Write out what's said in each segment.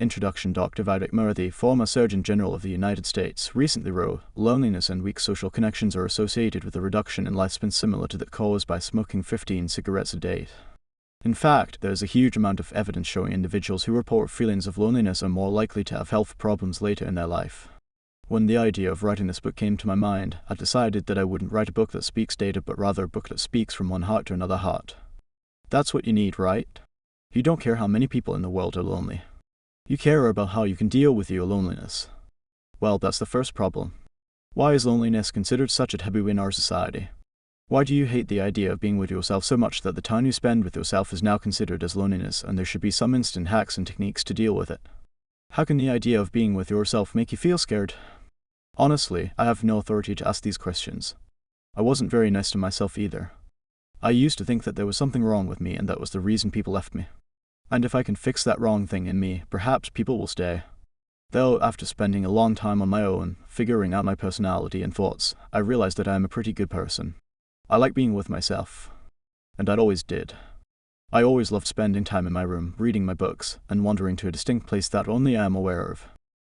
Introduction. Dr. Vivek Murthy, former Surgeon General of the United States, recently wrote, "Loneliness and weak social connections are associated with a reduction in lifespan similar to that caused by smoking 15 cigarettes a day." In fact, there is a huge amount of evidence showing individuals who report feelings of loneliness are more likely to have health problems later in their life. When the idea of writing this book came to my mind, I decided that I wouldn't write a book that speaks data, but rather a book that speaks from one heart to another heart. That's what you need, right? You don't care how many people in the world are lonely. You care about how you can deal with your loneliness. Well, that's the first problem. Why is loneliness considered such a taboo in our society? Why do you hate the idea of being with yourself so much that the time you spend with yourself is now considered as loneliness, and there should be some instant hacks and techniques to deal with it? How can the idea of being with yourself make you feel scared? Honestly, I have no authority to ask these questions. I wasn't very nice to myself either. I used to think that there was something wrong with me and that was the reason people left me. And if I can fix that wrong thing in me, perhaps people will stay. Though, after spending a long time on my own, figuring out my personality and thoughts, I realized that I am a pretty good person. I like being with myself. And I always did. I always loved spending time in my room, reading my books, and wandering to a distinct place that only I am aware of.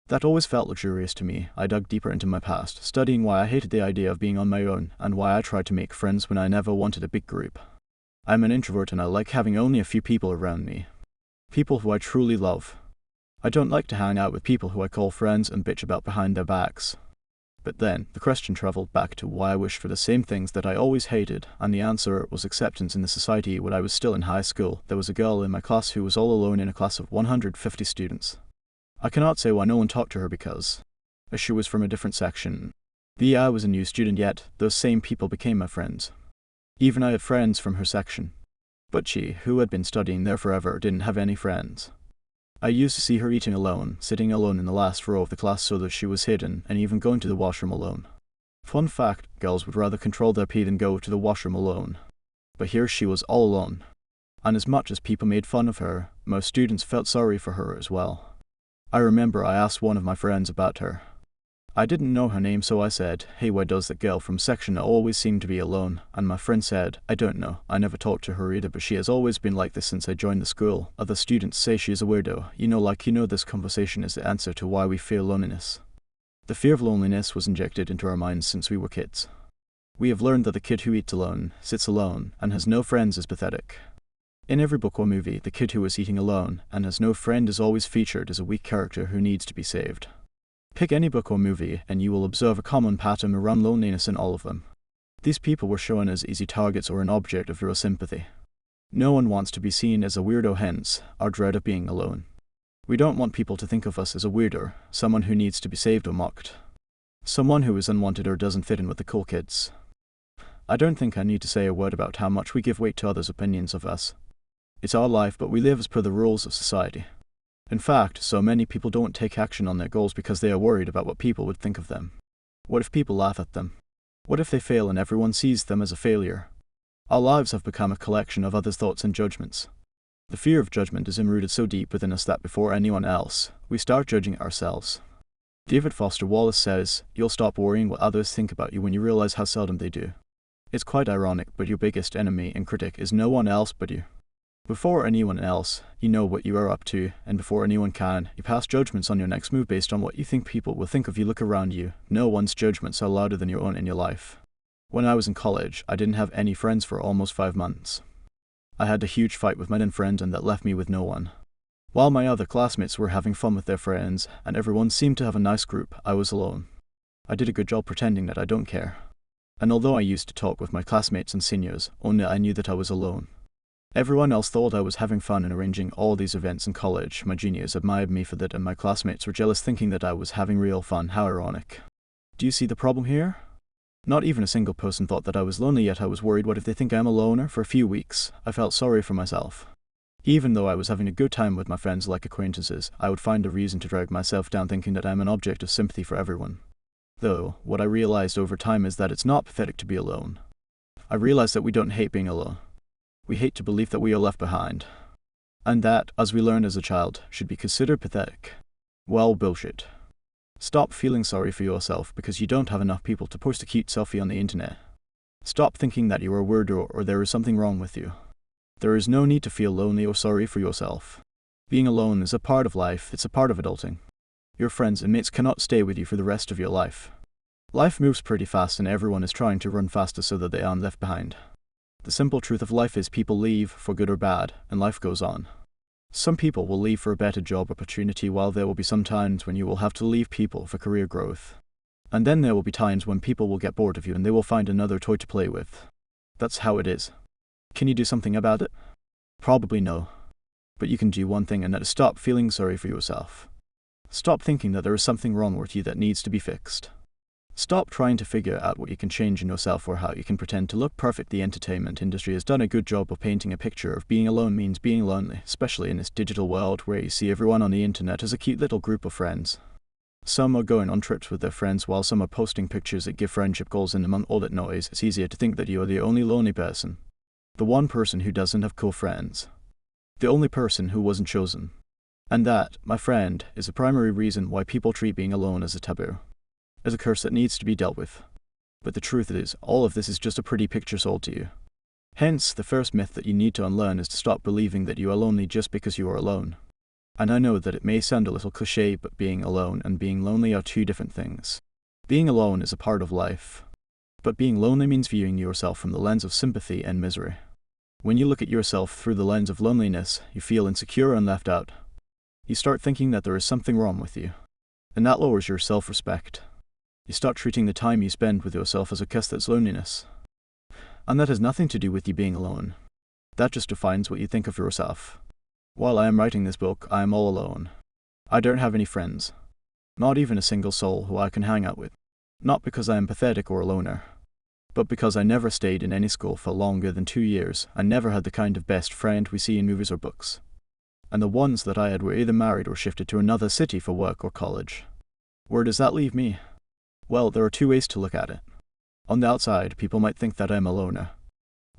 That always felt luxurious to me. I dug deeper into my past, studying why I hated the idea of being on my own, and why I tried to make friends when I never wanted a big group. I'm an introvert and I like having only a few people around me. People who I truly love. I don't like to hang out with people who I call friends and bitch about behind their backs. But then, the question traveled back to why I wish for the same things that I always hated, and the answer was acceptance in the society. When I was still in high school, there was a girl in my class who was all alone in a class of 150 students. I cannot say why no one talked to her because she was from a different section. I was a new student, yet those same people became my friends. Even I had friends from her section. But she, who had been studying there forever, didn't have any friends. I used to see her eating alone, sitting alone in the last row of the class so that she was hidden, and even going to the washroom alone. Fun fact, girls would rather control their pee than go to the washroom alone. But here she was all alone. And as much as people made fun of her, most students felt sorry for her as well. I remember I asked one of my friends about her. I didn't know her name, so I said, "Hey, why does that girl from section always seem to be alone?" And my friend said, "I don't know. I never talked to her either, but she has always been like this since I joined the school. Other students say she is a weirdo. This conversation is the answer to why we fear loneliness. The fear of loneliness was injected into our minds since we were kids. We have learned that the kid who eats alone, sits alone, and has no friends is pathetic. In every book or movie, the kid who is eating alone and has no friend is always featured as a weak character who needs to be saved. Pick any book or movie, and you will observe a common pattern around loneliness in all of them. These people were shown as easy targets or an object of real sympathy. No one wants to be seen as a weirdo, hence our dread of being alone. We don't want people to think of us as a weirdo, someone who needs to be saved or mocked. Someone who is unwanted or doesn't fit in with the cool kids. I don't think I need to say a word about how much we give weight to others' opinions of us. It's our life, but we live as per the rules of society. In fact, so many people don't take action on their goals because they are worried about what people would think of them. What if people laugh at them? What if they fail and everyone sees them as a failure? Our lives have become a collection of others' thoughts and judgments. The fear of judgment is enrooted so deep within us that before anyone else, we start judging ourselves. David Foster Wallace says, "You'll stop worrying what others think about you when you realize how seldom they do." It's quite ironic, but your biggest enemy and critic is no one else but you. Before anyone else, you know what you are up to, and before anyone can, you pass judgments on your next move based on what you think people will think of you. Look around you. No one's judgments are louder than your own in your life. When I was in college, I didn't have any friends for almost 5 months. I had a huge fight with my then friend, and that left me with no one. While my other classmates were having fun with their friends, and everyone seemed to have a nice group, I was alone. I did a good job pretending that I don't care. And although I used to talk with my classmates and seniors, only I knew that I was alone. Everyone else thought I was having fun and arranging all these events in college. My juniors admired me for that, and my classmates were jealous, thinking that I was having real fun. How ironic. Do you see the problem here? Not even a single person thought that I was lonely, yet I was worried. What if they think I'm a loner? For a few weeks, I felt sorry for myself. Even though I was having a good time with my friends like acquaintances, I would find a reason to drag myself down, thinking that I'm an object of sympathy for everyone. Though, what I realized over time is that it's not pathetic to be alone. I realized that we don't hate being alone. We hate to believe that we are left behind. And that, as we learned as a child, should be considered pathetic. Well, bullshit. Stop feeling sorry for yourself because you don't have enough people to post a cute selfie on the internet. Stop thinking that you are a weirdo or there is something wrong with you. There is no need to feel lonely or sorry for yourself. Being alone is a part of life, it's a part of adulting. Your friends and mates cannot stay with you for the rest of your life. Life moves pretty fast and everyone is trying to run faster so that they aren't left behind. The simple truth of life is people leave, for good or bad, and life goes on. Some people will leave for a better job opportunity, while there will be some times when you will have to leave people for career growth. And then there will be times when people will get bored of you and they will find another toy to play with. That's how it is. Can you do something about it? Probably no. But you can do one thing, and that is stop feeling sorry for yourself. Stop thinking that there is something wrong with you that needs to be fixed. Stop trying to figure out what you can change in yourself or how you can pretend to look perfect. The entertainment industry has done a good job of painting a picture of being alone means being lonely, especially in this digital world where you see everyone on the internet as a cute little group of friends. Some are going on trips with their friends while some are posting pictures that give friendship goals, and among all that noise, it's easier to think that you are the only lonely person. The one person who doesn't have cool friends. The only person who wasn't chosen. And that, my friend, is the primary reason why people treat being alone as a taboo. As a curse that needs to be dealt with. But the truth is, all of this is just a pretty picture sold to you. Hence, the first myth that you need to unlearn is to stop believing that you are lonely just because you are alone. And I know that it may sound a little cliché, but being alone and being lonely are two different things. Being alone is a part of life. But being lonely means viewing yourself from the lens of sympathy and misery. When you look at yourself through the lens of loneliness, you feel insecure and left out. You start thinking that there is something wrong with you. And that lowers your self-respect. You start treating the time you spend with yourself as a curse that's loneliness. And that has nothing to do with you being alone. That just defines what you think of yourself. While I am writing this book, I am all alone. I don't have any friends. Not even a single soul who I can hang out with. Not because I am pathetic or a loner. But because I never stayed in any school for longer than 2 years, I never had the kind of best friend we see in movies or books. And the ones that I had were either married or shifted to another city for work or college. Where does that leave me? Well, there are two ways to look at it. On the outside, people might think that I am a loner.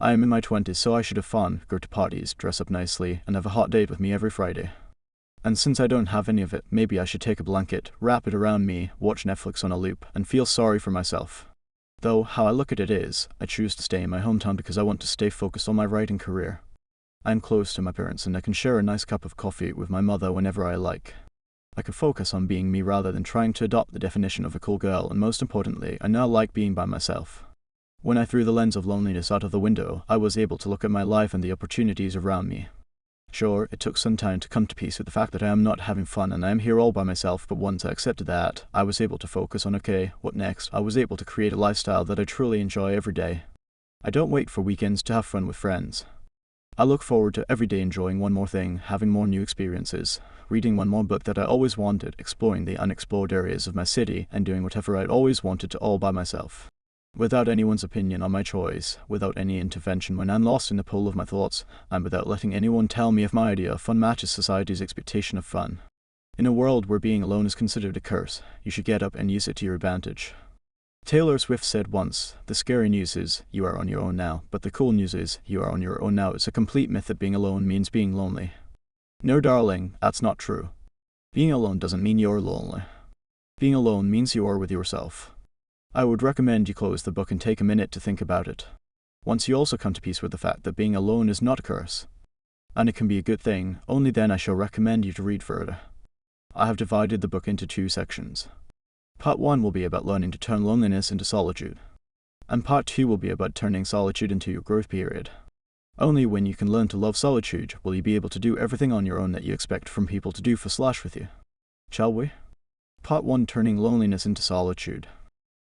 I am in my 20s, so I should have fun, go to parties, dress up nicely, and have a hot date with me every Friday. And since I don't have any of it, maybe I should take a blanket, wrap it around me, watch Netflix on a loop, and feel sorry for myself. Though, how I look at it is, I choose to stay in my hometown because I want to stay focused on my writing career. I am close to my parents and I can share a nice cup of coffee with my mother whenever I like. I can focus on being me rather than trying to adopt the definition of a cool girl, and most importantly, I now like being by myself. When I threw the lens of loneliness out of the window, I was able to look at my life and the opportunities around me. Sure, it took some time to come to peace with the fact that I am not having fun and I am here all by myself, but once I accepted that, I was able to focus on okay, what next? I was able to create a lifestyle that I truly enjoy every day. I don't wait for weekends to have fun with friends. I look forward to every day enjoying one more thing, having more new experiences, reading one more book that I always wanted, exploring the unexplored areas of my city, and doing whatever I'd always wanted to all by myself. Without anyone's opinion on my choice, without any intervention when I'm lost in the pool of my thoughts, and without letting anyone tell me if my idea of fun matches society's expectation of fun. In a world where being alone is considered a curse, you should get up and use it to your advantage. Taylor Swift said once, "The scary news is, you are on your own now, but the cool news is, you are on your own now." It's a complete myth that being alone means being lonely. No, darling, that's not true. Being alone doesn't mean you're lonely. Being alone means you are with yourself. I would recommend you close the book and take a minute to think about it. Once you also come to peace with the fact that being alone is not a curse, and it can be a good thing, only then I shall recommend you to read further. I have divided the book into 2 sections. Part 1 will be about learning to turn loneliness into solitude, and Part 2 will be about turning solitude into your growth period. Only when you can learn to love solitude will you be able to do everything on your own that you expect from people to do for slash with you. Shall we? Part 1, turning loneliness into solitude.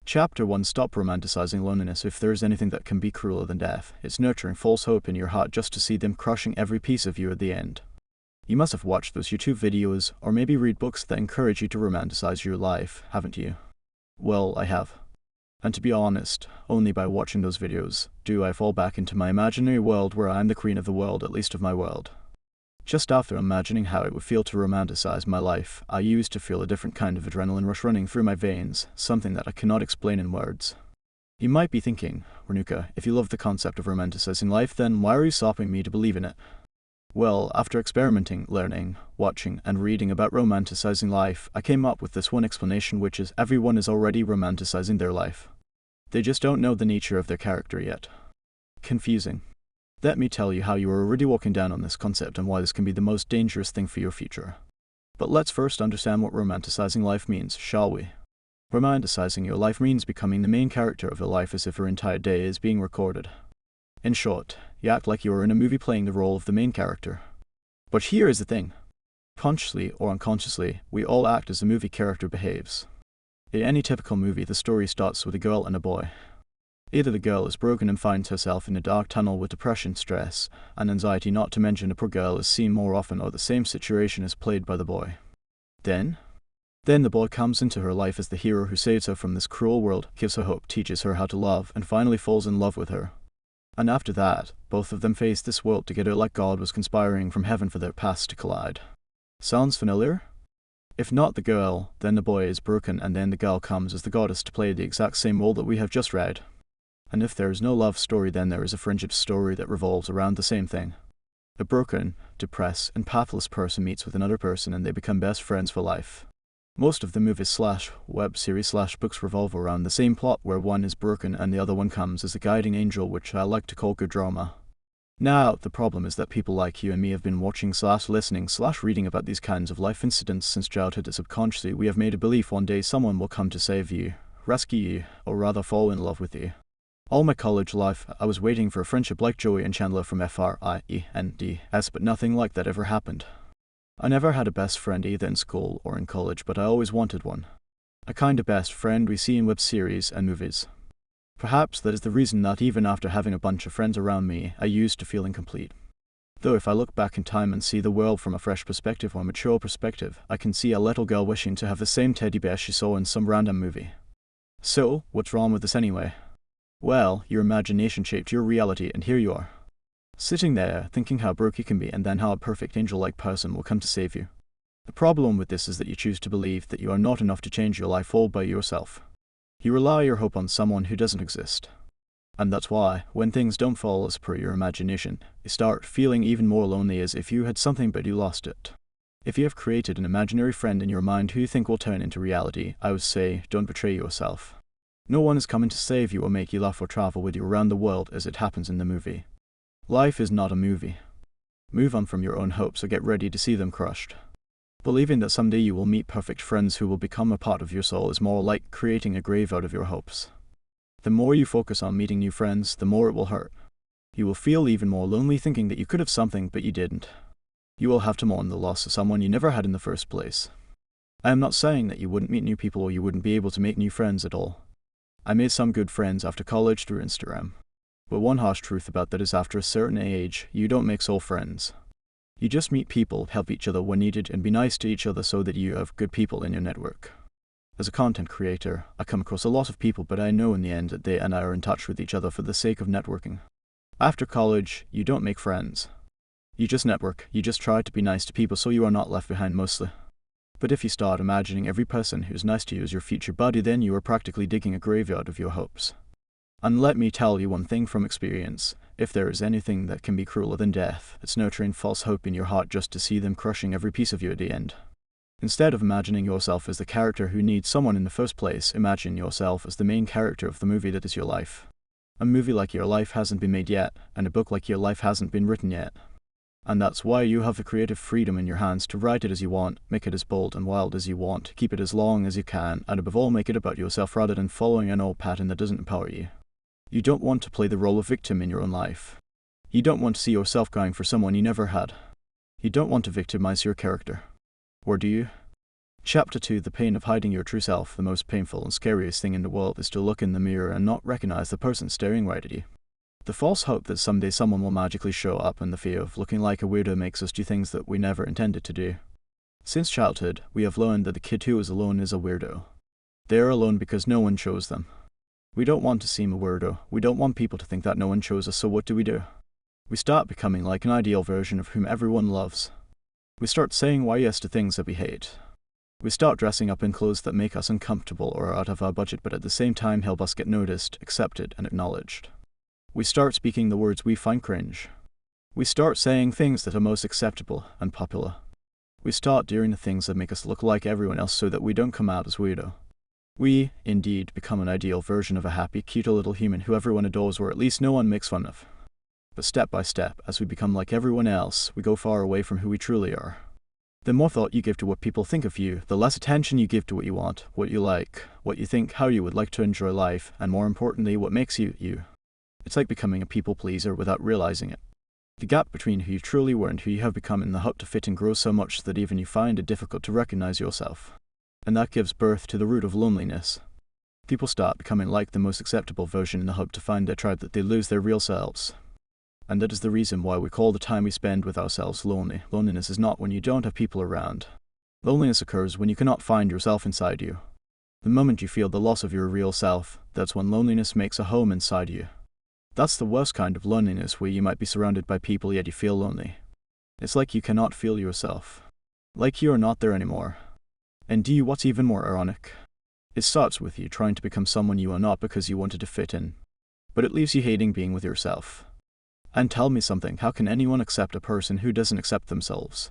Chapter 1, stop romanticizing loneliness. If there is anything that can be crueler than death, it's nurturing false hope in your heart just to see them crushing every piece of you at the end. You must have watched those YouTube videos, or maybe read books that encourage you to romanticize your life, haven't you? Well, I have. And to be honest, only by watching those videos do I fall back into my imaginary world where I am the queen of the world, at least of my world. Just after imagining how it would feel to romanticize my life, I used to feel a different kind of adrenaline rush running through my veins, something that I cannot explain in words. You might be thinking, Renuka, if you love the concept of romanticizing life, then why are you stopping me to believe in it? Well, after experimenting, learning, watching, and reading about romanticizing life, I came up with this one explanation, which is everyone is already romanticizing their life. They just don't know the nature of their character yet. Confusing. Let me tell you how you are already walking down on this concept and why this can be the most dangerous thing for your future. But let's first understand what romanticizing life means, shall we? Romanticizing your life means becoming the main character of your life as if your entire day is being recorded. In short, you act like you are in a movie playing the role of the main character. But here is the thing. Consciously or unconsciously, we all act as the movie character behaves. In any typical movie, the story starts with a girl and a boy. Either the girl is broken and finds herself in a dark tunnel with depression, stress, and anxiety, not to mention a poor girl is seen more often, or the same situation is played by the boy. Then the boy comes into her life as the hero who saves her from this cruel world, gives her hope, teaches her how to love, and finally falls in love with her. And after that, both of them face this world together like God was conspiring from heaven for their paths to collide. Sounds familiar? If not the girl, then the boy is broken, and then the girl comes as the goddess to play the exact same role that we have just read. And if there is no love story, then there is a friendship story that revolves around the same thing. A broken, depressed, and pathless person meets with another person and they become best friends for life. Most of the movies / web series / books revolve around the same plot where one is broken and the other one comes as a guiding angel, which I like to call good drama. Now, the problem is that people like you and me have been watching / listening / reading about these kinds of life incidents since childhood, and subconsciously we have made a belief one day someone will come to save you, rescue you, or rather fall in love with you. All my college life, I was waiting for a friendship like Joey and Chandler from Friends, but nothing like that ever happened. I never had a best friend either in school or in college, but I always wanted one. A kind of best friend we see in web series and movies. Perhaps that is the reason that even after having a bunch of friends around me, I used to feel incomplete. Though if I look back in time and see the world from a fresh perspective or a mature perspective, I can see a little girl wishing to have the same teddy bear she saw in some random movie. So, what's wrong with this anyway? Well, your imagination shaped your reality, and here you are, sitting there thinking how broke you can be and then how a perfect angel-like person will come to save you. The problem with this is that you choose to believe that you are not enough to change your life all by yourself. You rely your hope on someone who doesn't exist. And that's why, when things don't fall as per your imagination, you start feeling even more lonely, as if you had something but you lost it. If you have created an imaginary friend in your mind who you think will turn into reality, I would say, don't betray yourself. No one is coming to save you or make you laugh or travel with you around the world as it happens in the movie. Life is not a movie. Move on from your own hopes or get ready to see them crushed. Believing that someday you will meet perfect friends who will become a part of your soul is more like creating a grave out of your hopes. The more you focus on meeting new friends, the more it will hurt. You will feel even more lonely thinking that you could have something but you didn't. You will have to mourn the loss of someone you never had in the first place. I am not saying that you wouldn't meet new people or you wouldn't be able to make new friends at all. I made some good friends after college through Instagram. But one harsh truth about that is after a certain age, you don't make soul friends. You just meet people, help each other when needed, and be nice to each other so that you have good people in your network. As a content creator, I come across a lot of people, but I know in the end that they and I are in touch with each other for the sake of networking. After college, you don't make friends. You just network, you just try to be nice to people so you are not left behind mostly. But if you start imagining every person who's nice to you as your future buddy, then you are practically digging a graveyard of your hopes. And let me tell you one thing from experience, if there is anything that can be crueler than death, it's nurturing false hope in your heart just to see them crushing every piece of you at the end. Instead of imagining yourself as the character who needs someone in the first place, imagine yourself as the main character of the movie that is your life. A movie like your life hasn't been made yet, and a book like your life hasn't been written yet. And that's why you have the creative freedom in your hands to write it as you want, make it as bold and wild as you want, keep it as long as you can, and above all make it about yourself rather than following an old pattern that doesn't empower you. You don't want to play the role of victim in your own life. You don't want to see yourself going for someone you never had. You don't want to victimize your character. Or do you? Chapter 2, The Pain of Hiding Your True Self. The most painful and scariest thing in the world is to look in the mirror and not recognize the person staring right at you. The false hope that someday someone will magically show up and the fear of looking like a weirdo makes us do things that we never intended to do. Since childhood, we have learned that the kid who is alone is a weirdo. They are alone because no one chose them. We don't want to seem a weirdo. We don't want people to think that no one chose us, so what do? We start becoming like an ideal version of whom everyone loves. We start saying why yes to things that we hate. We start dressing up in clothes that make us uncomfortable or out of our budget, but at the same time help us get noticed, accepted, and acknowledged. We start speaking the words we find cringe. We start saying things that are most acceptable and popular. We start doing the things that make us look like everyone else so that we don't come out as weirdo. We, indeed, become an ideal version of a happy, cute little human who everyone adores or at least no one makes fun of. But step by step, as we become like everyone else, we go far away from who we truly are. The more thought you give to what people think of you, the less attention you give to what you want, what you like, what you think, how you would like to enjoy life, and more importantly, what makes you you. It's like becoming a people pleaser without realizing it. The gap between who you truly were and who you have become in the hope to fit in grows so much that even you find it difficult to recognize yourself. And that gives birth to the root of loneliness. People start becoming like the most acceptable version in the hope to find their tribe that they lose their real selves. And that is the reason why we call the time we spend with ourselves lonely. Loneliness is not when you don't have people around. Loneliness occurs when you cannot find yourself inside you. The moment you feel the loss of your real self, that's when loneliness makes a home inside you. That's the worst kind of loneliness, where you might be surrounded by people yet you feel lonely. It's like you cannot feel yourself. Like you are not there anymore. And what's even more ironic? It starts with you trying to become someone you are not because you wanted to fit in. But it leaves you hating being with yourself. And tell me something, how can anyone accept a person who doesn't accept themselves?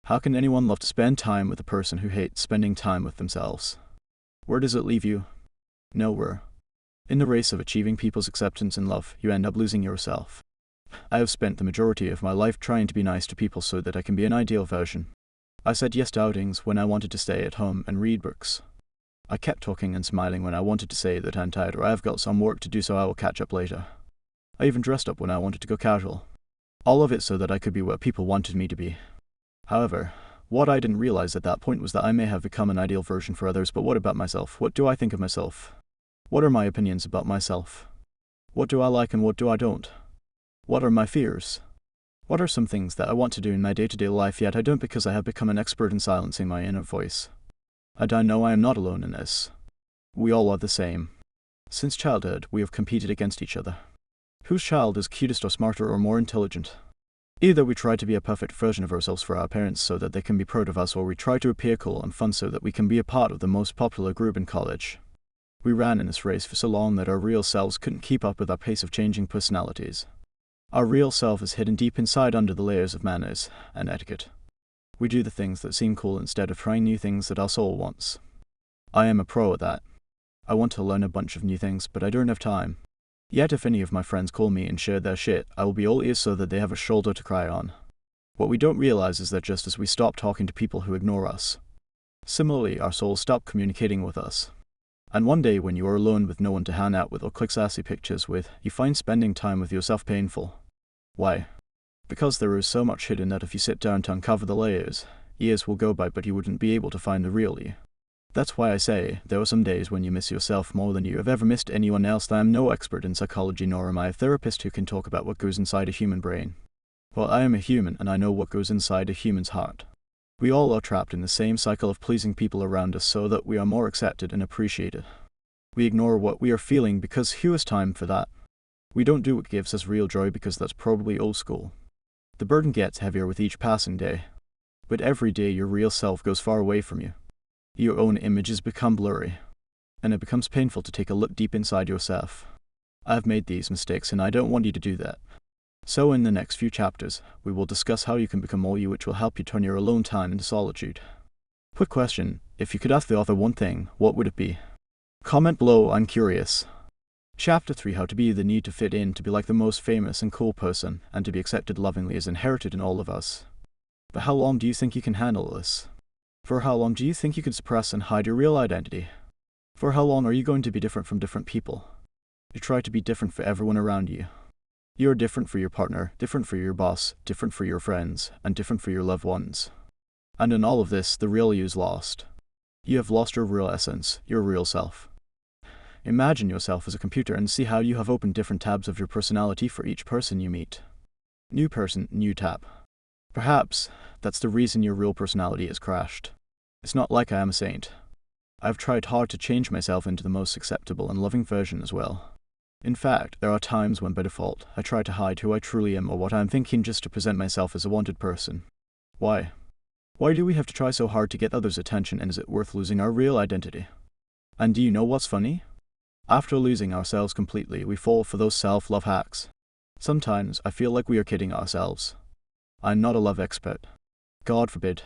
How can anyone love to spend time with a person who hates spending time with themselves? Where does it leave you? Nowhere. In the race of achieving people's acceptance and love, you end up losing yourself. I have spent the majority of my life trying to be nice to people so that I can be an ideal version. I said yes to outings when I wanted to stay at home and read books. I kept talking and smiling when I wanted to say that I'm tired or I've got some work to do so I will catch up later. I even dressed up when I wanted to go casual. All of it so that I could be what people wanted me to be. However, what I didn't realize at that point was that I may have become an ideal version for others, but what about myself? What do I think of myself? What are my opinions about myself? What do I like and what do I don't? What are my fears? What are some things that I want to do in my day-to-day life yet I don't because I have become an expert in silencing my inner voice? And I know I am not alone in this. We all are the same. Since childhood, we have competed against each other. Whose child is cutest or smarter or more intelligent? Either we try to be a perfect version of ourselves for our parents so that they can be proud of us, or we try to appear cool and fun so that we can be a part of the most popular group in college. We ran in this race for so long that our real selves couldn't keep up with our pace of changing personalities. Our real self is hidden deep inside under the layers of manners and etiquette. We do the things that seem cool instead of trying new things that our soul wants. I am a pro at that. I want to learn a bunch of new things, but I don't have time. Yet if any of my friends call me and share their shit, I will be all ears so that they have a shoulder to cry on. What we don't realize is that just as we stop talking to people who ignore us, similarly our souls stop communicating with us. And one day when you are alone with no one to hang out with or click sassy pictures with, you find spending time with yourself painful. Why? Because there is so much hidden that if you sit down to uncover the layers, years will go by but you wouldn't be able to find the real you. That's why I say, there are some days when you miss yourself more than you have ever missed anyone else. I am no expert in psychology, nor am I a therapist who can talk about what goes inside a human brain. Well, I am a human and I know what goes inside a human's heart. We all are trapped in the same cycle of pleasing people around us so that we are more accepted and appreciated. We ignore what we are feeling because who has time for that? We don't do what gives us real joy because that's probably old school. The burden gets heavier with each passing day. But every day your real self goes far away from you. Your own images become blurry, and it becomes painful to take a look deep inside yourself. I have made these mistakes and I don't want you to do that. So in the next few chapters, we will discuss how you can become all you, which will help you turn your alone time into solitude. Quick question, if you could ask the author one thing, what would it be? Comment below, I'm curious. Chapter 3, How to Be the Need to Fit In, to be like the most famous and cool person, and to be accepted lovingly is inherited in all of us. But how long do you think you can handle this? For how long do you think you could suppress and hide your real identity? For how long are you going to be different from different people? You try to be different for everyone around you. You are different for your partner, different for your boss, different for your friends, and different for your loved ones. And in all of this, the real you is lost. You have lost your real essence, your real self. Imagine yourself as a computer and see how you have opened different tabs of your personality for each person you meet. New person, new tab. Perhaps that's the reason your real personality has crashed. It's not like I am a saint. I've tried hard to change myself into the most acceptable and loving version as well. In fact, there are times when by default, I try to hide who I truly am or what I'm thinking just to present myself as a wanted person. Why? Why do we have to try so hard to get others' attention, and is it worth losing our real identity? And do you know what's funny? After losing ourselves completely, we fall for those self-love hacks. Sometimes I feel like we are kidding ourselves. I'm not a love expert. God forbid.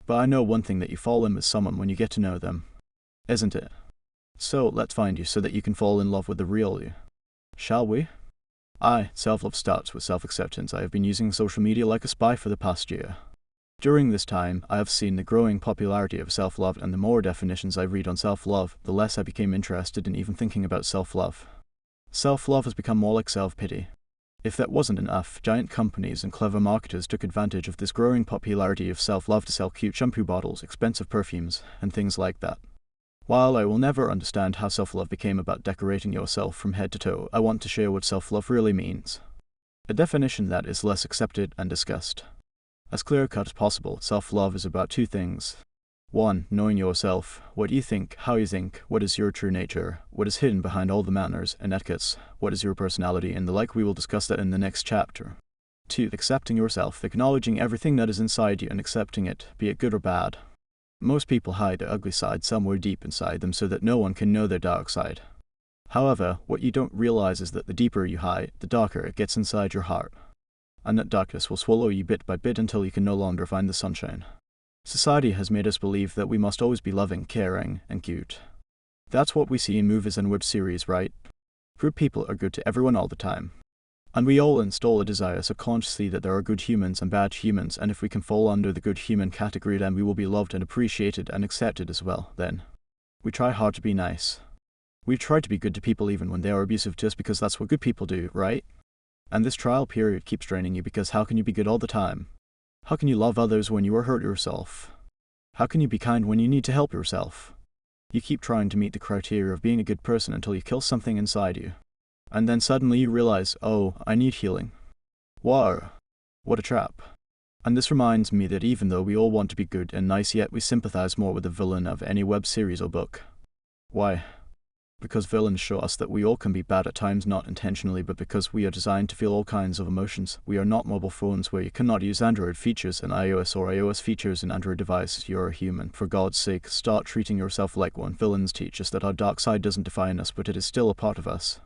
But I know one thing, that you fall in with someone when you get to know them. Isn't it? So let's find you so that you can fall in love with the real you. Shall we? Self-love starts with self-acceptance. I have been using social media like a spy for the past year. During this time, I have seen the growing popularity of self-love, and the more definitions I read on self-love, the less I became interested in even thinking about self-love. Self-love has become more like self-pity. If that wasn't enough, giant companies and clever marketers took advantage of this growing popularity of self-love to sell cute shampoo bottles, expensive perfumes, and things like that. While I will never understand how self-love became about decorating yourself from head to toe, I want to share what self-love really means. A definition that is less accepted and discussed. As clear-cut as possible, self-love is about two things. 1. Knowing yourself, what you think, how you think, what is your true nature, what is hidden behind all the manners and etiquettes, what is your personality, and the like. We will discuss that in the next chapter. 2. Accepting yourself, acknowledging everything that is inside you and accepting it, be it good or bad. Most people hide their ugly side somewhere deep inside them so that no one can know their dark side. However, what you don't realize is that the deeper you hide, the darker it gets inside your heart. And that darkness will swallow you bit by bit until you can no longer find the sunshine. Society has made us believe that we must always be loving, caring, and cute. That's what we see in movies and web series, right? Good people are good to everyone all the time. And we all install a desire subconsciously that there are good humans and bad humans, and if we can fall under the good human category, then we will be loved and appreciated and accepted as well, then. We try hard to be nice. We try to be good to people even when they are abusive to us, because that's what good people do, right? And this trial period keeps draining you, because how can you be good all the time? How can you love others when you are hurt yourself? How can you be kind when you need to help yourself? You keep trying to meet the criteria of being a good person until you kill something inside you. And then suddenly you realize, oh, I need healing. Wow, what a trap. And this reminds me that even though we all want to be good and nice, yet we sympathize more with the villain of any web series or book. Why? Because villains show us that we all can be bad at times, not intentionally, but because we are designed to feel all kinds of emotions. We are not mobile phones where you cannot use Android features in iOS or iOS features in Android devices. You're a human. For God's sake, start treating yourself like one. Villains teach us that our dark side doesn't define us, but it is still a part of us.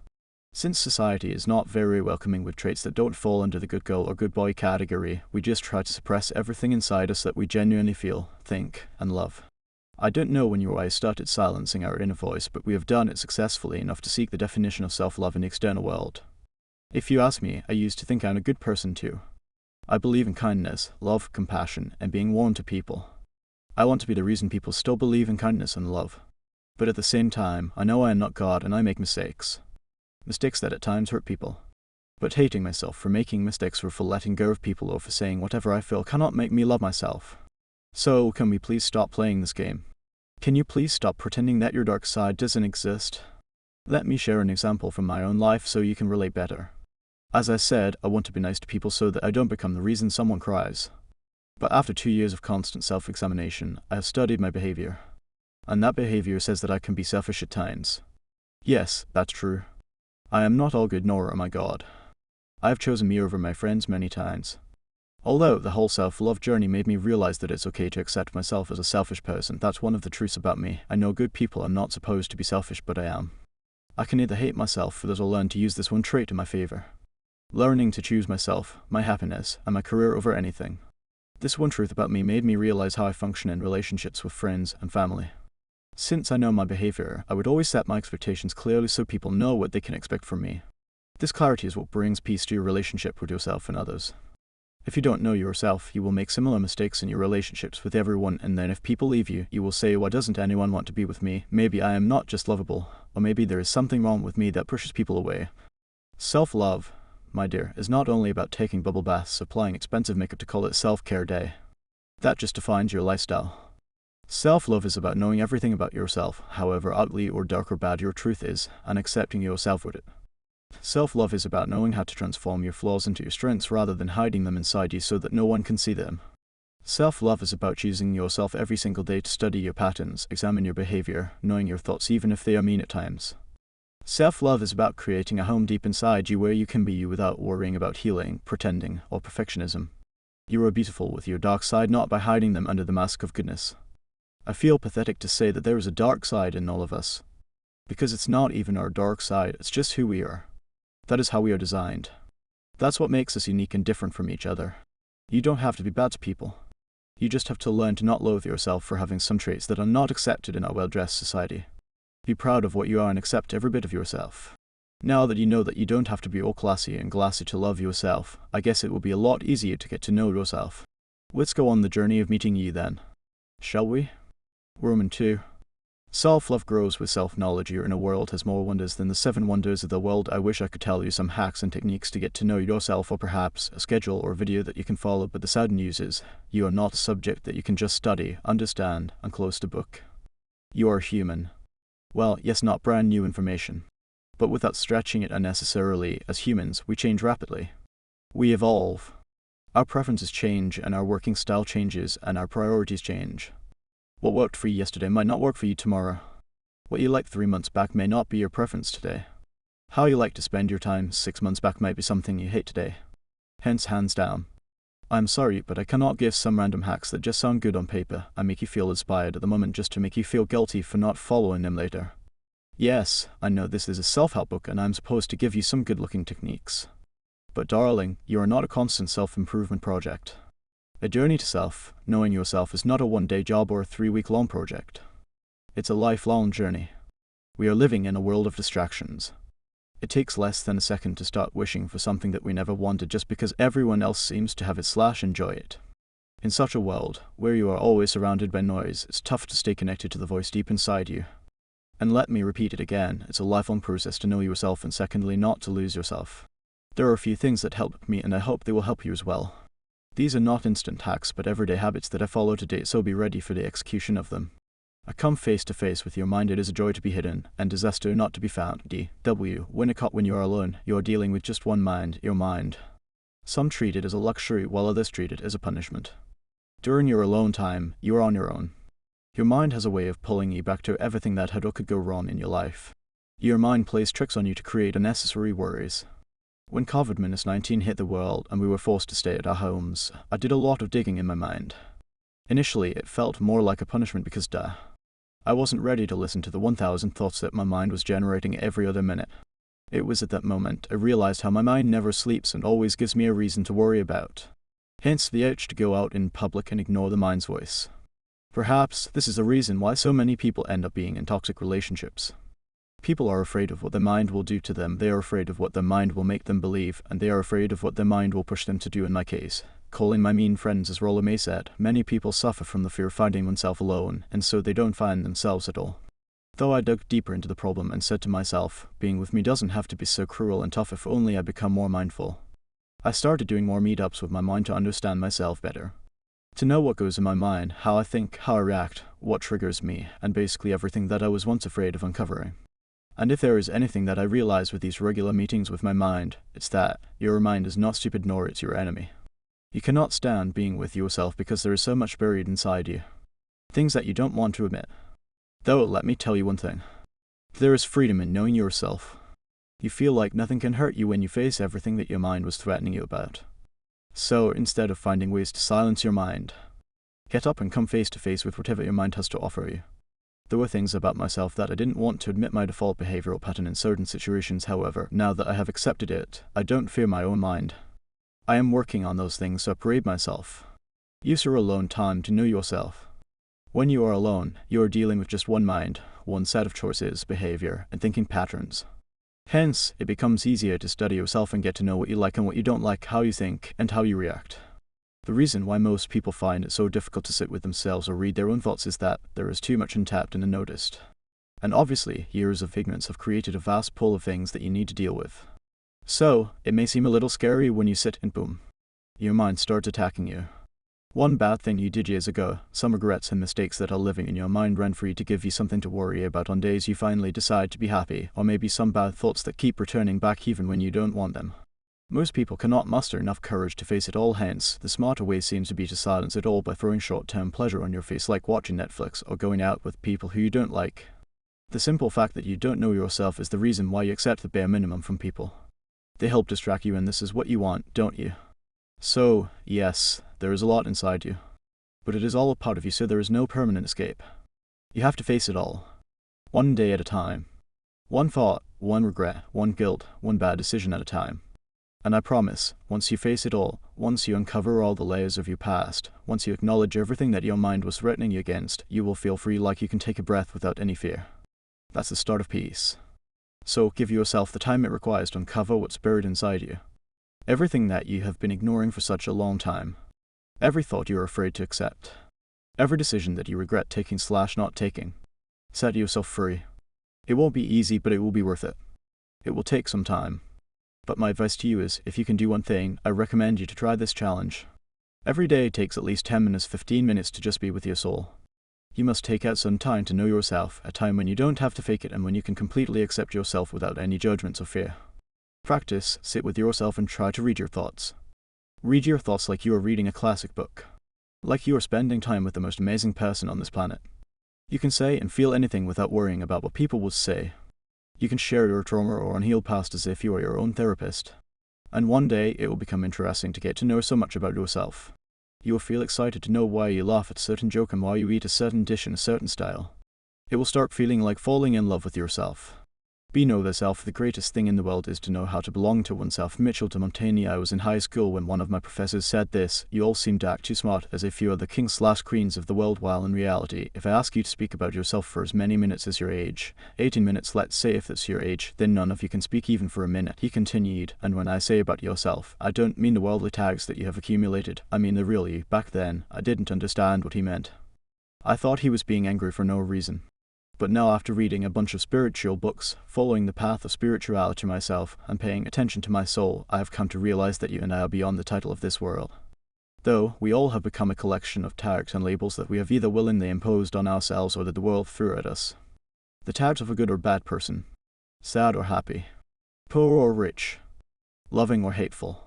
Since society is not very welcoming with traits that don't fall under the good girl or good boy category, we just try to suppress everything inside us that we genuinely feel, think, and love. I don't know when you or I started silencing our inner voice, but we have done it successfully enough to seek the definition of self-love in the external world. If you ask me, I used to think I'm a good person too. I believe in kindness, love, compassion, and being warm to people. I want to be the reason people still believe in kindness and love. But at the same time, I know I am not God and I make mistakes. Mistakes that at times hurt people. But hating myself for making mistakes or for letting go of people or for saying whatever I feel cannot make me love myself. So, can we please stop playing this game? Can you please stop pretending that your dark side doesn't exist? Let me share an example from my own life so you can relate better. As I said, I want to be nice to people so that I don't become the reason someone cries. But after 2 years of constant self-examination, I have studied my behavior. And that behavior says that I can be selfish at times. Yes, that's true. I am not all good, nor am I God. I have chosen me over my friends many times. Although the whole self-love journey made me realize that it's okay to accept myself as a selfish person, that's one of the truths about me. I know good people are not supposed to be selfish, but I am. I can either hate myself, or I'll learn to use this one trait in my favor. Learning to choose myself, my happiness, and my career over anything. This one truth about me made me realize how I function in relationships with friends and family. Since I know my behavior, I would always set my expectations clearly so people know what they can expect from me. This clarity is what brings peace to your relationship with yourself and others. If you don't know yourself, you will make similar mistakes in your relationships with everyone, and then if people leave you, you will say, why doesn't anyone want to be with me? Maybe I am not just lovable, or maybe there is something wrong with me that pushes people away. Self-love, my dear, is not only about taking bubble baths, applying expensive makeup to call it self-care day. That just defines your lifestyle. Self-love is about knowing everything about yourself, however ugly or dark or bad your truth is, and accepting yourself with it. Self-love is about knowing how to transform your flaws into your strengths rather than hiding them inside you so that no one can see them. Self-love is about choosing yourself every single day to study your patterns, examine your behavior, knowing your thoughts even if they are mean at times. Self-love is about creating a home deep inside you where you can be you without worrying about healing, pretending, or perfectionism. You are beautiful with your dark side, not by hiding them under the mask of goodness. I feel pathetic to say that there is a dark side in all of us. Because it's not even our dark side, it's just who we are. That is how we are designed. That's what makes us unique and different from each other. You don't have to be bad to people. You just have to learn to not loathe yourself for having some traits that are not accepted in our well-dressed society. Be proud of what you are and accept every bit of yourself. Now that you know that you don't have to be all classy and glassy to love yourself, I guess it will be a lot easier to get to know yourself. Let's go on the journey of meeting you then. Shall we? Roman 2. Self-love grows with self-knowledge. Your inner world has more wonders than the 7 wonders of the world. I wish I could tell you some hacks and techniques to get to know yourself, or perhaps a schedule or video that you can follow, but the sad news is, you are not a subject that you can just study, understand, and close the book. You are human. Well, yes, not brand new information. But without stretching it unnecessarily, as humans, we change rapidly. We evolve. Our preferences change, and our working style changes, and our priorities change. What worked for you yesterday might not work for you tomorrow. What you liked 3 months back may not be your preference today. How you like to spend your time 6 months back might be something you hate today. Hence, hands down. I'm sorry, but I cannot give some random hacks that just sound good on paper and make you feel inspired at the moment just to make you feel guilty for not following them later. Yes, I know this is a self-help book and I'm supposed to give you some good-looking techniques. But darling, you are not a constant self-improvement project. A journey to self, knowing yourself, is not a one-day job or a 3-week-long project. It's a lifelong journey. We are living in a world of distractions. It takes less than a second to start wishing for something that we never wanted just because everyone else seems to have it / enjoy it. In such a world, where you are always surrounded by noise, it's tough to stay connected to the voice deep inside you. And let me repeat it again, it's a lifelong process to know yourself, and secondly, not to lose yourself. There are a few things that helped me, and I hope they will help you as well. These are not instant hacks, but everyday habits that I follow to date, so be ready for the execution of them. I come face to face with your mind. It is a joy to be hidden, and disaster not to be found. D.W. Winnicott. When you are alone, you are dealing with just one mind, your mind. Some treat it as a luxury, while others treat it as a punishment. During your alone time, you are on your own. Your mind has a way of pulling you back to everything that had or could go wrong in your life. Your mind plays tricks on you to create unnecessary worries. When COVID-19 hit the world and we were forced to stay at our homes, I did a lot of digging in my mind. Initially, it felt more like a punishment because I wasn't ready to listen to the 1,000 thoughts that my mind was generating every other minute. It was at that moment I realized how my mind never sleeps and always gives me a reason to worry about. Hence the urge to go out in public and ignore the mind's voice. Perhaps this is the reason why so many people end up being in toxic relationships. People are afraid of what their mind will do to them, they are afraid of what their mind will make them believe, and they are afraid of what their mind will push them to do. In my case, calling my mean friends, as Rolla May said, many people suffer from the fear of finding oneself alone, and so they don't find themselves at all. Though I dug deeper into the problem and said to myself, being with me doesn't have to be so cruel and tough if only I become more mindful. I started doing more meetups with my mind to understand myself better. To know what goes in my mind, how I think, how I react, what triggers me, and basically everything that I was once afraid of uncovering. And if there is anything that I realize with these regular meetings with my mind, it's that your mind is not stupid, nor it's your enemy. You cannot stand being with yourself because there is so much buried inside you. Things that you don't want to admit. Though, let me tell you one thing. There is freedom in knowing yourself. You feel like nothing can hurt you when you face everything that your mind was threatening you about. So, instead of finding ways to silence your mind, get up and come face to face with whatever your mind has to offer you. There were things about myself that I didn't want to admit. My default behavioral pattern in certain situations, however, now that I have accepted it, I don't fear my own mind. I am working on those things, so parade myself. Use your alone time to know yourself. When you are alone, you are dealing with just one mind, one set of choices, behavior, and thinking patterns. Hence, it becomes easier to study yourself and get to know what you like and what you don't like, how you think, and how you react. The reason why most people find it so difficult to sit with themselves or read their own thoughts is that there is too much untapped and unnoticed. And obviously, years of ignorance have created a vast pool of things that you need to deal with. So, it may seem a little scary when you sit and boom, your mind starts attacking you. One bad thing you did years ago, some regrets and mistakes that are living in your mind rent-free to give you something to worry about on days you finally decide to be happy, or maybe some bad thoughts that keep returning back even when you don't want them. Most people cannot muster enough courage to face it all, hence, the smarter way seems to be to silence it all by throwing short-term pleasure on your face, like watching Netflix or going out with people who you don't like. The simple fact that you don't know yourself is the reason why you accept the bare minimum from people. They help distract you, and this is what you want, don't you? So, yes, there is a lot inside you. But it is all a part of you, so there is no permanent escape. You have to face it all. One day at a time. One thought, one regret, one guilt, one bad decision at a time. And I promise, once you face it all, once you uncover all the layers of your past, once you acknowledge everything that your mind was threatening you against, you will feel free, like you can take a breath without any fear. That's the start of peace. So give yourself the time it requires to uncover what's buried inside you. Everything that you have been ignoring for such a long time. Every thought you are afraid to accept. Every decision that you regret taking/not taking. Set yourself free. It won't be easy, but it will be worth it. It will take some time. But my advice to you is, if you can do one thing, I recommend you to try this challenge. Every day takes at least 10 minutes, 15 minutes to just be with your soul. You must take out some time to know yourself, a time when you don't have to fake it and when you can completely accept yourself without any judgments or fear. Practice, sit with yourself and try to read your thoughts. Read your thoughts like you are reading a classic book. Like you are spending time with the most amazing person on this planet. You can say and feel anything without worrying about what people will say. You can share your trauma or unhealed past as if you are your own therapist. And one day it will become interesting to get to know so much about yourself. You will feel excited to know why you laugh at a certain joke and why you eat a certain dish in a certain style. It will start feeling like falling in love with yourself. Be know thyself. The greatest thing in the world is to know how to belong to oneself. Mitchell de Montaigne. I was in high school when one of my professors said this: you all seem to act too smart, as if you are the kings/queens of the world, while in reality, if I ask you to speak about yourself for as many minutes as your age, 18 minutes let's say, if that's your age, then none of you can speak even for a minute. He continued, and when I say about yourself, I don't mean the worldly tags that you have accumulated, I mean the real you. Back then, I didn't understand what he meant. I thought he was being angry for no reason. But now, after reading a bunch of spiritual books, following the path of spirituality myself, and paying attention to my soul, I have come to realize that you and I are beyond the title of this world. Though, we all have become a collection of tags and labels that we have either willingly imposed on ourselves or that the world threw at us. The tags of a good or bad person, sad or happy, poor or rich, loving or hateful,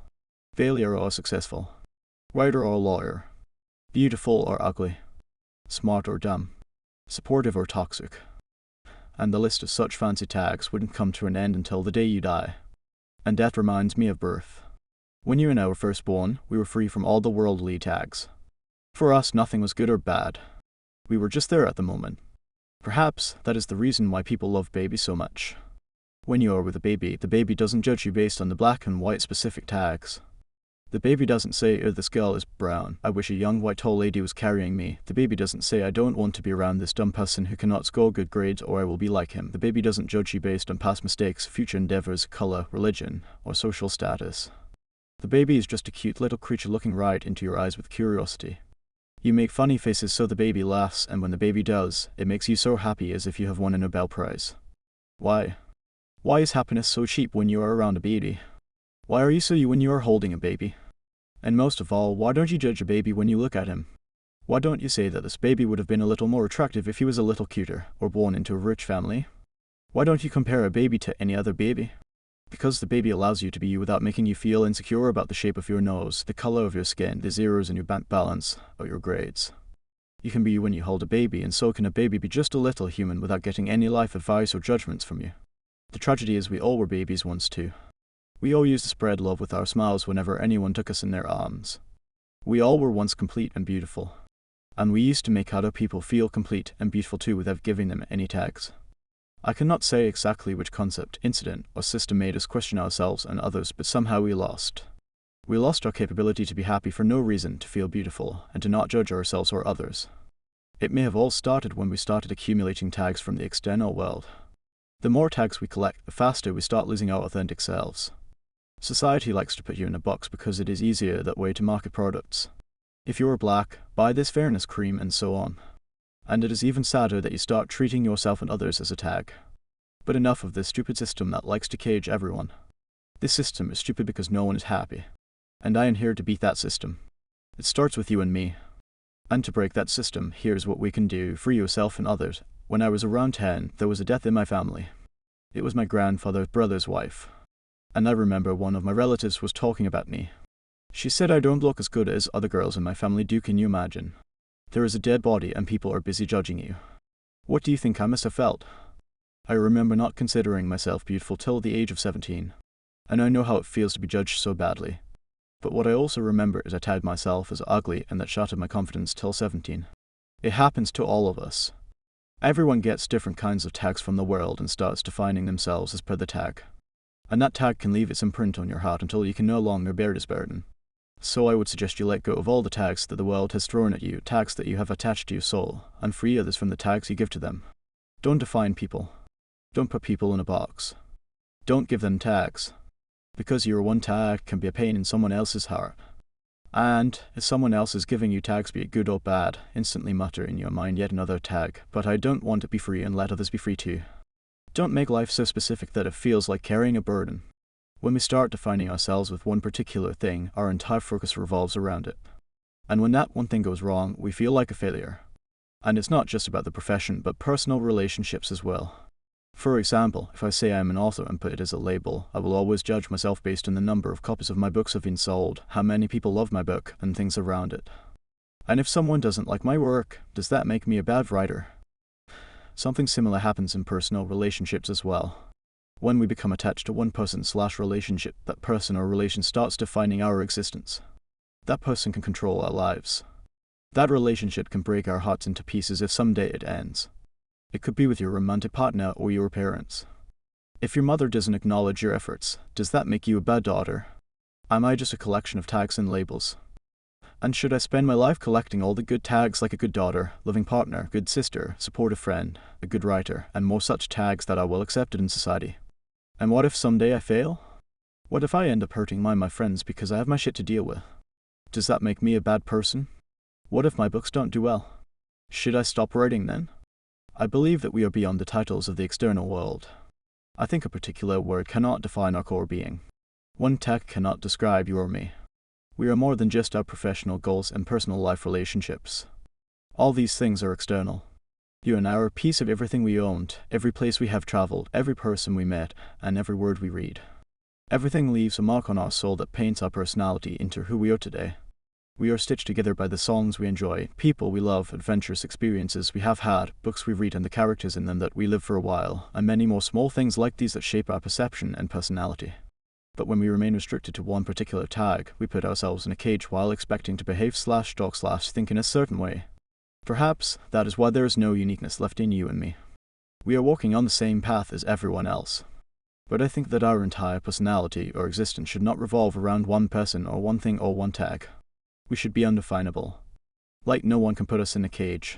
failure or successful, writer or lawyer, beautiful or ugly, smart or dumb, supportive or toxic. And the list of such fancy tags wouldn't come to an end until the day you die. And death reminds me of birth. When you and I were first born, we were free from all the worldly tags. For us, nothing was good or bad. We were just there at the moment. Perhaps that is the reason why people love babies so much. When you are with a baby, the baby doesn't judge you based on the black and white specific tags. The baby doesn't say, oh, this girl is brown, I wish a young white tall lady was carrying me. The baby doesn't say, I don't want to be around this dumb person who cannot score good grades, or I will be like him. The baby doesn't judge you based on past mistakes, future endeavors, color, religion, or social status. The baby is just a cute little creature looking right into your eyes with curiosity. You make funny faces so the baby laughs, and when the baby does, it makes you so happy as if you have won a Nobel Prize. Why? Why is happiness so cheap when you are around a baby? Why are you so you when you are holding a baby? And most of all, why don't you judge a baby when you look at him? Why don't you say that this baby would have been a little more attractive if he was a little cuter, or born into a rich family? Why don't you compare a baby to any other baby? Because the baby allows you to be you without making you feel insecure about the shape of your nose, the color of your skin, the zeros in your bank balance, or your grades. You can be you when you hold a baby, and so can a baby be just a little human without getting any life advice or judgments from you. The tragedy is we all were babies once too. We all used to spread love with our smiles whenever anyone took us in their arms. We all were once complete and beautiful. And we used to make other people feel complete and beautiful too without giving them any tags. I cannot say exactly which concept, incident, or system made us question ourselves and others, but somehow we lost. We lost our capability to be happy for no reason, to feel beautiful, and to not judge ourselves or others. It may have all started when we started accumulating tags from the external world. The more tags we collect, the faster we start losing our authentic selves. Society likes to put you in a box because it is easier that way to market products. If you are black, buy this fairness cream, and so on. And it is even sadder that you start treating yourself and others as a tag. But enough of this stupid system that likes to cage everyone. This system is stupid because no one is happy. And I am here to beat that system. It starts with you and me. And to break that system, here's what we can do: free yourself and others. When I was around 10, there was a death in my family. It was my grandfather's brother's wife. And I remember one of my relatives was talking about me. She said I don't look as good as other girls in my family do. Can you imagine? There is a dead body and people are busy judging you. What do you think I must have felt? I remember not considering myself beautiful till the age of 17. And I know how it feels to be judged so badly. But what I also remember is I tagged myself as ugly, and that shattered my confidence till 17. It happens to all of us. Everyone gets different kinds of tags from the world and starts defining themselves as per the tag. And that tag can leave its imprint on your heart until you can no longer bear this burden. So I would suggest you let go of all the tags that the world has thrown at you, tags that you have attached to your soul, and free others from the tags you give to them. Don't define people. Don't put people in a box. Don't give them tags. Because your one tag can be a pain in someone else's heart. And if someone else is giving you tags, be it good or bad, instantly mutter in your mind yet another tag, but I don't want to be free, and let others be free too. Don't make life so specific that it feels like carrying a burden. When we start defining ourselves with one particular thing, our entire focus revolves around it. And when that one thing goes wrong, we feel like a failure. And it's not just about the profession, but personal relationships as well. For example, if I say I am an author and put it as a label, I will always judge myself based on the number of copies of my books have been sold, how many people love my book, and things around it. And if someone doesn't like my work, does that make me a bad writer? Something similar happens in personal relationships as well. When we become attached to one person/relationship, that person or relation starts defining our existence. That person can control our lives. That relationship can break our hearts into pieces if someday it ends. It could be with your romantic partner or your parents. If your mother doesn't acknowledge your efforts, does that make you a bad daughter? Am I just a collection of tags and labels? And should I spend my life collecting all the good tags like a good daughter, loving partner, good sister, supportive friend, a good writer, and more such tags that are well accepted in society? And what if someday I fail? What if I end up hurting my friends because I have my shit to deal with? Does that make me a bad person? What if my books don't do well? Should I stop writing then? I believe that we are beyond the titles of the external world. I think a particular word cannot define our core being. One tag cannot describe you or me. We are more than just our professional goals and personal life relationships. All these things are external. You and I are a piece of everything we owned, every place we have traveled, every person we met, and every word we read. Everything leaves a mark on our soul that paints our personality into who we are today. We are stitched together by the songs we enjoy, people we love, adventurous experiences we have had, books we read and the characters in them that we live for a while, and many more small things like these that shape our perception and personality. But when we remain restricted to one particular tag, we put ourselves in a cage while expecting to behave/talk/think in a certain way. Perhaps that is why there is no uniqueness left in you and me. We are walking on the same path as everyone else. But I think that our entire personality or existence should not revolve around one person or one thing or one tag. We should be undefinable. Like no one can put us in a cage.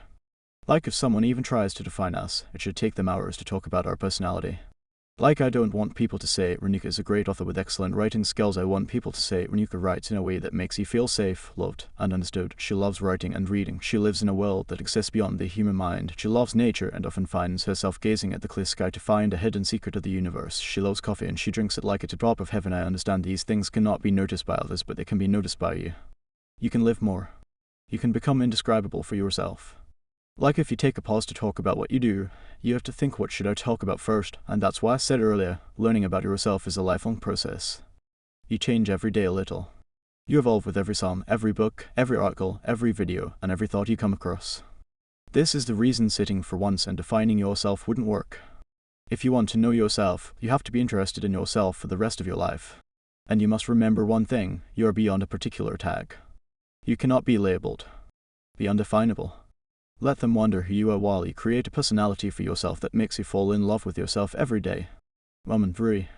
Like if someone even tries to define us, it should take them hours to talk about our personality. Like I don't want people to say Renuka is a great author with excellent writing skills, I want people to say Renuka writes in a way that makes you feel safe, loved, and understood. She loves writing and reading. She lives in a world that exists beyond the human mind. She loves nature and often finds herself gazing at the clear sky to find a hidden secret of the universe. She loves coffee and she drinks it like it's a drop of heaven. I understand these things cannot be noticed by others, but they can be noticed by you. You can live more. You can become indescribable for yourself. Like if you take a pause to talk about what you do, you have to think, what should I talk about first? And that's why I said earlier, learning about yourself is a lifelong process. You change every day a little. You evolve with every song, every book, every article, every video, and every thought you come across. This is the reason sitting for once and defining yourself wouldn't work. If you want to know yourself, you have to be interested in yourself for the rest of your life. And you must remember one thing, you are beyond a particular tag. You cannot be labeled. Be undefinable. Let them wonder who you are while you create a personality for yourself that makes you fall in love with yourself every day. Moment 3.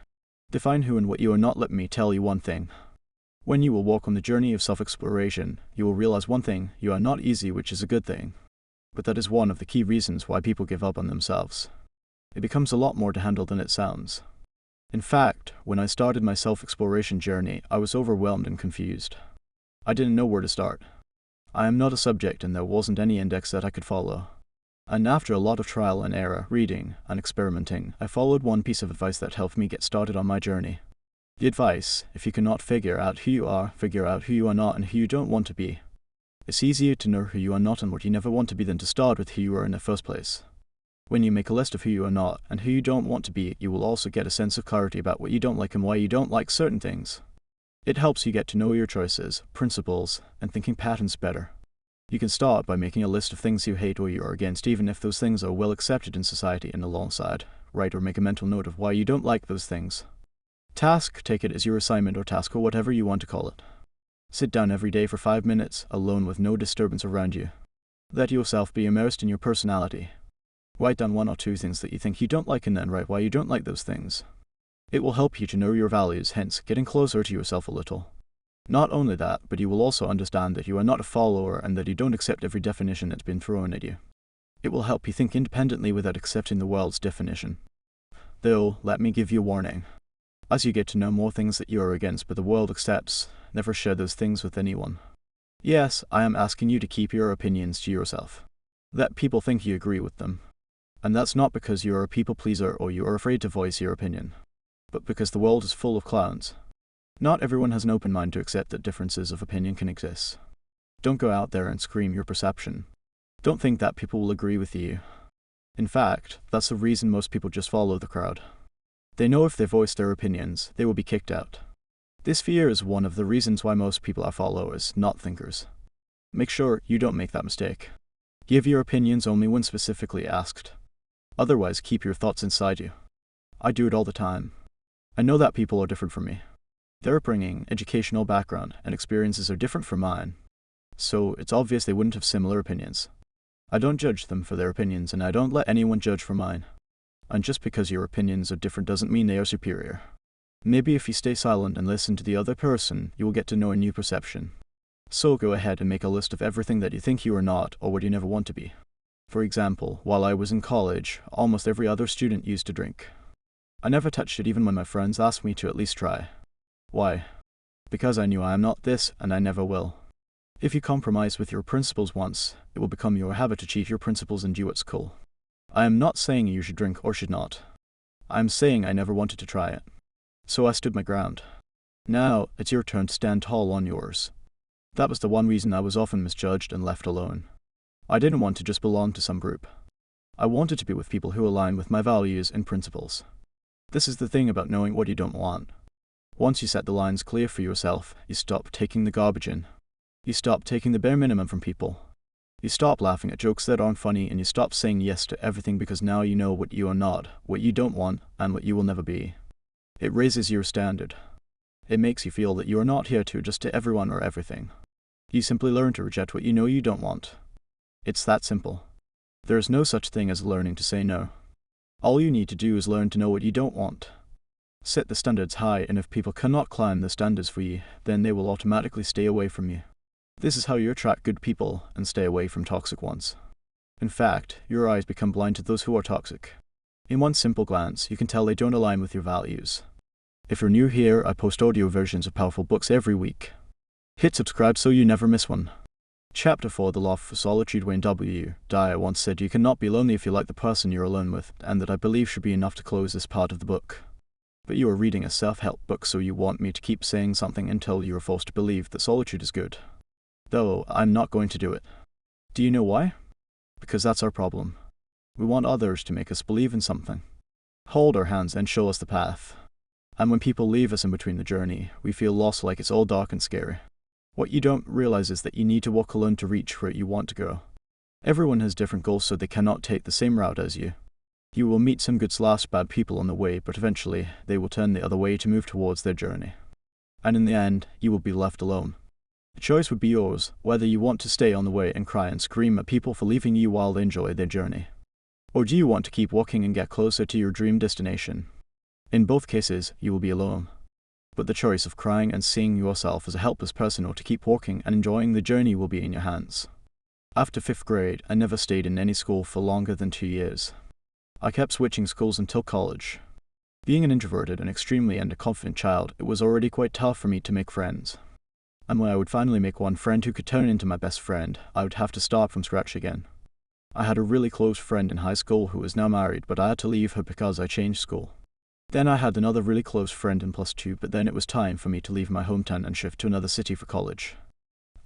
Define who and what you are not. Let me tell you one thing. When you will walk on the journey of self-exploration, you will realize one thing, you are not easy, which is a good thing. But that is one of the key reasons why people give up on themselves. It becomes a lot more to handle than it sounds. In fact, when I started my self-exploration journey, I was overwhelmed and confused. I didn't know where to start. I am not a subject and there wasn't any index that I could follow. And after a lot of trial and error, reading, and experimenting, I followed one piece of advice that helped me get started on my journey. The advice, if you cannot figure out who you are, figure out who you are not and who you don't want to be. It's easier to know who you are not and what you never want to be than to start with who you are in the first place. When you make a list of who you are not and who you don't want to be, you will also get a sense of clarity about what you don't like and why you don't like certain things. It helps you get to know your choices, principles, and thinking patterns better. You can start by making a list of things you hate or you are against, even if those things are well accepted in society, and alongside, write or make a mental note of why you don't like those things. Take it as your assignment or task or whatever you want to call it. Sit down every day for 5 minutes, alone with no disturbance around you. Let yourself be immersed in your personality. Write down 1 or 2 things that you think you don't like and then write why you don't like those things. It will help you to know your values, hence getting closer to yourself a little. Not only that, but you will also understand that you are not a follower and that you don't accept every definition that's been thrown at you. It will help you think independently without accepting the world's definition. Though, let me give you a warning. As you get to know more things that you are against but the world accepts, never share those things with anyone. Yes, I am asking you to keep your opinions to yourself. Let people think you agree with them. And that's not because you are a people pleaser or you are afraid to voice your opinion, but because the world is full of clowns. Not everyone has an open mind to accept that differences of opinion can exist. Don't go out there and scream your perception. Don't think that people will agree with you. In fact, that's the reason most people just follow the crowd. They know if they voice their opinions, they will be kicked out. This fear is one of the reasons why most people are followers, not thinkers. Make sure you don't make that mistake. Give your opinions only when specifically asked. Otherwise, keep your thoughts inside you. I do it all the time. I know that people are different from me. Their upbringing, educational background, and experiences are different from mine. So it's obvious they wouldn't have similar opinions. I don't judge them for their opinions, and I don't let anyone judge for mine. And just because your opinions are different doesn't mean they are superior. Maybe if you stay silent and listen to the other person, you will get to know a new perception. So go ahead and make a list of everything that you think you are not or what you never want to be. For example, while I was in college, almost every other student used to drink. I never touched it even when my friends asked me to at least try. Why? Because I knew I am not this and I never will. If you compromise with your principles once, it will become your habit to cheat your principles and do what's cool. I am not saying you should drink or should not. I am saying I never wanted to try it. So I stood my ground. Now, it's your turn to stand tall on yours. That was the one reason I was often misjudged and left alone. I didn't want to just belong to some group. I wanted to be with people who align with my values and principles. This is the thing about knowing what you don't want. Once you set the lines clear for yourself, you stop taking the garbage in. You stop taking the bare minimum from people. You stop laughing at jokes that aren't funny, and you stop saying yes to everything because now you know what you are not, what you don't want, and what you will never be. It raises your standard. It makes you feel that you are not here to adjust to everyone or everything. You simply learn to reject what you know you don't want. It's that simple. There is no such thing as learning to say no. All you need to do is learn to know what you don't want. Set the standards high, and if people cannot climb the standards for you, then they will automatically stay away from you. This is how you attract good people and stay away from toxic ones. In fact, your eyes become blind to those who are toxic. In one simple glance, you can tell they don't align with your values. If you're new here, I post audio versions of powerful books every week. Hit subscribe so you never miss one. Chapter 4, The Law for Solitude. Wayne W. Dyer once said, "You cannot be lonely if you like the person you're alone with," and that I believe should be enough to close this part of the book. But you are reading a self-help book, so you want me to keep saying something until you are forced to believe that solitude is good. Though, I'm not going to do it. Do you know why? Because that's our problem. We want others to make us believe in something. Hold our hands and show us the path. And when people leave us in between the journey, we feel lost, like it's all dark and scary. What you don't realize is that you need to walk alone to reach where you want to go. Everyone has different goals, so they cannot take the same route as you. You will meet some good/bad people on the way, but eventually they will turn the other way to move towards their journey. And in the end, you will be left alone. The choice would be yours, whether you want to stay on the way and cry and scream at people for leaving you while they enjoy their journey. Or do you want to keep walking and get closer to your dream destination? In both cases, you will be alone. But the choice of crying and seeing yourself as a helpless person, or to keep walking and enjoying the journey, will be in your hands. After 5th grade, I never stayed in any school for longer than 2 years. I kept switching schools until college. Being an introverted and extremely underconfident child, it was already quite tough for me to make friends. And when I would finally make one friend who could turn into my best friend, I would have to start from scratch again. I had a really close friend in high school who is now married, but I had to leave her because I changed school. Then I had another really close friend in +2, but then it was time for me to leave my hometown and shift to another city for college.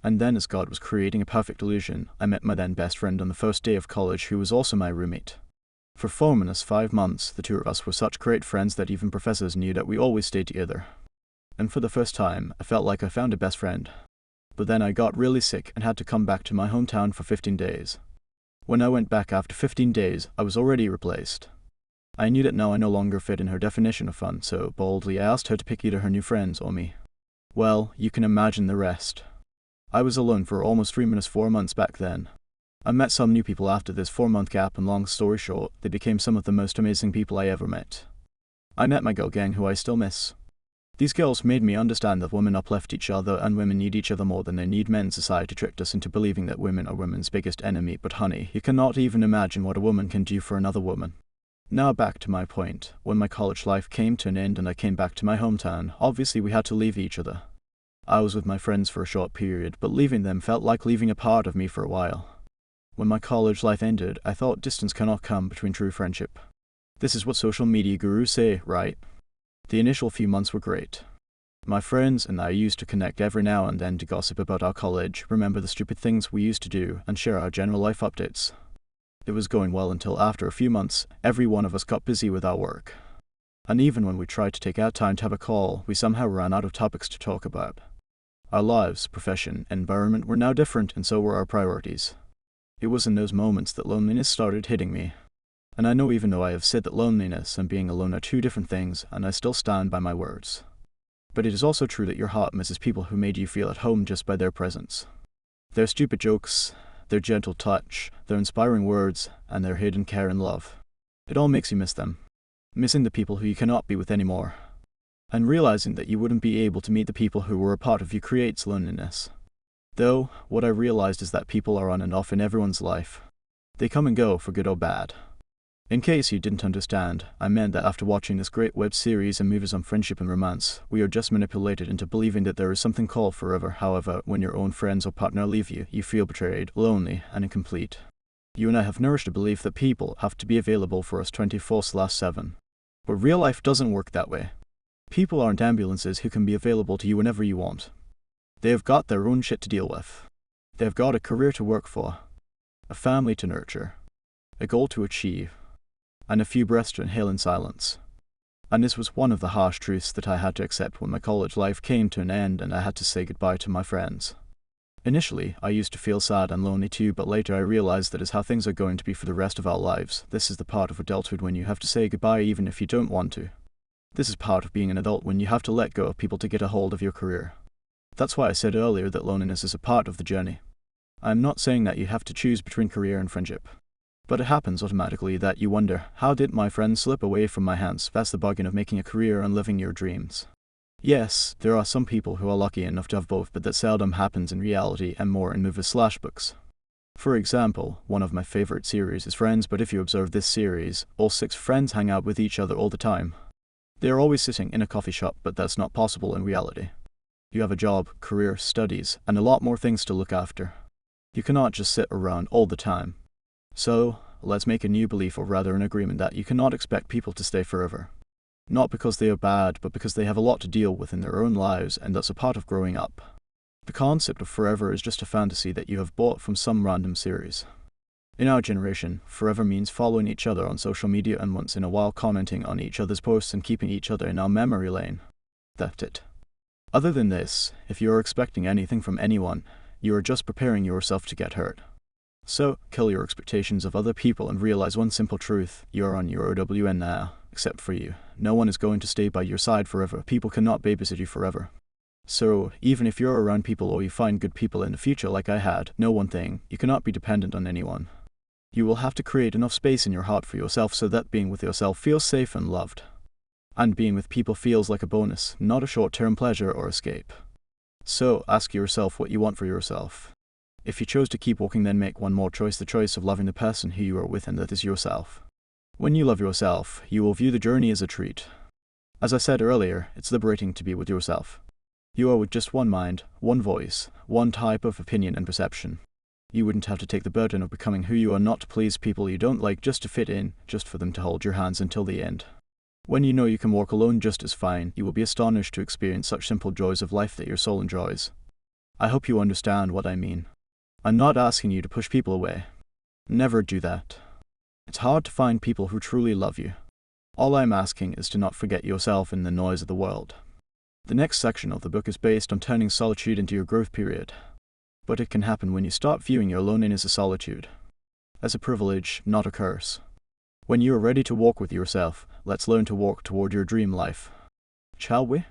And then, as God was creating a perfect illusion, I met my then best friend on the first day of college, who was also my roommate. For 5 months, the two of us were such great friends that even professors knew that we always stayed together. And for the first time, I felt like I found a best friend. But then I got really sick and had to come back to my hometown for 15 days. When I went back after 15 days, I was already replaced. I knew that now I no longer fit in her definition of fun, so boldly I asked her to pick either her new friends or me. Well, you can imagine the rest. I was alone for almost 4 months back then. I met some new people after this 4-month gap, and long story short, they became some of the most amazing people I ever met. I met my girl gang, who I still miss. These girls made me understand that women uplift each other and women need each other more than they need men. Society tricked us into believing that women are women's biggest enemy, but honey, you cannot even imagine what a woman can do for another woman. Now back to my point. When my college life came to an end and I came back to my hometown, obviously we had to leave each other. I was with my friends for a short period, but leaving them felt like leaving a part of me for a while. When my college life ended, I thought distance cannot come between true friendship. This is what social media gurus say, right? The initial few months were great. My friends and I used to connect every now and then to gossip about our college, remember the stupid things we used to do, and share our general life updates. It was going well until after a few months, every one of us got busy with our work. And even when we tried to take out time to have a call, we somehow ran out of topics to talk about. Our lives, profession, and environment were now different, and so were our priorities. It was in those moments that loneliness started hitting me. And I know even though I have said that loneliness and being alone are two different things, and I still stand by my words. But it is also true that your heart misses people who made you feel at home just by their presence. Their stupid jokes, their gentle touch, their inspiring words, and their hidden care and love. It all makes you miss them. Missing the people who you cannot be with anymore. And realizing that you wouldn't be able to meet the people who were a part of you creates loneliness. Though, what I realized is that people are on and off in everyone's life. They come and go for good or bad. In case you didn't understand, I meant that after watching this great web series and movies on friendship and romance, we are just manipulated into believing that there is something called forever. However, when your own friends or partner leave you, you feel betrayed, lonely, and incomplete. You and I have nourished a belief that people have to be available for us 24/7. But real life doesn't work that way. People aren't ambulances who can be available to you whenever you want. They have got their own shit to deal with. They have got a career to work for, a family to nurture, a goal to achieve, and a few breaths to inhale in silence. And this was one of the harsh truths that I had to accept when my college life came to an end and I had to say goodbye to my friends. Initially, I used to feel sad and lonely too, but later I realized that is how things are going to be for the rest of our lives. This is the part of adulthood when you have to say goodbye even if you don't want to. This is part of being an adult when you have to let go of people to get a hold of your career. That's why I said earlier that loneliness is a part of the journey. I am not saying that you have to choose between career and friendship. But it happens automatically that you wonder, how did my friends slip away from my hands? That's the bargain of making a career and living your dreams. Yes, there are some people who are lucky enough to have both, but that seldom happens in reality and more in movies/books. For example, one of my favorite series is Friends, but if you observe this series, all 6 friends hang out with each other all the time. They are always sitting in a coffee shop, but that's not possible in reality. You have a job, career, studies, and a lot more things to look after. You cannot just sit around all the time. So, let's make a new belief, or rather an agreement, that you cannot expect people to stay forever. Not because they are bad, but because they have a lot to deal with in their own lives, and that's a part of growing up. The concept of forever is just a fantasy that you have bought from some random series. In our generation, forever means following each other on social media and once in a while commenting on each other's posts and keeping each other in our memory lane. That's it. Other than this, if you are expecting anything from anyone, you are just preparing yourself to get hurt. So, kill your expectations of other people and realize one simple truth: you are on your OWN now, except for you. No one is going to stay by your side forever. People cannot babysit you forever. So, even if you're around people or you find good people in the future like I had, know one thing: you cannot be dependent on anyone. You will have to create enough space in your heart for yourself so that being with yourself feels safe and loved. And being with people feels like a bonus, not a short-term pleasure or escape. So, ask yourself what you want for yourself. If you chose to keep walking, then make one more choice, the choice of loving the person who you are with, and that is yourself. When you love yourself, you will view the journey as a treat. As I said earlier, it's liberating to be with yourself. You are with just one mind, one voice, one type of opinion and perception. You wouldn't have to take the burden of becoming who you are, not to please people you don't like, just to fit in, just for them to hold your hands until the end. When you know you can walk alone just as fine, you will be astonished to experience such simple joys of life that your soul enjoys. I hope you understand what I mean. I'm not asking you to push people away. Never do that. It's hard to find people who truly love you. All I'm asking is to not forget yourself in the noise of the world. The next section of the book is based on turning solitude into your growth period. But it can happen when you start viewing your loneliness as solitude, as a privilege, not a curse. When you are ready to walk with yourself, let's learn to walk toward your dream life. Shall we?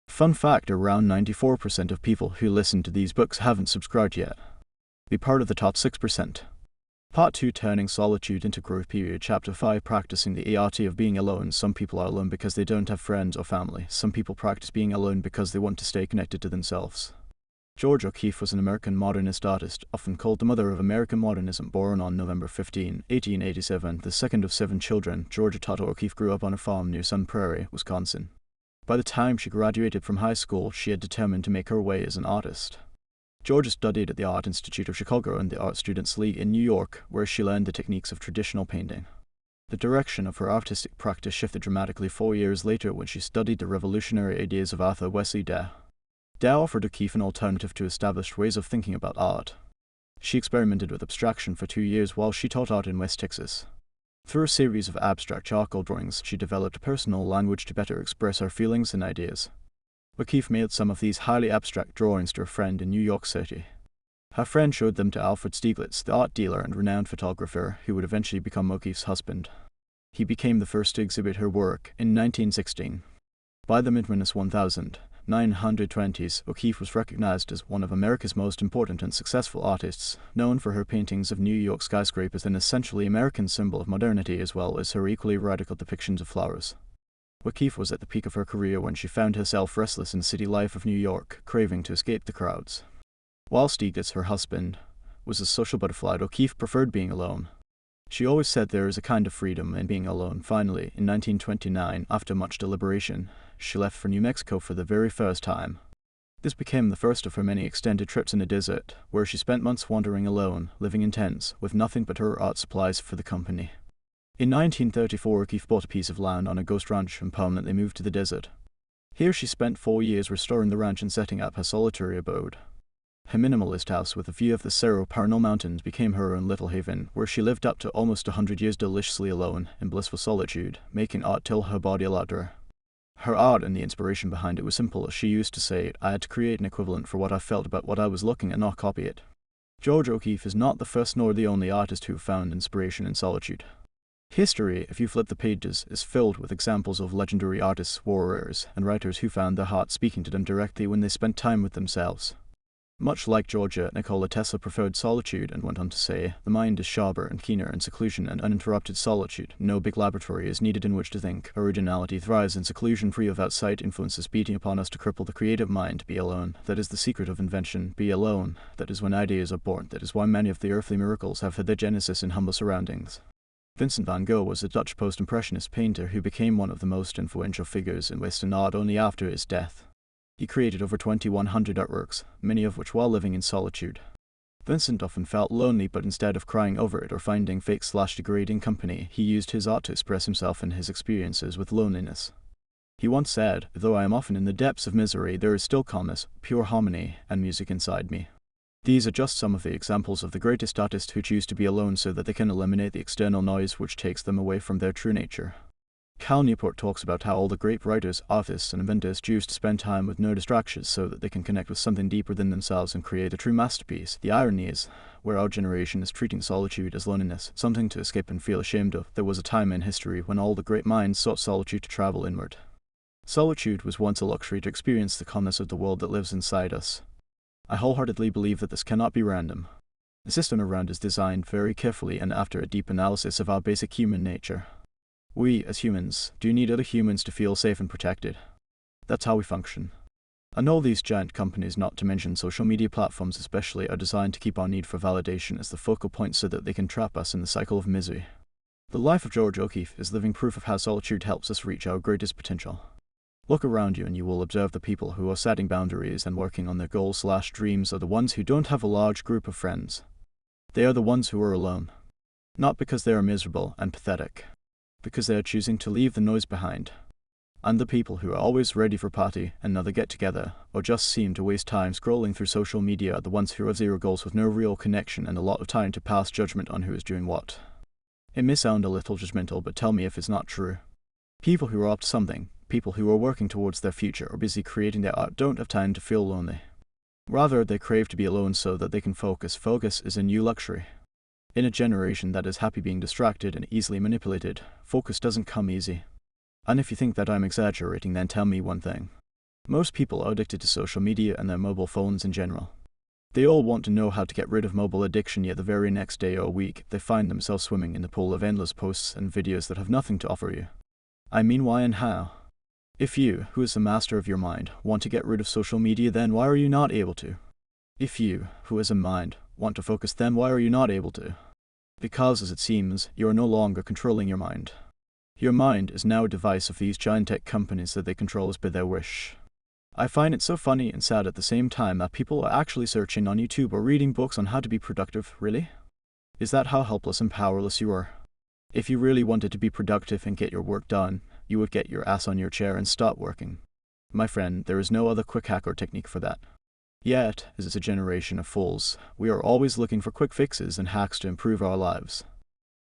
Fun fact, around 94% of people who listen to these books haven't subscribed yet. Be part of the top 6%. Part 2, Turning Solitude into Growth Period. Chapter 5, Practicing the art of being alone. Some people are alone because they don't have friends or family. Some people practice being alone because they want to stay connected to themselves. Georgia O'Keeffe was an American modernist artist, often called the mother of American modernism, born on November 15, 1887, the second of 7 children. Georgia Toto O'Keeffe grew up on a farm near Sun Prairie, Wisconsin. By the time she graduated from high school, she had determined to make her way as an artist. Georgia studied at the Art Institute of Chicago and the Art Students League in New York, where she learned the techniques of traditional painting. The direction of her artistic practice shifted dramatically 4 years later when she studied the revolutionary ideas of Arthur Wesley Daw. Daw offered O'Keeffe an alternative to established ways of thinking about art. She experimented with abstraction for 2 years while she taught art in West Texas. Through a series of abstract charcoal drawings, she developed a personal language to better express her feelings and ideas. O'Keeffe mailed some of these highly abstract drawings to a friend in New York City. Her friend showed them to Alfred Stieglitz, the art dealer and renowned photographer, who would eventually become O'Keeffe's husband. He became the first to exhibit her work in 1916. By the mid-1920s, O'Keeffe was recognized as one of America's most important and successful artists, known for her paintings of New York skyscrapers, an essentially American symbol of modernity, as well as her equally radical depictions of flowers. O'Keeffe was at the peak of her career when she found herself restless in the city life of New York, craving to escape the crowds. While Stieglitz, her husband, was a social butterfly, O'Keeffe preferred being alone. She always said there is a kind of freedom in being alone. Finally, in 1929, after much deliberation, she left for New Mexico for the very first time. This became the first of her many extended trips in the desert, where she spent months wandering alone, living in tents, with nothing but her art supplies for the company. In 1934, O'Keeffe bought a piece of land on a ghost ranch and permanently moved to the desert. Here she spent 4 years restoring the ranch and setting up her solitary abode. Her minimalist house with a view of the Cerro Paranal Mountains became her own little haven, where she lived up to almost 100 years deliciously alone, in blissful solitude, making art till her body allowed her. Her art and the inspiration behind it was simple. As she used to say, I had to create an equivalent for what I felt about what I was looking at, not copy it. Georgia O'Keeffe is not the first nor the only artist who found inspiration in solitude. History, if you flip the pages, is filled with examples of legendary artists, warriors, and writers who found their heart speaking to them directly when they spent time with themselves. Much like Georgia, Nikola Tesla preferred solitude and went on to say, the mind is sharper and keener in seclusion and uninterrupted solitude. No big laboratory is needed in which to think. Originality thrives in seclusion, free of outside influences beating upon us to cripple the creative mind. Be alone. That is the secret of invention. Be alone. That is when ideas are born. That is why many of the earthly miracles have had their genesis in humble surroundings. Vincent van Gogh was a Dutch post-impressionist painter who became one of the most influential figures in Western art only after his death. He created over 2,100 artworks, many of which while living in solitude. Vincent often felt lonely, but instead of crying over it or finding fake/degrading company, he used his art to express himself and his experiences with loneliness. He once said, though I am often in the depths of misery, there is still calmness, pure harmony, and music inside me. These are just some of the examples of the greatest artists who choose to be alone so that they can eliminate the external noise which takes them away from their true nature. Cal Newport talks about how all the great writers, artists, and inventors choose to spend time with no distractions so that they can connect with something deeper than themselves and create a true masterpiece. The irony is, where our generation is treating solitude as loneliness, something to escape and feel ashamed of, there was a time in history when all the great minds sought solitude to travel inward. Solitude was once a luxury to experience the calmness of the world that lives inside us. I wholeheartedly believe that this cannot be random. The system around is designed very carefully and after a deep analysis of our basic human nature. We, as humans, do need other humans to feel safe and protected. That's how we function. And all these giant companies, not to mention social media platforms especially, are designed to keep our need for validation as the focal point so that they can trap us in the cycle of misery. The life of Georgia O'Keeffe is living proof of how solitude helps us reach our greatest potential. Look around you and you will observe the people who are setting boundaries and working on their goals/dreams are the ones who don't have a large group of friends. They are the ones who are alone. Not because they are miserable and pathetic, because they are choosing to leave the noise behind. And the people who are always ready for party, another get-together, or just seem to waste time scrolling through social media are the ones who have zero goals with no real connection and a lot of time to pass judgment on who is doing what. It may sound a little judgmental, but tell me if it's not true. People who are up to something, people who are working towards their future or busy creating their art don't have time to feel lonely. Rather, they crave to be alone so that they can focus. Focus is a new luxury. In a generation that is happy being distracted and easily manipulated, focus doesn't come easy. And if you think that I'm exaggerating, then tell me one thing. Most people are addicted to social media and their mobile phones in general. They all want to know how to get rid of mobile addiction, yet the very next day or week, they find themselves swimming in the pool of endless posts and videos that have nothing to offer you. I mean, why and how? If you, who is the master of your mind, want to get rid of social media, then why are you not able to? If you, who has a mind, want to focus, then why are you not able to? Because, as it seems, you are no longer controlling your mind. Your mind is now a device of these giant tech companies that they control as per their wish. I find it so funny and sad at the same time that people are actually searching on YouTube or reading books on how to be productive. Really? Is that how helpless and powerless you are? If you really wanted to be productive and get your work done, you would get your ass on your chair and stop working. My friend, there is no other quick hack or technique for that. Yet, as it's a generation of fools, we are always looking for quick fixes and hacks to improve our lives.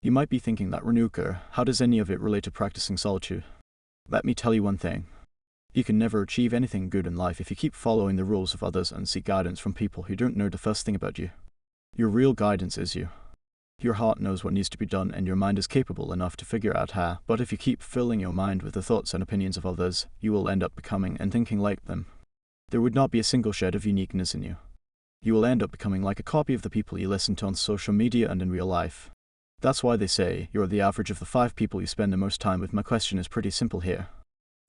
You might be thinking that, Renuka, how does any of it relate to practicing solitude? Let me tell you one thing. You can never achieve anything good in life if you keep following the rules of others and seek guidance from people who don't know the first thing about you. Your real guidance is you. Your heart knows what needs to be done and your mind is capable enough to figure out how, but if you keep filling your mind with the thoughts and opinions of others, you will end up becoming and thinking like them. There would not be a single shred of uniqueness in you. You will end up becoming like a copy of the people you listen to on social media and in real life. That's why they say you're the average of the 5 people you spend the most time with. My question is pretty simple here.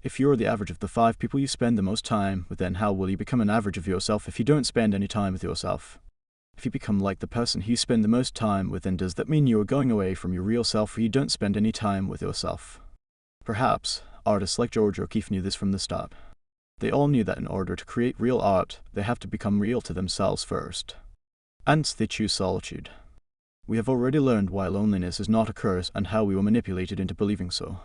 If you're the average of the 5 people you spend the most time with, then how will you become an average of yourself if you don't spend any time with yourself? If you become like the person who you spend the most time with, then does that mean you are going away from your real self or you don't spend any time with yourself? Perhaps artists like George O'Keeffe knew this from the start. They all knew that in order to create real art, they have to become real to themselves first. And they choose solitude. We have already learned why loneliness is not a curse and how we were manipulated into believing so.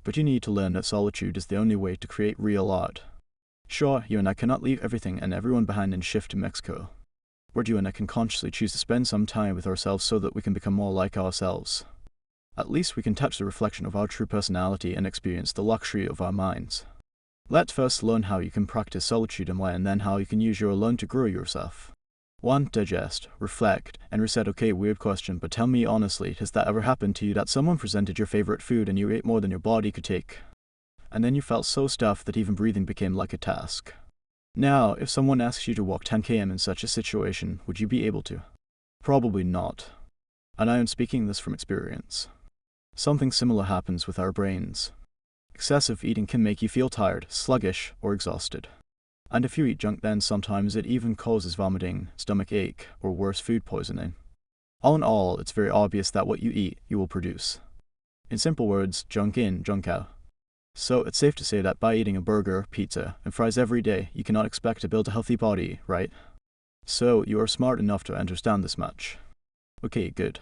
But you need to learn that solitude is the only way to create real art. Sure, you and I cannot leave everything and everyone behind and shift to Mexico, where you and I can consciously choose to spend some time with ourselves so that we can become more like ourselves. At least we can touch the reflection of our true personality and experience the luxury of our minds. Let's first learn how you can practice solitude and why, and then how you can use your alone to grow yourself. 1. Digest, reflect, and reset. Okay, weird question, but tell me honestly, has that ever happened to you that someone presented your favorite food and you ate more than your body could take? And then you felt so stuffed that even breathing became like a task. Now, if someone asks you to walk 10 km in such a situation, would you be able to? Probably not. And I am speaking this from experience. Something similar happens with our brains. Excessive eating can make you feel tired, sluggish, or exhausted. And if you eat junk, then sometimes it even causes vomiting, stomach ache, or worse, food poisoning. All in all, it's very obvious that what you eat, you will produce. In simple words, junk in, junk out. So it's safe to say that by eating a burger, pizza, and fries every day, you cannot expect to build a healthy body, right? So you are smart enough to understand this much. Okay, good.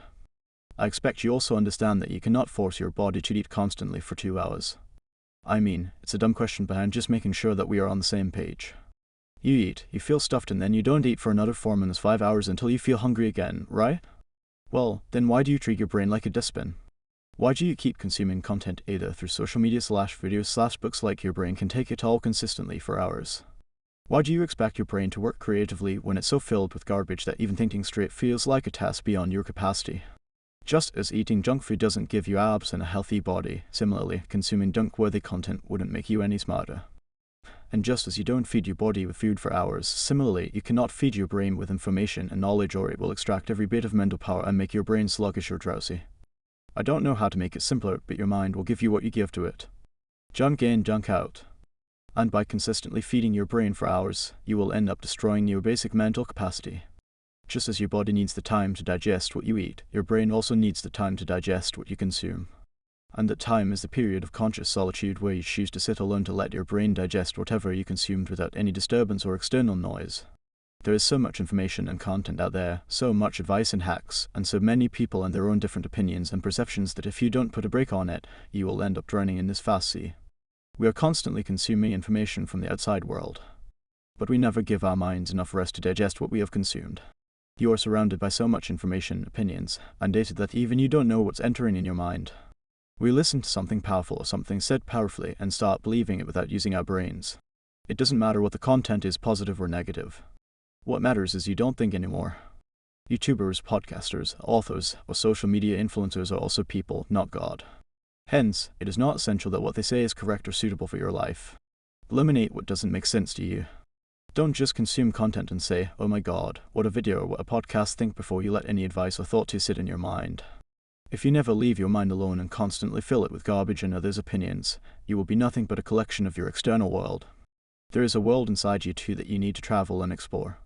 I expect you also understand that you cannot force your body to eat constantly for 2 hours. I mean, it's a dumb question, but I'm just making sure that we are on the same page. You eat, you feel stuffed, and then you don't eat for another 4 minutes, 5 hours until you feel hungry again, right? Well, then why do you treat your brain like a dustbin? Why do you keep consuming content either through social media / videos / books like your brain can take it all consistently for hours? Why do you expect your brain to work creatively when it's so filled with garbage that even thinking straight feels like a task beyond your capacity? Just as eating junk food doesn't give you abs and a healthy body, similarly, consuming junk-worthy content wouldn't make you any smarter. And just as you don't feed your body with food for hours, similarly, you cannot feed your brain with information and knowledge, or it will extract every bit of mental power and make your brain sluggish or drowsy. I don't know how to make it simpler, but your mind will give you what you give to it. Junk in, junk out. And by consistently feeding your brain for hours, you will end up destroying your basic mental capacity. Just as your body needs the time to digest what you eat, your brain also needs the time to digest what you consume. And that time is the period of conscious solitude where you choose to sit alone to let your brain digest whatever you consumed without any disturbance or external noise. There is so much information and content out there, so much advice and hacks, and so many people and their own different opinions and perceptions that if you don't put a brake on it, you will end up drowning in this vast sea. We are constantly consuming information from the outside world, but we never give our minds enough rest to digest what we have consumed. You are surrounded by so much information, opinions, and data that even you don't know what's entering in your mind. We listen to something powerful or something said powerfully and start believing it without using our brains. It doesn't matter what the content is, positive or negative. What matters is you don't think anymore. YouTubers, podcasters, authors, or social media influencers are also people, not God. Hence, it is not essential that what they say is correct or suitable for your life. Eliminate what doesn't make sense to you. Don't just consume content and say, oh my god, what a video or what a podcast. Think before you let any advice or thought to sit in your mind. If you never leave your mind alone and constantly fill it with garbage and others' opinions, you will be nothing but a collection of your external world. There is a world inside you too that you need to travel and explore.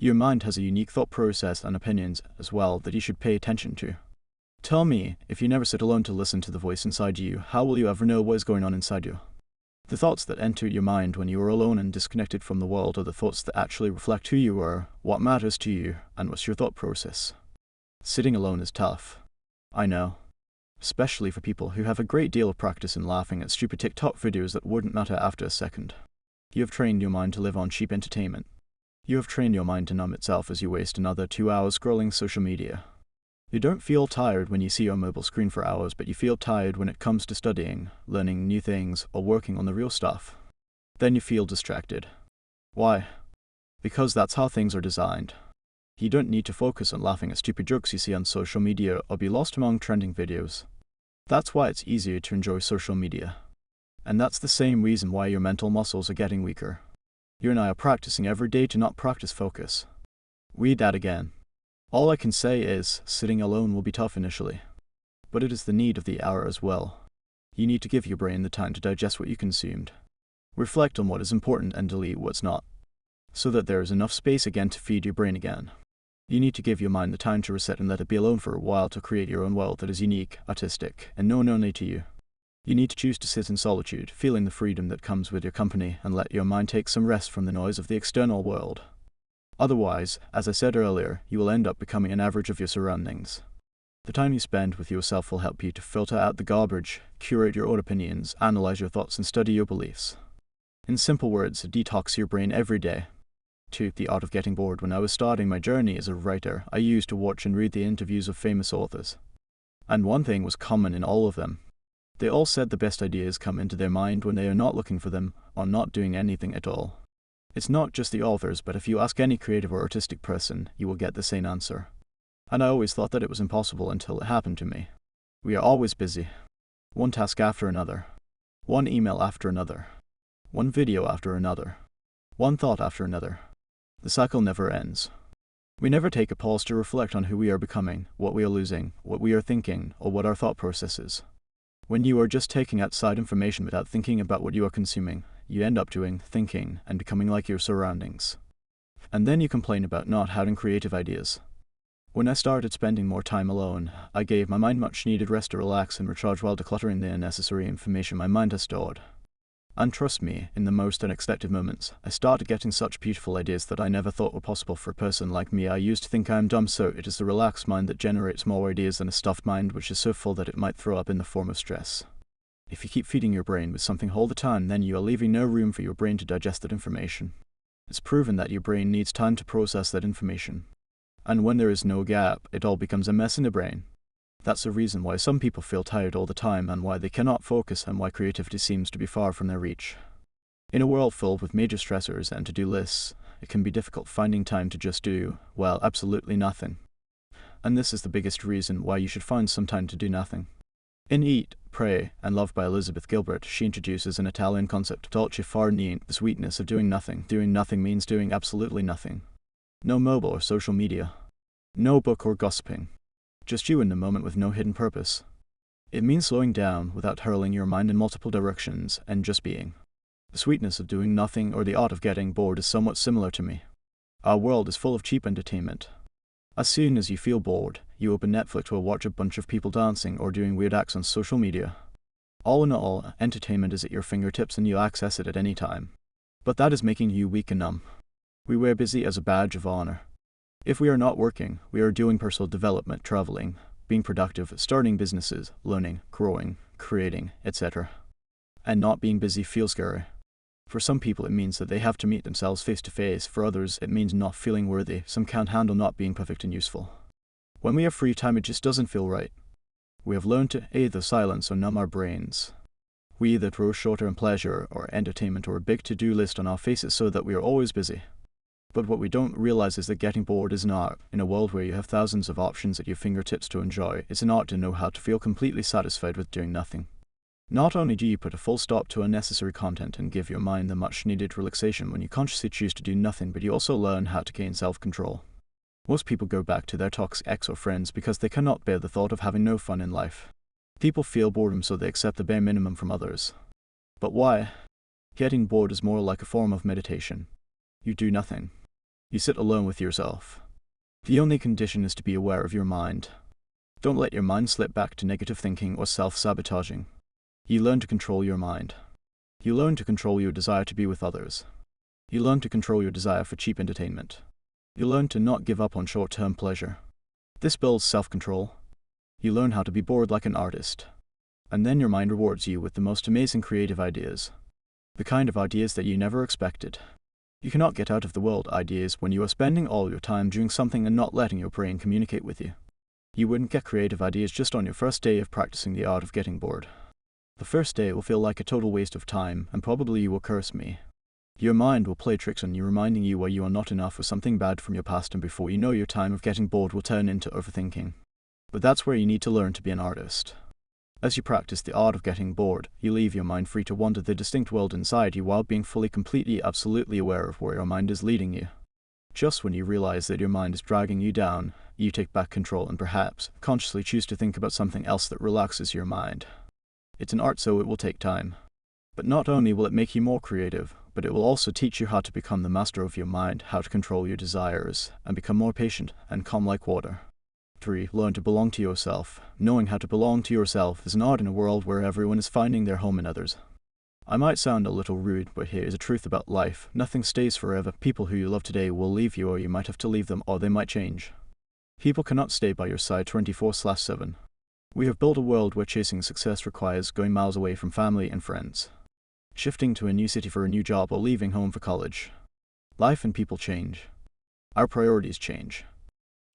Your mind has a unique thought process and opinions as well that you should pay attention to. Tell me, if you never sit alone to listen to the voice inside you, how will you ever know what is going on inside you? The thoughts that enter your mind when you are alone and disconnected from the world are the thoughts that actually reflect who you are, what matters to you, and what's your thought process. Sitting alone is tough. I know. Especially for people who have a great deal of practice in laughing at stupid TikTok videos that wouldn't matter after a second. You have trained your mind to live on cheap entertainment. You have trained your mind to numb itself as you waste another 2 hours scrolling social media. You don't feel tired when you see your mobile screen for hours, but you feel tired when it comes to studying, learning new things, or working on the real stuff. Then you feel distracted. Why? Because that's how things are designed. You don't need to focus on laughing at stupid jokes you see on social media or be lost among trending videos. That's why it's easier to enjoy social media. And that's the same reason why your mental muscles are getting weaker. You and I are practicing every day to not practice focus. Read that again. All I can say is, sitting alone will be tough initially. But it is the need of the hour as well. You need to give your brain the time to digest what you consumed. Reflect on what is important and delete what's not, so that there is enough space again to feed your brain again. You need to give your mind the time to reset and let it be alone for a while to create your own world that is unique, artistic, and known only to you. You need to choose to sit in solitude, feeling the freedom that comes with your company, and let your mind take some rest from the noise of the external world. Otherwise, as I said earlier, you will end up becoming an average of your surroundings. The time you spend with yourself will help you to filter out the garbage, curate your own opinions, analyze your thoughts, and study your beliefs. In simple words, detox your brain every day. 2. The art of getting bored. When I was starting my journey as a writer, I used to watch and read the interviews of famous authors. And one thing was common in all of them. They all said the best ideas come into their mind when they are not looking for them, or not doing anything at all. It's not just the authors, but if you ask any creative or artistic person, you will get the same answer. And I always thought that it was impossible until it happened to me. We are always busy. One task after another. One email after another. One video after another. One thought after another. The cycle never ends. We never take a pause to reflect on who we are becoming, what we are losing, what we are thinking, or what our thought process is. When you are just taking outside information without thinking about what you are consuming, you end up doing, thinking, and becoming like your surroundings. And then you complain about not having creative ideas. When I started spending more time alone, I gave my mind much needed rest to relax and recharge while decluttering the unnecessary information my mind has stored. And trust me, in the most unexpected moments, I started getting such beautiful ideas that I never thought were possible for a person like me. I used to think I am dumb, so it is the relaxed mind that generates more ideas than a stuffed mind which is so full that it might throw up in the form of stress. If you keep feeding your brain with something all the time, then you are leaving no room for your brain to digest that information. It's proven that your brain needs time to process that information. And when there is no gap, it all becomes a mess in the brain. That's the reason why some people feel tired all the time and why they cannot focus and why creativity seems to be far from their reach. In a world filled with major stressors and to-do lists, it can be difficult finding time to just do, well, absolutely nothing. And this is the biggest reason why you should find some time to do nothing. In Eat, Pray, and Love by Elizabeth Gilbert, she introduces an Italian concept, dolce far niente, the sweetness of doing nothing. Doing nothing means doing absolutely nothing. No mobile or social media. No book or gossiping. Just you in the moment with no hidden purpose. It means slowing down without hurling your mind in multiple directions and just being. The sweetness of doing nothing or the art of getting bored is somewhat similar to me. Our world is full of cheap entertainment. As soon as you feel bored, you open Netflix or watch a bunch of people dancing or doing weird acts on social media. All in all, entertainment is at your fingertips and you access it at any time. But that is making you weak and numb. We wear busy as a badge of honor. If we are not working, we are doing personal development, traveling, being productive, starting businesses, learning, growing, creating, etc. And not being busy feels scary. For some people it means that they have to meet themselves face to face, for others it means not feeling worthy, some can't handle not being perfect and useful. When we have free time it just doesn't feel right. We have learned to either silence or numb our brains. We either throw short-term pleasure or entertainment or a big to-do list on our faces so that we are always busy. But what we don't realize is that getting bored is an art. In a world where you have thousands of options at your fingertips to enjoy, it's an art to know how to feel completely satisfied with doing nothing. Not only do you put a full stop to unnecessary content and give your mind the much-needed relaxation when you consciously choose to do nothing, but you also learn how to gain self-control. Most people go back to their toxic ex or friends because they cannot bear the thought of having no fun in life. People feel boredom, so they accept the bare minimum from others. But why? Getting bored is more like a form of meditation. You do nothing. You sit alone with yourself. The only condition is to be aware of your mind. Don't let your mind slip back to negative thinking or self-sabotaging. You learn to control your mind. You learn to control your desire to be with others. You learn to control your desire for cheap entertainment. You learn to not give up on short-term pleasure. This builds self-control. You learn how to be bored like an artist. And then your mind rewards you with the most amazing creative ideas. The kind of ideas that you never expected. You cannot get out of the world ideas when you are spending all your time doing something and not letting your brain communicate with you. You wouldn't get creative ideas just on your first day of practicing the art of getting bored. The first day will feel like a total waste of time, and probably you will curse me. Your mind will play tricks on you, reminding you why you are not enough or something bad from your past, and before you know, your time of getting bored will turn into overthinking. But that's where you need to learn to be an artist. As you practice the art of getting bored, you leave your mind free to wander the distinct world inside you while being fully, completely, absolutely aware of where your mind is leading you. Just when you realize that your mind is dragging you down, you take back control and perhaps consciously choose to think about something else that relaxes your mind. It's an art, so it will take time. But not only will it make you more creative, but it will also teach you how to become the master of your mind, how to control your desires, and become more patient and calm like water. 3. Learn to belong to yourself. Knowing how to belong to yourself is an art in a world where everyone is finding their home in others. I might sound a little rude, but here is a truth about life. Nothing stays forever. People who you love today will leave you, or you might have to leave them, or they might change. People cannot stay by your side 24/7. We have built a world where chasing success requires going miles away from family and friends, shifting to a new city for a new job, or leaving home for college. Life and people change. Our priorities change.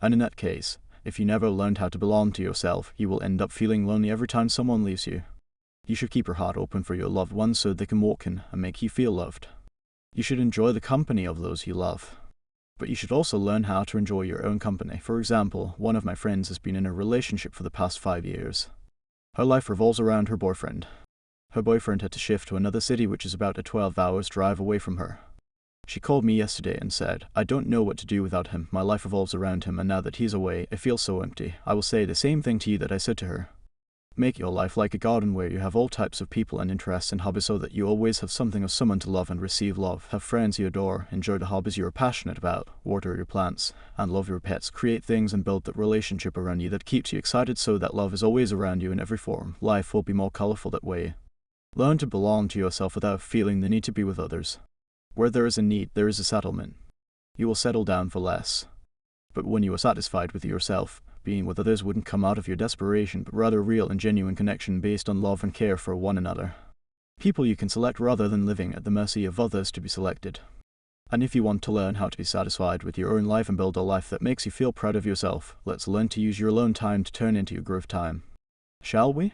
And in that case, if you never learned how to belong to yourself, you will end up feeling lonely every time someone leaves you. You should keep your heart open for your loved ones so they can walk in and make you feel loved. You should enjoy the company of those you love. But you should also learn how to enjoy your own company. For example, one of my friends has been in a relationship for the past 5 years. Her life revolves around her boyfriend. Her boyfriend had to shift to another city, which is about a 12 hours drive away from her. She called me yesterday and said, "I don't know what to do without him. My life revolves around him, and now that he's away, I feel so empty." I will say the same thing to you that I said to her. Make your life like a garden where you have all types of people and interests and hobbies so that you always have something or someone to love and receive love. Have friends you adore, enjoy the hobbies you are passionate about, water your plants, and love your pets. Create things and build that relationship around you that keeps you excited so that love is always around you in every form. Life will be more colorful that way. Learn to belong to yourself without feeling the need to be with others. Where there is a need, there is a settlement. You will settle down for less. But when you are satisfied with yourself, being with others wouldn't come out of your desperation, but rather a real and genuine connection based on love and care for one another. People you can select rather than living at the mercy of others to be selected. And if you want to learn how to be satisfied with your own life and build a life that makes you feel proud of yourself, let's learn to use your alone time to turn into your growth time. Shall we?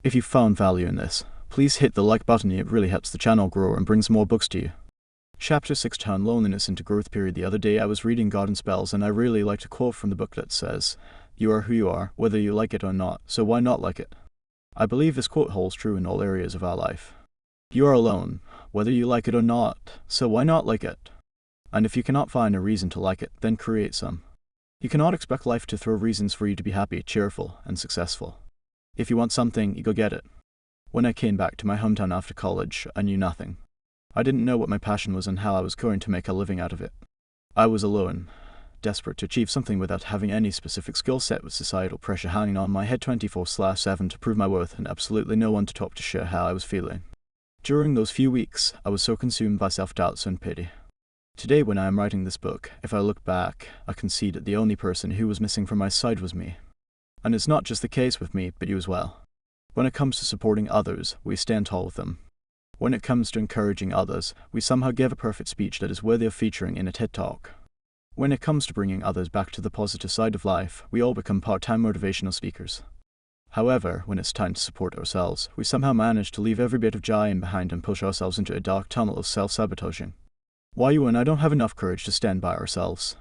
If you found value in this, please hit the like button. It really helps the channel grow and brings more books to you. Chapter 6: Turn Loneliness into Growth. The other day I was reading Garden Spells, and I really liked a quote from the book that says, "You are who you are, whether you like it or not, so why not like it?" I believe this quote holds true in all areas of our life. You are alone, whether you like it or not, so why not like it? And if you cannot find a reason to like it, then create some. You cannot expect life to throw reasons for you to be happy, cheerful, and successful. If you want something, you go get it. When I came back to my hometown after college, I knew nothing. I didn't know what my passion was and how I was going to make a living out of it. I was alone, desperate to achieve something without having any specific skill set, with societal pressure hanging on my head 24/7 to prove my worth, and absolutely no one to talk to share how I was feeling. During those few weeks, I was so consumed by self-doubts and pity. Today, when I am writing this book, if I look back, I can see that the only person who was missing from my side was me. And it's not just the case with me, but you as well. When it comes to supporting others, we stand tall with them. When it comes to encouraging others, we somehow give a perfect speech that is worthy of featuring in a TED Talk. When it comes to bringing others back to the positive side of life, we all become part-time motivational speakers. However, when it's time to support ourselves, we somehow manage to leave every bit of joy behind and push ourselves into a dark tunnel of self-sabotaging. Why you and I don't have enough courage to stand by ourselves?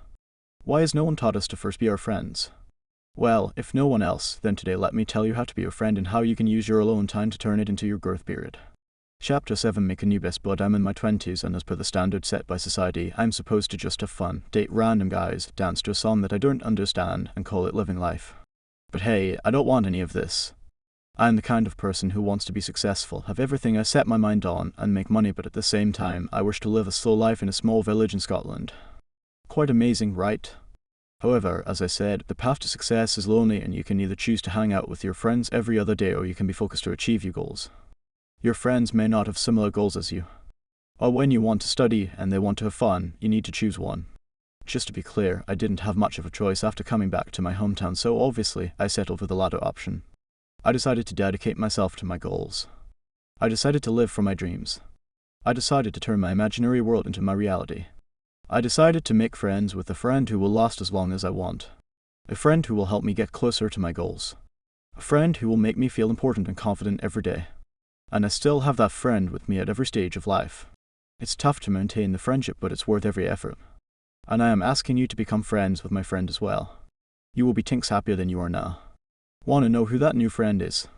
Why has no one taught us to first be our friends? Well, if no one else, then today let me tell you how to be a friend and how you can use your alone time to turn it into your growth period. Chapter 7: Make a new best bud. I'm in my 20s, and as per the standard set by society, I'm supposed to just have fun, date random guys, dance to a song that I don't understand, and call it living life. But hey, I don't want any of this. I'm the kind of person who wants to be successful, have everything I set my mind on, and make money, but at the same time, I wish to live a slow life in a small village in Scotland. Quite amazing, right? However, as I said, the path to success is lonely, and you can either choose to hang out with your friends every other day, or you can be focused to achieve your goals. Your friends may not have similar goals as you. Or when you want to study and they want to have fun, you need to choose one. Just to be clear, I didn't have much of a choice after coming back to my hometown, so obviously I settled for the latter option. I decided to dedicate myself to my goals. I decided to live for my dreams. I decided to turn my imaginary world into my reality. I decided to make friends with a friend who will last as long as I want. A friend who will help me get closer to my goals. A friend who will make me feel important and confident every day. And I still have that friend with me at every stage of life. It's tough to maintain the friendship, but it's worth every effort. And I am asking you to become friends with my friend as well. You will be tinks happier than you are now. Want to know who that new friend is?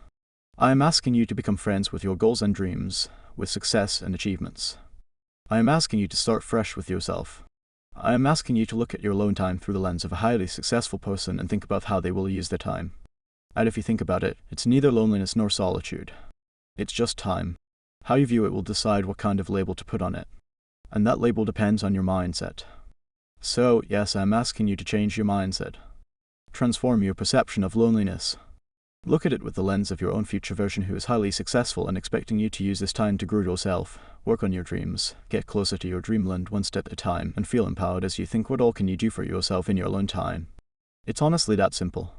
I am asking you to become friends with your goals and dreams, with success and achievements. I am asking you to start fresh with yourself. I am asking you to look at your alone time through the lens of a highly successful person and think about how they will use their time. And if you think about it, it's neither loneliness nor solitude. It's just time. How you view it will decide what kind of label to put on it. And that label depends on your mindset. So, yes, I am asking you to change your mindset. Transform your perception of loneliness. Look at it with the lens of your own future version who is highly successful and expecting you to use this time to grow yourself, work on your dreams, get closer to your dreamland one step at a time, and feel empowered as you think what all can you do for yourself in your alone time. It's honestly that simple.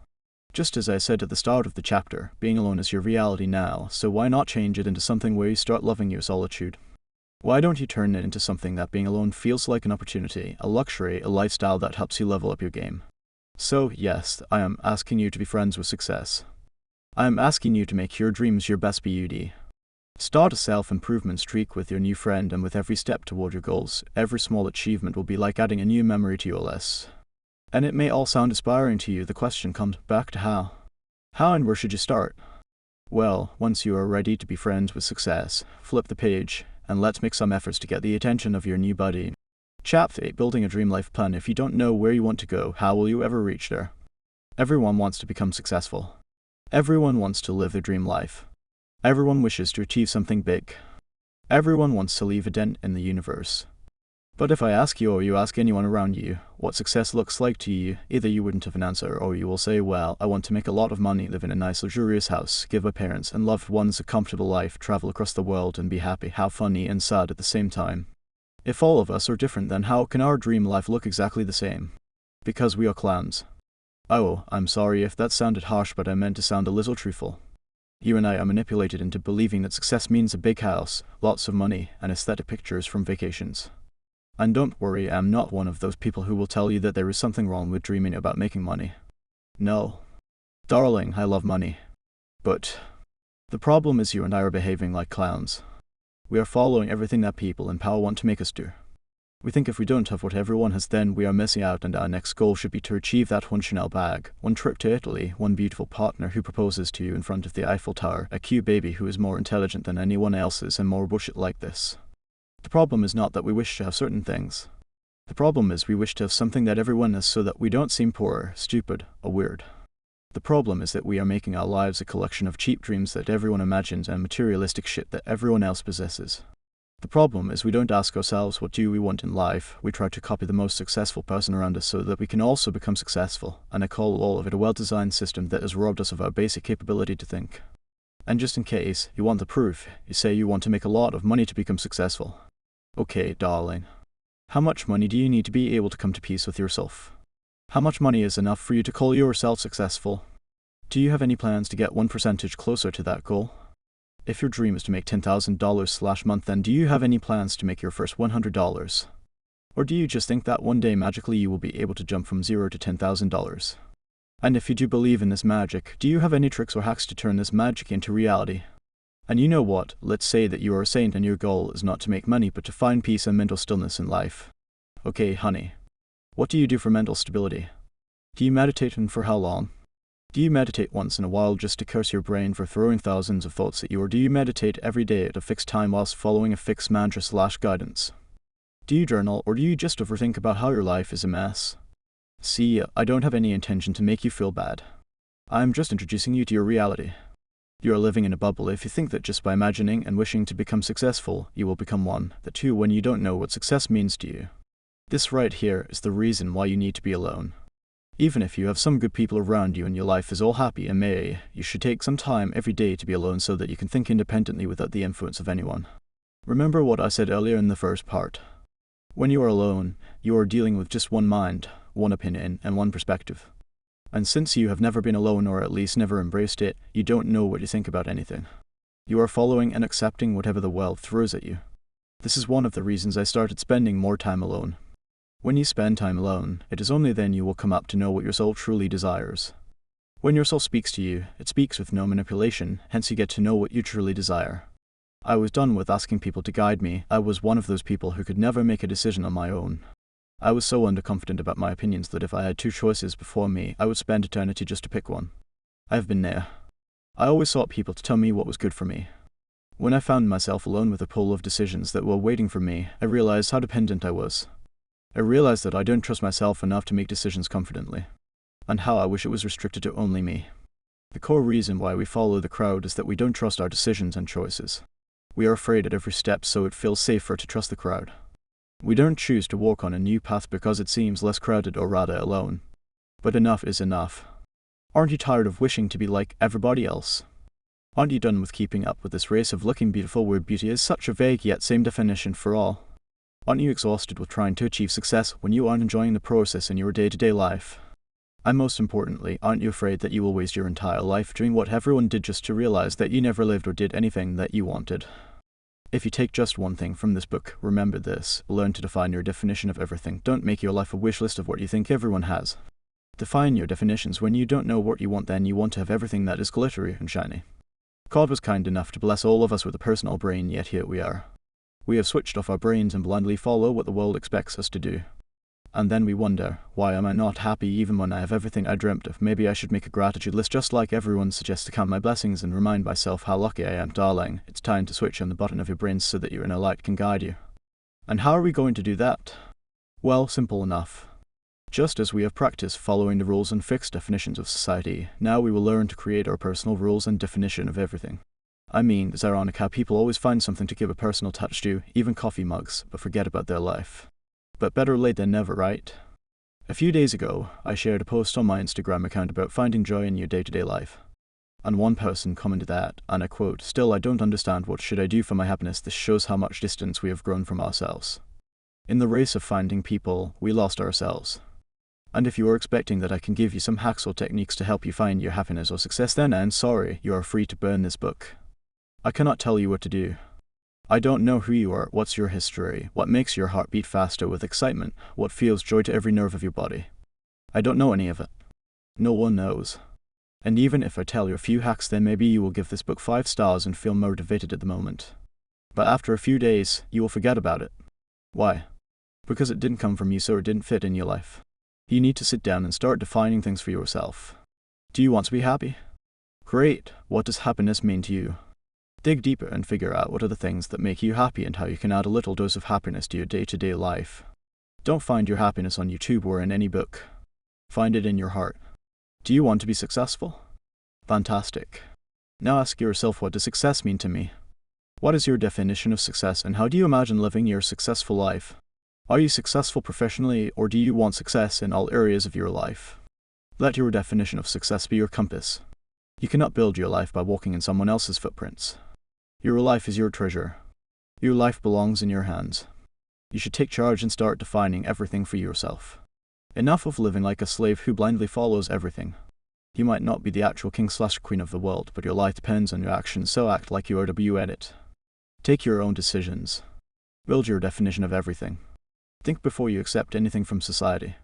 Just as I said at the start of the chapter, being alone is your reality now, so why not change it into something where you start loving your solitude? Why don't you turn it into something that being alone feels like an opportunity, a luxury, a lifestyle that helps you level up your game? So, yes, I am asking you to be friends with success. I am asking you to make your dreams your best beauty. Start a self-improvement streak with your new friend, and with every step toward your goals, every small achievement will be like adding a new memory to your list. And it may all sound inspiring to you, the question comes back to how. How and where should you start? Well, once you are ready to be friends with success, flip the page, and let's make some efforts to get the attention of your new buddy. Chapter 8, Building a Dream Life Plan. If you don't know where you want to go, how will you ever reach there? Everyone wants to become successful. Everyone wants to live their dream life. Everyone wishes to achieve something big. Everyone wants to leave a dent in the universe. But if I ask you, or you ask anyone around you, what success looks like to you, either you wouldn't have an answer, or you will say, well, I want to make a lot of money, live in a nice luxurious house, give my parents and loved ones a comfortable life, travel across the world and be happy. How funny and sad at the same time. If all of us are different, then how can our dream life look exactly the same? Because we are clowns. Oh, I'm sorry if that sounded harsh, but I meant to sound a little truthful. You and I are manipulated into believing that success means a big house, lots of money, and aesthetic pictures from vacations. And don't worry, I'm not one of those people who will tell you that there is something wrong with dreaming about making money. No. Darling, I love money. But the problem is you and I are behaving like clowns. We are following everything that people in power want to make us do. We think if we don't have what everyone has, then we are missing out, and our next goal should be to achieve that one Chanel bag, one trip to Italy, one beautiful partner who proposes to you in front of the Eiffel Tower, a cute baby who is more intelligent than anyone else's, and more bullshit like this. The problem is not that we wish to have certain things. The problem is we wish to have something that everyone has so that we don't seem poor, stupid, or weird. The problem is that we are making our lives a collection of cheap dreams that everyone imagines and materialistic shit that everyone else possesses. The problem is we don't ask ourselves what do we want in life, we try to copy the most successful person around us so that we can also become successful, and I call all of it a well-designed system that has robbed us of our basic capability to think. And just in case you want the proof, you say you want to make a lot of money to become successful. Okay, darling. How much money do you need to be able to come to peace with yourself? How much money is enough for you to call yourself successful? Do you have any plans to get 1% closer to that goal? If your dream is to make $10,000/month, then do you have any plans to make your first $100? Or do you just think that one day magically you will be able to jump from $0 to $10,000? And if you do believe in this magic, do you have any tricks or hacks to turn this magic into reality? And you know what? Let's say that you are a saint and your goal is not to make money but to find peace and mental stillness in life. Okay, honey. What do you do for mental stability? Do you meditate, and for how long? Do you meditate once in a while just to curse your brain for throwing thousands of thoughts at you, or do you meditate every day at a fixed time whilst following a fixed mantra/guidance? Do you journal, or do you just overthink about how your life is a mess? See, I don't have any intention to make you feel bad. I'm just introducing you to your reality. You are living in a bubble if you think that just by imagining and wishing to become successful, you will become one. That too when you don't know what success means to you. This right here is the reason why you need to be alone. Even if you have some good people around you and your life is all happy and merry, you should take some time every day to be alone so that you can think independently without the influence of anyone. Remember what I said earlier in the first part. When you are alone, you are dealing with just one mind, one opinion, and one perspective. And since you have never been alone, or at least never embraced it, you don't know what you think about anything. You are following and accepting whatever the world throws at you. This is one of the reasons I started spending more time alone. When you spend time alone, it is only then you will come up to know what your soul truly desires. When your soul speaks to you, it speaks with no manipulation, hence you get to know what you truly desire. I was done with asking people to guide me. I was one of those people who could never make a decision on my own. I was so underconfident about my opinions that if I had two choices before me, I would spend eternity just to pick one. I have been there. I always sought people to tell me what was good for me. When I found myself alone with a pool of decisions that were waiting for me, I realized how dependent I was. I realized that I don't trust myself enough to make decisions confidently, and how I wish it was restricted to only me. The core reason why we follow the crowd is that we don't trust our decisions and choices. We are afraid at every step, so it feels safer to trust the crowd. We don't choose to walk on a new path because it seems less crowded or rather alone. But enough is enough. Aren't you tired of wishing to be like everybody else? Aren't you done with keeping up with this race of looking beautiful where beauty is such a vague yet same definition for all? Aren't you exhausted with trying to achieve success when you aren't enjoying the process in your day-to-day life? And most importantly, aren't you afraid that you will waste your entire life doing what everyone did just to realize that you never lived or did anything that you wanted? If you take just one thing from this book, remember this: learn to define your definition of everything. Don't make your life a wish list of what you think everyone has. Define your definitions. When you don't know what you want, then you want to have everything that is glittery and shiny. God was kind enough to bless all of us with a personal brain, yet here we are. We have switched off our brains and blindly follow what the world expects us to do. And then we wonder, why am I not happy even when I have everything I dreamt of? Maybe I should make a gratitude list just like everyone suggests to count my blessings and remind myself how lucky I am. Darling, it's time to switch on the button of your brain so that your inner light can guide you. And how are we going to do that? Well, simple enough. Just as we have practiced following the rules and fixed definitions of society, now we will learn to create our personal rules and definition of everything. I mean, it's ironic how people always find something to give a personal touch to, even coffee mugs, but forget about their life. But better late than never, right? A few days ago, I shared a post on my Instagram account about finding joy in your day-to-day life. And one person commented that, and I quote, "Still, I don't understand, what should I do for my happiness? This shows how much distance we have grown from ourselves. In the race of finding people, we lost ourselves. And if you are expecting that I can give you some hacks or techniques to help you find your happiness or success, then I'm sorry, you are free to burn this book. I cannot tell you what to do. I don't know who you are, what's your history, what makes your heart beat faster with excitement, what feels joy to every nerve of your body. I don't know any of it. No one knows. And even if I tell you a few hacks, then maybe you will give this book 5 stars and feel motivated at the moment. But after a few days, you will forget about it. Why? Because it didn't come from you, so it didn't fit in your life. You need to sit down and start defining things for yourself. Do you want to be happy? Great. What does happiness mean to you? Dig deeper and figure out what are the things that make you happy and how you can add a little dose of happiness to your day-to-day life. Don't find your happiness on YouTube or in any book. Find it in your heart. Do you want to be successful? Fantastic. Now ask yourself, what does success mean to me? What is your definition of success, and how do you imagine living your successful life? Are you successful professionally, or do you want success in all areas of your life? Let your definition of success be your compass. You cannot build your life by walking in someone else's footprints. Your life is your treasure. Your life belongs in your hands. You should take charge and start defining everything for yourself. Enough of living like a slave who blindly follows everything. You might not be the actual king/queen of the world, but your life depends on your actions, so act like you are in it. Take your own decisions. Build your definition of everything. Think before you accept anything from society.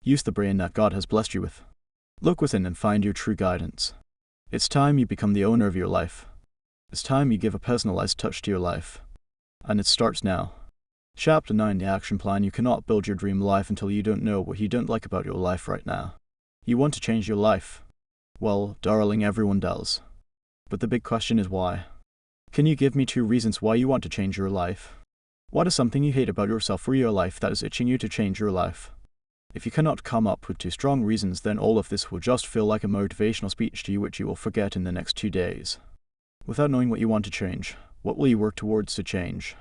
Use the brain that God has blessed you with. Look within and find your true guidance. It's time you become the owner of your life. It's time you give a personalized touch to your life. And it starts now. Chapter 9, the action plan. You cannot build your dream life until you don't know what you don't like about your life right now. You want to change your life. Well, darling, everyone does. But the big question is why? Can you give me 2 reasons why you want to change your life? What is something you hate about yourself or your life that is itching you to change your life? If you cannot come up with 2 strong reasons, then all of this will just feel like a motivational speech to you which you will forget in the next 2 days. Without knowing what you want to change, what will you work towards to change?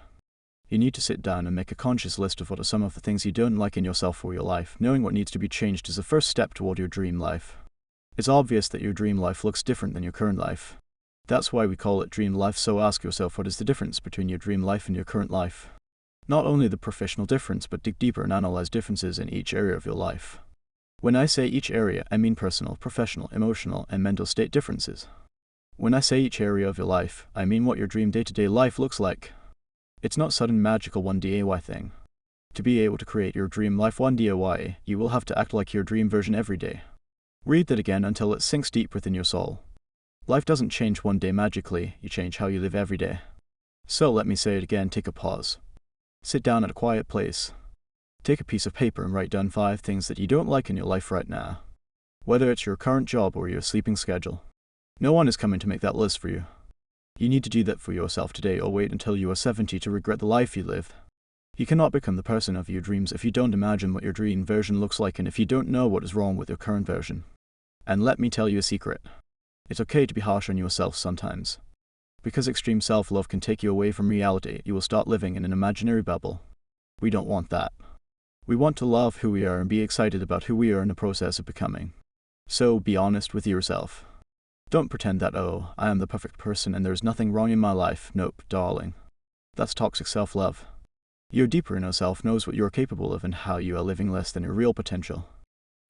You need to sit down and make a conscious list of what are some of the things you don't like in yourself or your life. Knowing what needs to be changed is the first step toward your dream life. It's obvious that your dream life looks different than your current life. That's why we call it dream life, so ask yourself what is the difference between your dream life and your current life. Not only the professional difference, but dig deeper and analyze differences in each area of your life. When I say each area, I mean personal, professional, emotional, and mental state differences. When I say each area of your life, I mean what your dream day-to-day life looks like. It's not sudden magical one DIY thing. To be able to create your dream life one DIY, you will have to act like your dream version every day. Read that again until it sinks deep within your soul. Life doesn't change one day magically, you change how you live every day. So let me say it again, take a pause. Sit down at a quiet place. Take a piece of paper and write down 5 things that you don't like in your life right now. Whether it's your current job or your sleeping schedule. No one is coming to make that list for you. You need to do that for yourself today, or wait until you are 70 to regret the life you live. You cannot become the person of your dreams if you don't imagine what your dream version looks like and if you don't know what is wrong with your current version. And let me tell you a secret. It's okay to be harsh on yourself sometimes. Because extreme self-love can take you away from reality, you will start living in an imaginary bubble. We don't want that. We want to love who we are and be excited about who we are in the process of becoming. So be honest with yourself. Don't pretend that, oh, I am the perfect person and there's nothing wrong in my life. Nope, darling. That's toxic self-love. Your deeper inner self knows what you are capable of and how you are living less than your real potential.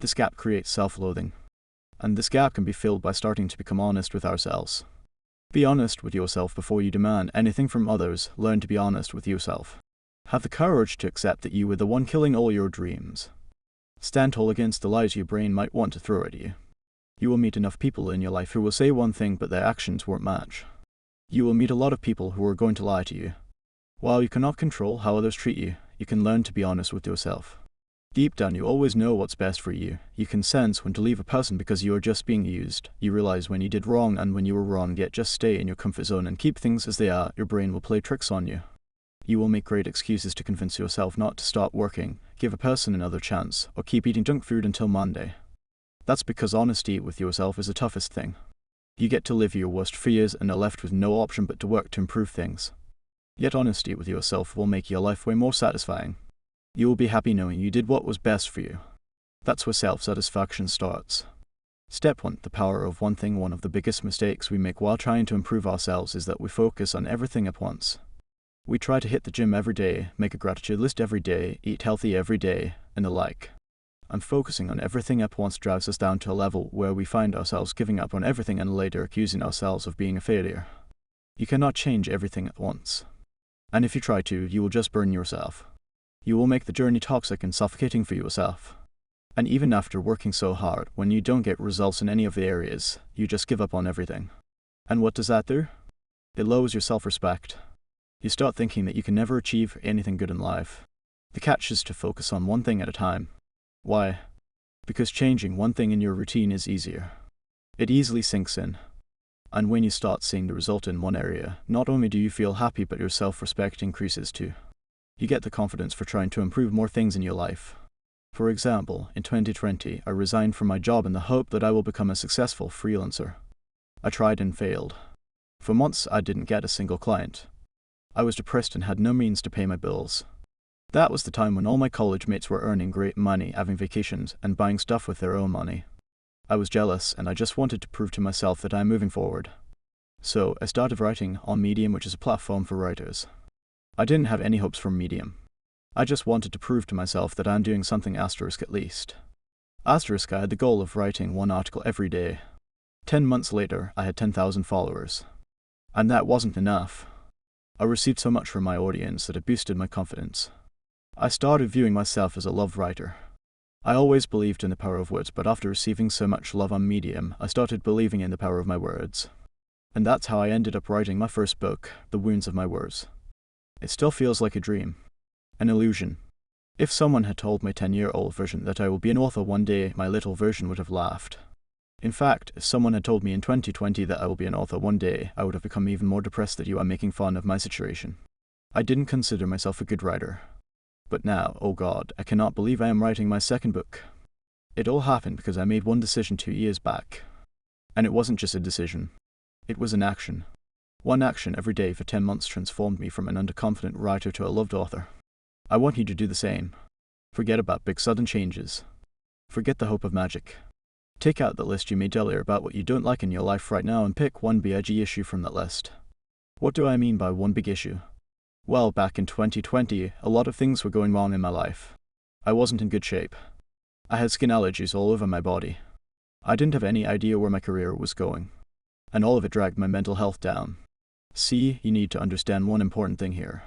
This gap creates self-loathing. And this gap can be filled by starting to become honest with ourselves. Be honest with yourself before you demand anything from others. Learn to be honest with yourself. Have the courage to accept that you were the one killing all your dreams. Stand tall against the lies your brain might want to throw at you. You will meet enough people in your life who will say one thing but their actions won't match. You will meet a lot of people who are going to lie to you. While you cannot control how others treat you, you can learn to be honest with yourself. Deep down, you always know what's best for you. You can sense when to leave a person because you are just being used. You realize when you did wrong and when you were wrong, yet just stay in your comfort zone and keep things as they are. Your brain will play tricks on you. You will make great excuses to convince yourself not to start working, give a person another chance, or keep eating junk food until Monday. That's because honesty with yourself is the toughest thing. You get to live your worst fears and are left with no option but to work to improve things. Yet honesty with yourself will make your life way more satisfying. You will be happy knowing you did what was best for you. That's where self-satisfaction starts. Step 1. The power of one thing. One of the biggest mistakes we make while trying to improve ourselves is that we focus on everything at once. We try to hit the gym every day, make a gratitude list every day, eat healthy every day, and the like. And focusing on everything at once drives us down to a level where we find ourselves giving up on everything and later accusing ourselves of being a failure. You cannot change everything at once. And if you try to, you will just burn yourself. You will make the journey toxic and suffocating for yourself. And even after working so hard, when you don't get results in any of the areas, you just give up on everything. And what does that do? It lowers your self-respect. You start thinking that you can never achieve anything good in life. The catch is to focus on one thing at a time. Why? Because changing one thing in your routine is easier. It easily sinks in. And when you start seeing the result in one area, not only do you feel happy, but your self-respect increases too. You get the confidence for trying to improve more things in your life. For example, in 2020, I resigned from my job in the hope that I will become a successful freelancer. I tried and failed. For months, I didn't get a single client. I was depressed and had no means to pay my bills. That was the time when all my college mates were earning great money, having vacations, and buying stuff with their own money. I was jealous, and I just wanted to prove to myself that I'm moving forward. So, I started writing on Medium, which is a platform for writers. I didn't have any hopes from Medium. I just wanted to prove to myself that I'm doing something asterisk at least. Asterisk, I had the goal of writing one article every day. 10 months later, I had 10,000 followers. And that wasn't enough. I received so much from my audience that it boosted my confidence. I started viewing myself as a love writer. I always believed in the power of words, but after receiving so much love on Medium, I started believing in the power of my words. And that's how I ended up writing my first book, The Wounds of My Words. It still feels like a dream. An illusion. If someone had told my 10-year-old version that I will be an author one day, my little version would have laughed. In fact, if someone had told me in 2020 that I will be an author one day, I would have become even more depressed that you are making fun of my situation. I didn't consider myself a good writer. But now, oh God, I cannot believe I am writing my second book. It all happened because I made one decision 2 years back. And it wasn't just a decision. It was an action. One action every day for 10 months transformed me from an underconfident writer to a loved author. I want you to do the same. Forget about big sudden changes. Forget the hope of magic. Take out the list you made earlier about what you don't like in your life right now and pick one big issue from that list. What do I mean by one big issue? Well, back in 2020, a lot of things were going wrong in my life. I wasn't in good shape. I had skin allergies all over my body. I didn't have any idea where my career was going. And all of it dragged my mental health down. See, you need to understand one important thing here.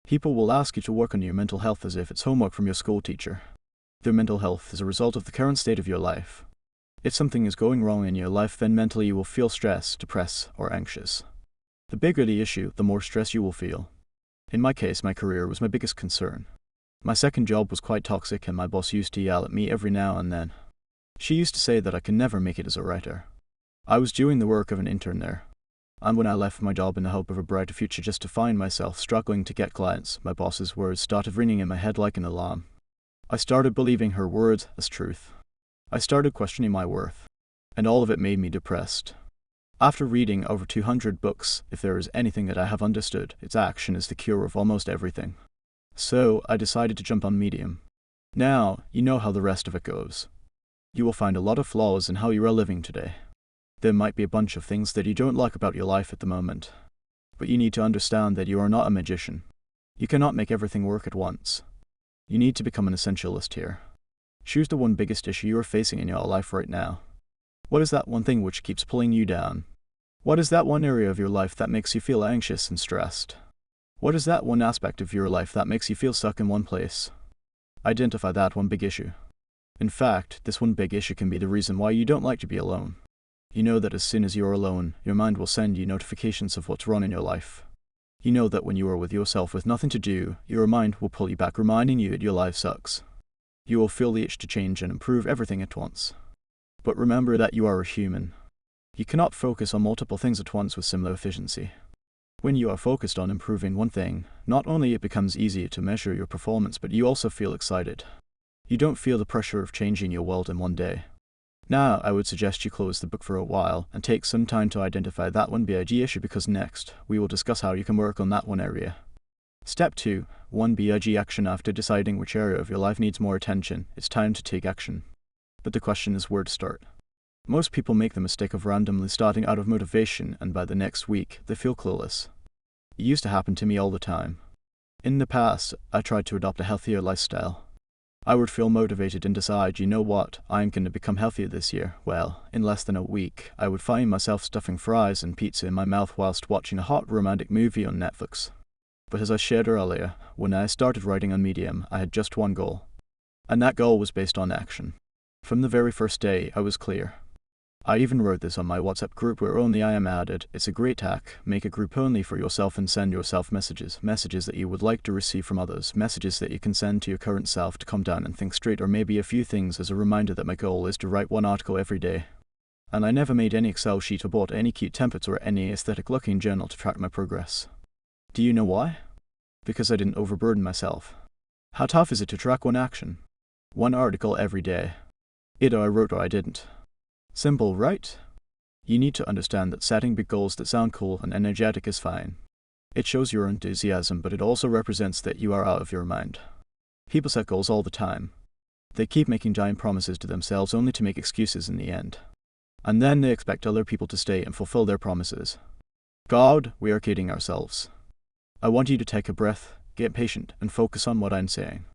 People will ask you to work on your mental health as if it's homework from your school teacher. Their mental health is a result of the current state of your life. If something is going wrong in your life, then mentally you will feel stressed, depressed, or anxious. The bigger the issue, the more stress you will feel. In my case, my career was my biggest concern. My second job was quite toxic and my boss used to yell at me every now and then. She used to say that I could never make it as a writer. I was doing the work of an intern there. And when I left my job in the hope of a brighter future just to find myself struggling to get clients, my boss's words started ringing in my head like an alarm. I started believing her words as truth. I started questioning my worth. And all of it made me depressed. After reading over 200 books, if there is anything that I have understood, it's action is the cure of almost everything. So, I decided to jump on Medium. Now, you know how the rest of it goes. You will find a lot of flaws in how you are living today. There might be a bunch of things that you don't like about your life at the moment. But you need to understand that you are not a magician. You cannot make everything work at once. You need to become an essentialist here. Choose the one biggest issue you are facing in your life right now. What is that one thing which keeps pulling you down? What is that one area of your life that makes you feel anxious and stressed? What is that one aspect of your life that makes you feel stuck in one place? Identify that one big issue. In fact, this one big issue can be the reason why you don't like to be alone. You know that as soon as you're alone, your mind will send you notifications of what's wrong in your life. You know that when you are with yourself with nothing to do, your mind will pull you back reminding you that your life sucks. You will feel the itch to change and improve everything at once. But remember that you are a human. You cannot focus on multiple things at once with similar efficiency. When you are focused on improving one thing, not only it becomes easier to measure your performance, but you also feel excited. You don't feel the pressure of changing your world in one day. Now, I would suggest you close the book for a while and take some time to identify that one big issue because next, we will discuss how you can work on that one area. Step 2. One big action. After deciding which area of your life needs more attention, it's time to take action. But the question is where to start. Most people make the mistake of randomly starting out of motivation and by the next week, they feel clueless. It used to happen to me all the time. In the past, I tried to adopt a healthier lifestyle. I would feel motivated and decide, you know what, I'm going to become healthier this year. Well, in less than a week, I would find myself stuffing fries and pizza in my mouth whilst watching a hot romantic movie on Netflix. But as I shared earlier, when I started writing on Medium, I had just one goal. And that goal was based on action. From the very first day, I was clear. I even wrote this on my WhatsApp group where only I am added. It's a great hack. Make a group only for yourself and send yourself messages. Messages that you would like to receive from others. Messages that you can send to your current self to calm down and think straight, or maybe a few things as a reminder that my goal is to write one article every day. And I never made any Excel sheet or bought any cute templates or any aesthetic looking journal to track my progress. Do you know why? Because I didn't overburden myself. How tough is it to track one action? One article every day. Either I wrote or I didn't. Simple, right? You need to understand that setting big goals that sound cool and energetic is fine. It shows your enthusiasm, but it also represents that you are out of your mind. People set goals all the time. They keep making giant promises to themselves only to make excuses in the end. And then they expect other people to stay and fulfill their promises. God, we are kidding ourselves. I want you to take a breath, get patient, and focus on what I'm saying.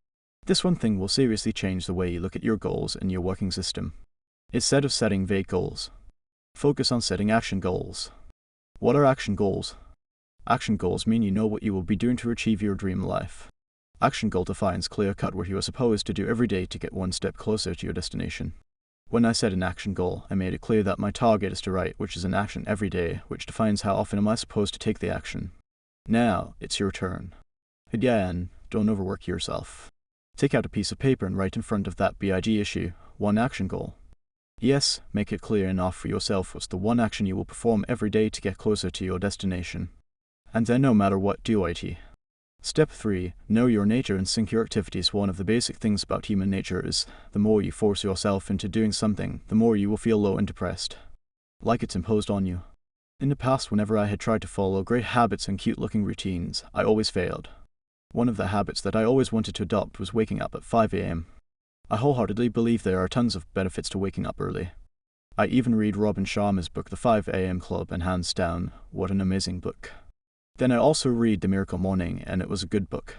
This one thing will seriously change the way you look at your goals and your working system. Instead of setting vague goals, focus on setting action goals. What are action goals? Action goals mean you know what you will be doing to achieve your dream life. Action goal defines clear-cut what you are supposed to do every day to get one step closer to your destination. When I set an action goal, I made it clear that my target is to write, which is an action every day, which defines how often am I supposed to take the action. Now, it's your turn. Again, don't overwork yourself. Take out a piece of paper and write in front of that big issue, one action goal. Yes, make it clear enough for yourself what's the one action you will perform every day to get closer to your destination. And then no matter what, do it. Step 3. Know your nature and sync your activities. One of the basic things about human nature is, the more you force yourself into doing something, the more you will feel low and depressed. Like it's imposed on you. In the past, whenever I had tried to follow great habits and cute-looking routines, I always failed. One of the habits that I always wanted to adopt was waking up at 5 a.m. I wholeheartedly believe there are tons of benefits to waking up early. I even read Robin Sharma's book The 5 a.m. Club, and hands down, what an amazing book. Then I also read The Miracle Morning, and it was a good book.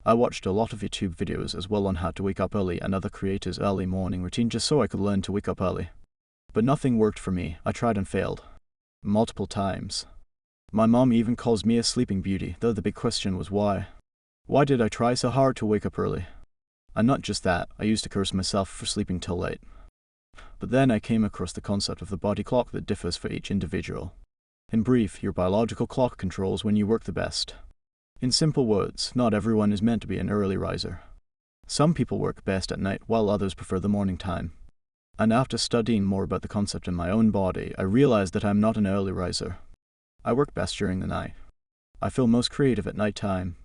I watched a lot of YouTube videos as well on how to wake up early and other creators' early morning routine just so I could learn to wake up early. But nothing worked for me. I tried and failed. Multiple times. My mom even calls me a sleeping beauty, though the big question was why. Why did I try so hard to wake up early? And not just that, I used to curse myself for sleeping till late. But then I came across the concept of the body clock that differs for each individual. In brief, your biological clock controls when you work the best. In simple words, not everyone is meant to be an early riser. Some people work best at night while others prefer the morning time. And after studying more about the concept in my own body, I realized that I'm not an early riser. I work best during the night. I feel most creative at night time.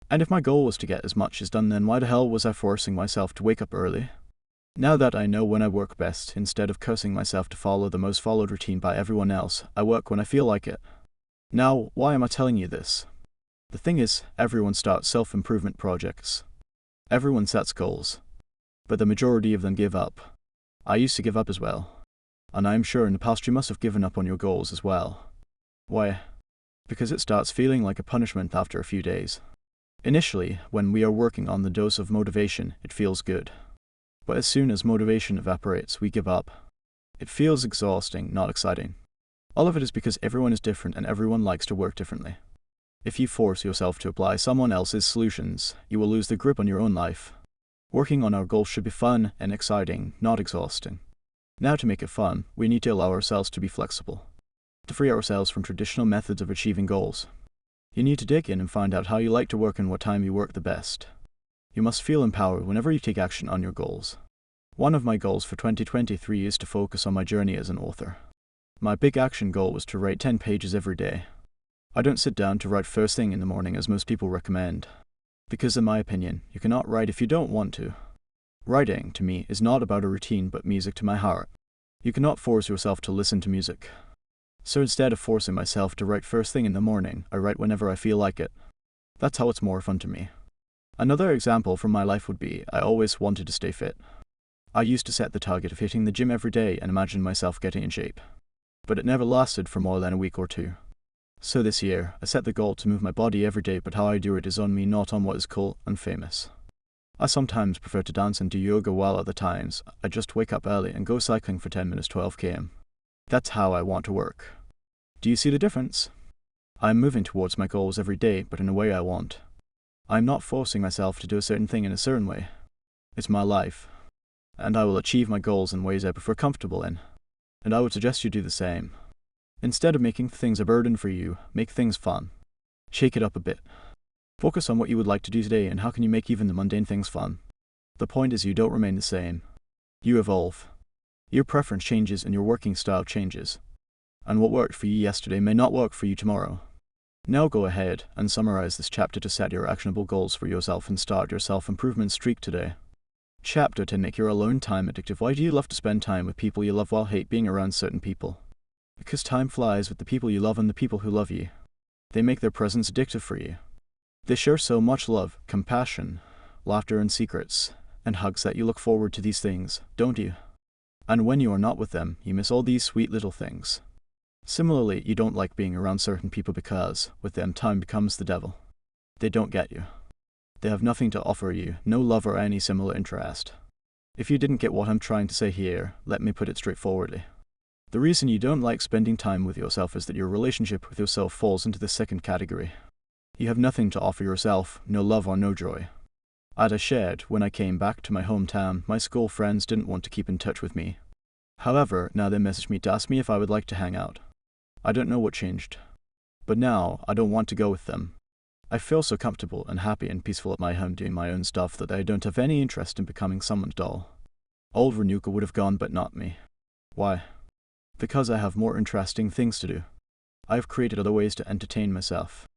And if my goal was to get as much as done, then why the hell was I forcing myself to wake up early? Now that I know when I work best, instead of cursing myself to follow the most followed routine by everyone else, I work when I feel like it. Now, why am I telling you this? The thing is, everyone starts self-improvement projects. Everyone sets goals. But the majority of them give up. I used to give up as well. And I am sure in the past you must have given up on your goals as well. Why? Because it starts feeling like a punishment after a few days. Initially, when we are working on the dose of motivation, it feels good. But as soon as motivation evaporates, we give up. It feels exhausting, not exciting. All of it is because everyone is different and everyone likes to work differently. If you force yourself to apply someone else's solutions, you will lose the grip on your own life. Working on our goals should be fun and exciting, not exhausting. Now, to make it fun, we need to allow ourselves to be flexible, to free ourselves from traditional methods of achieving goals. You need to dig in and find out how you like to work and what time you work the best. You must feel empowered whenever you take action on your goals. One of my goals for 2023 is to focus on my journey as an author. My big action goal was to write 10 pages every day. I don't sit down to write first thing in the morning as most people recommend. Because in my opinion, you cannot write if you don't want to. Writing, to me, is not about a routine but music to my heart. You cannot force yourself to listen to music. So instead of forcing myself to write first thing in the morning, I write whenever I feel like it. That's how it's more fun to me. Another example from my life would be, I always wanted to stay fit. I used to set the target of hitting the gym every day and imagine myself getting in shape. But it never lasted for more than a week or two. So this year, I set the goal to move my body every day, but how I do it is on me, not on what is cool and famous. I sometimes prefer to dance and do yoga, while other times, I just wake up early and go cycling for 10 minutes 12 km. That's how I want to work. Do you see the difference? I am moving towards my goals every day, but in a way I want. I am not forcing myself to do a certain thing in a certain way. It's my life. And I will achieve my goals in ways I prefer comfortable in. And I would suggest you do the same. Instead of making things a burden for you, make things fun. Shake it up a bit. Focus on what you would like to do today and how can you make even the mundane things fun. The point is you don't remain the same. You evolve. Your preference changes and your working style changes. And what worked for you yesterday may not work for you tomorrow. Now go ahead and summarize this chapter to set your actionable goals for yourself and start your self-improvement streak today. Chapter 10. Make your alone time addictive. Why do you love to spend time with people you love while hate being around certain people? Because time flies with the people you love and the people who love you. They make their presence addictive for you. They share so much love, compassion, laughter and secrets, and hugs that you look forward to these things, don't you? And when you are not with them, you miss all these sweet little things. Similarly, you don't like being around certain people because, with them, time becomes the devil. They don't get you. They have nothing to offer you, no love or any similar interest. If you didn't get what I'm trying to say here, let me put it straightforwardly. The reason you don't like spending time with yourself is that your relationship with yourself falls into the second category. You have nothing to offer yourself, no love or no joy. As I shared, when I came back to my hometown, my school friends didn't want to keep in touch with me. However, now they message me to ask me if I would like to hang out. I don't know what changed. But now, I don't want to go with them. I feel so comfortable and happy and peaceful at my home doing my own stuff that I don't have any interest in becoming someone's doll. Old Renuka would have gone, but not me. Why? Because I have more interesting things to do. I have created other ways to entertain myself.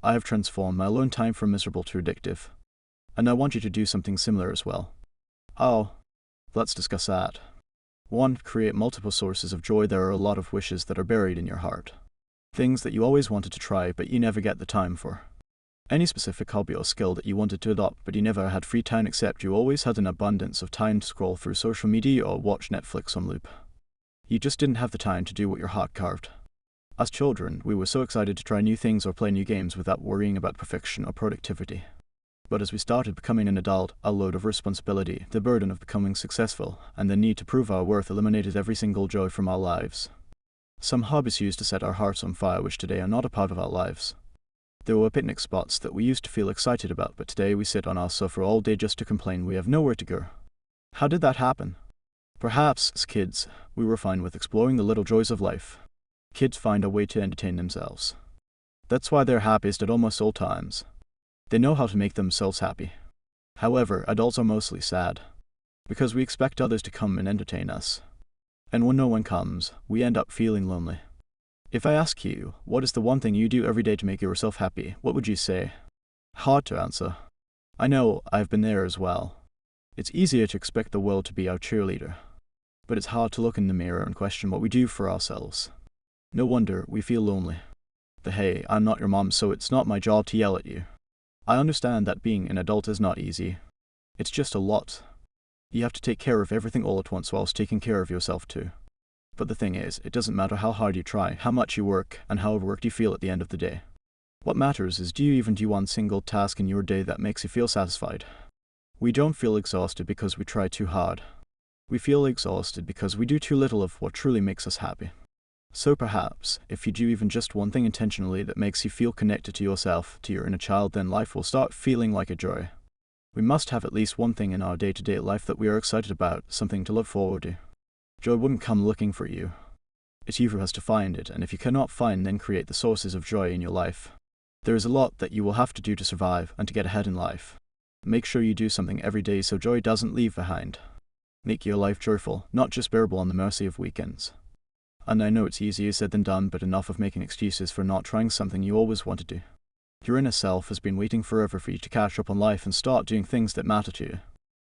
I have transformed my alone time from miserable to addictive. And I want you to do something similar as well. How? Let's discuss that. 1. Create multiple sources of joy. There are a lot of wishes that are buried in your heart. Things that you always wanted to try but you never get the time for. Any specific hobby or skill that you wanted to adopt but you never had free time, except you always had an abundance of time to scroll through social media or watch Netflix on loop. You just didn't have the time to do what your heart carved. As children, we were so excited to try new things or play new games without worrying about perfection or productivity. But as we started becoming an adult, a load of responsibility, the burden of becoming successful, and the need to prove our worth eliminated every single joy from our lives. Some hobbies used to set our hearts on fire, which today are not a part of our lives. There were picnic spots that we used to feel excited about, but today we sit on our sofa all day just to complain we have nowhere to go. How did that happen? Perhaps, as kids, we were fine with exploring the little joys of life. Kids find a way to entertain themselves. That's why they're happiest at almost all times. They know how to make themselves happy. However, adults are mostly sad, because we expect others to come and entertain us. And when no one comes, we end up feeling lonely. If I ask you, what is the one thing you do every day to make yourself happy, what would you say? Hard to answer. I know, I've been there as well. It's easier to expect the world to be our cheerleader. But it's hard to look in the mirror and question what we do for ourselves. No wonder we feel lonely. Hey, I'm not your mom, so it's not my job to yell at you. I understand that being an adult is not easy. It's just a lot. You have to take care of everything all at once whilst taking care of yourself too. But the thing is, it doesn't matter how hard you try, how much you work, and how overworked you feel at the end of the day. What matters is, do you even do one single task in your day that makes you feel satisfied? We don't feel exhausted because we try too hard. We feel exhausted because we do too little of what truly makes us happy. So perhaps, if you do even just one thing intentionally that makes you feel connected to yourself, to your inner child, then life will start feeling like a joy. We must have at least one thing in our day-to-day life that we are excited about, something to look forward to. Joy wouldn't come looking for you. It's you who has to find it, and if you cannot find, then create the sources of joy in your life. There is a lot that you will have to do to survive and to get ahead in life. Make sure you do something every day so joy doesn't leave behind. Make your life joyful, not just bearable on the mercy of weekends. And I know it's easier said than done, but enough of making excuses for not trying something you always wanted to. Your inner self has been waiting forever for you to catch up on life and start doing things that matter to you.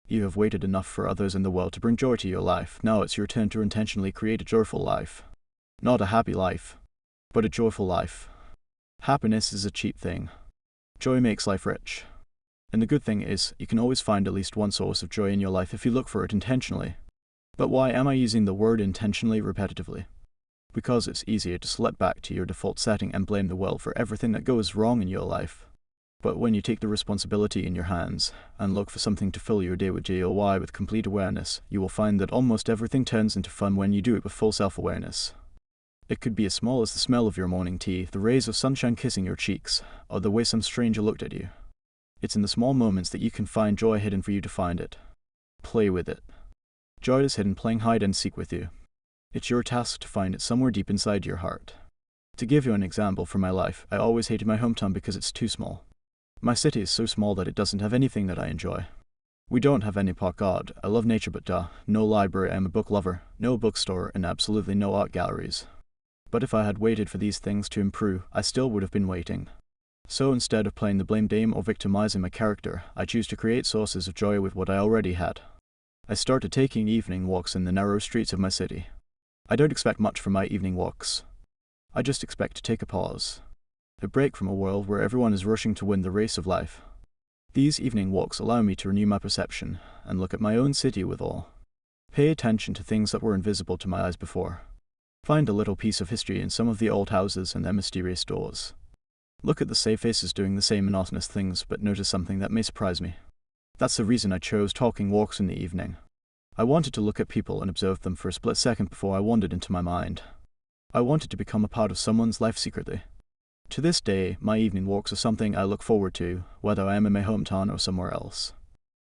You have waited enough for others in the world to bring joy to your life. Now it's your turn to intentionally create a joyful life. Not a happy life, but a joyful life. Happiness is a cheap thing. Joy makes life rich. And the good thing is, you can always find at least one source of joy in your life if you look for it intentionally. But why am I using the word intentionally repetitively? Because it's easier to slip back to your default setting and blame the world for everything that goes wrong in your life. But when you take the responsibility in your hands and look for something to fill your day with joy with complete awareness, you will find that almost everything turns into fun when you do it with full self-awareness. It could be as small as the smell of your morning tea, the rays of sunshine kissing your cheeks, or the way some stranger looked at you. It's in the small moments that you can find joy hidden for you to find it. Play with it. Joy is hidden playing hide and seek with you. It's your task to find it somewhere deep inside your heart. To give you an example from my life, I always hated my hometown because it's too small. My city is so small that it doesn't have anything that I enjoy. We don't have any park art. I love nature, but no library. I'm a book lover, no bookstore, and absolutely no art galleries. But if I had waited for these things to improve, I still would have been waiting. So instead of playing the blame game or victimizing my character, I choose to create sources of joy with what I already had. I started taking evening walks in the narrow streets of my city. I don't expect much from my evening walks. I just expect to take a pause. A break from a world where everyone is rushing to win the race of life. These evening walks allow me to renew my perception and look at my own city with awe. Pay attention to things that were invisible to my eyes before. Find a little piece of history in some of the old houses and their mysterious doors. Look at the same faces doing the same monotonous things, but notice something that may surprise me. That's the reason I chose taking walks in the evening. I wanted to look at people and observe them for a split second before I wandered into my mind. I wanted to become a part of someone's life secretly. To this day, my evening walks are something I look forward to, whether I am in my hometown or somewhere else.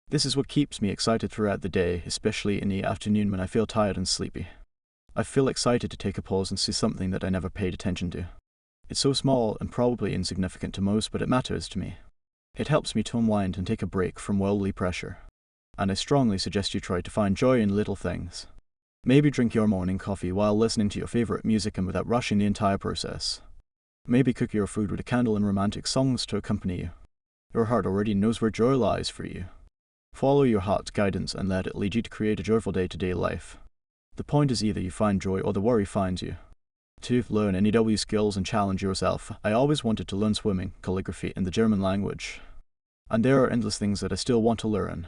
This is what keeps me excited throughout the day, especially in the afternoon when I feel tired and sleepy. I feel excited to take a pause and see something that I never paid attention to. It's so small and probably insignificant to most, but it matters to me. It helps me to unwind and take a break from worldly pressure. And I strongly suggest you try to find joy in little things. Maybe drink your morning coffee while listening to your favorite music and without rushing the entire process. Maybe cook your food with a candle and romantic songs to accompany you. Your heart already knows where joy lies for you. Follow your heart's guidance and let it lead you to create a joyful day-to-day life. The point is either you find joy or the worry finds you. To learn any new skills and challenge yourself, I always wanted to learn swimming, calligraphy, and the German language. And there are endless things that I still want to learn.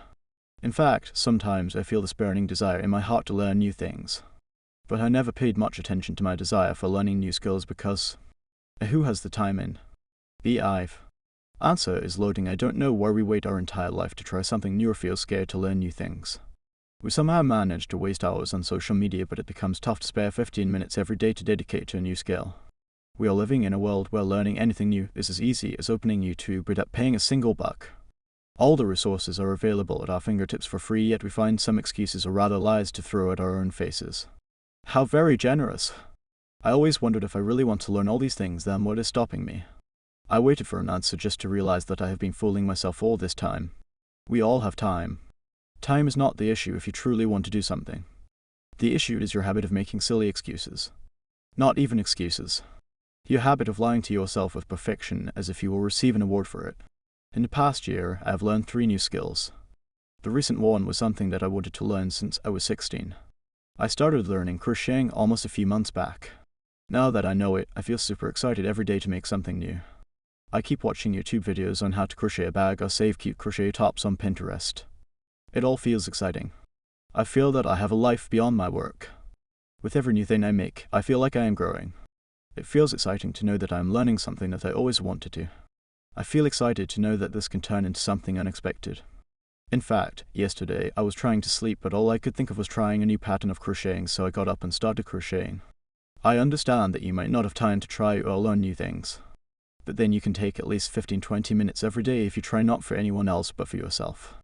In fact, sometimes I feel this burning desire in my heart to learn new things. But I never paid much attention to my desire for learning new skills because who has the time in? I've. Answer is loading. I don't know why we wait our entire life to try something new or feel scared to learn new things. We somehow manage to waste hours on social media, but it becomes tough to spare 15 minutes every day to dedicate to a new skill. We are living in a world where learning anything new is as easy as opening YouTube without paying a single buck. All the resources are available at our fingertips for free, yet we find some excuses or rather lies to throw at our own faces. How very generous! I always wondered if I really want to learn all these things, then what is stopping me? I waited for an answer just to realize that I have been fooling myself all this time. We all have time. Time is not the issue if you truly want to do something. The issue is your habit of making silly excuses. Not even excuses. Your habit of lying to yourself with perfection as if you will receive an award for it. In the past year, I have learned 3 new skills. The recent one was something that I wanted to learn since I was 16. I started learning crocheting almost a few months back. Now that I know it, I feel super excited every day to make something new. I keep watching YouTube videos on how to crochet a bag or save cute crochet tops on Pinterest. It all feels exciting. I feel that I have a life beyond my work. With every new thing I make, I feel like I am growing. It feels exciting to know that I am learning something that I always wanted to. I feel excited to know that this can turn into something unexpected. In fact, yesterday I was trying to sleep, but all I could think of was trying a new pattern of crocheting, so I got up and started crocheting. I understand that you might not have time to try or learn new things, but then you can take at least 15-20 minutes every day if you try not for anyone else but for yourself.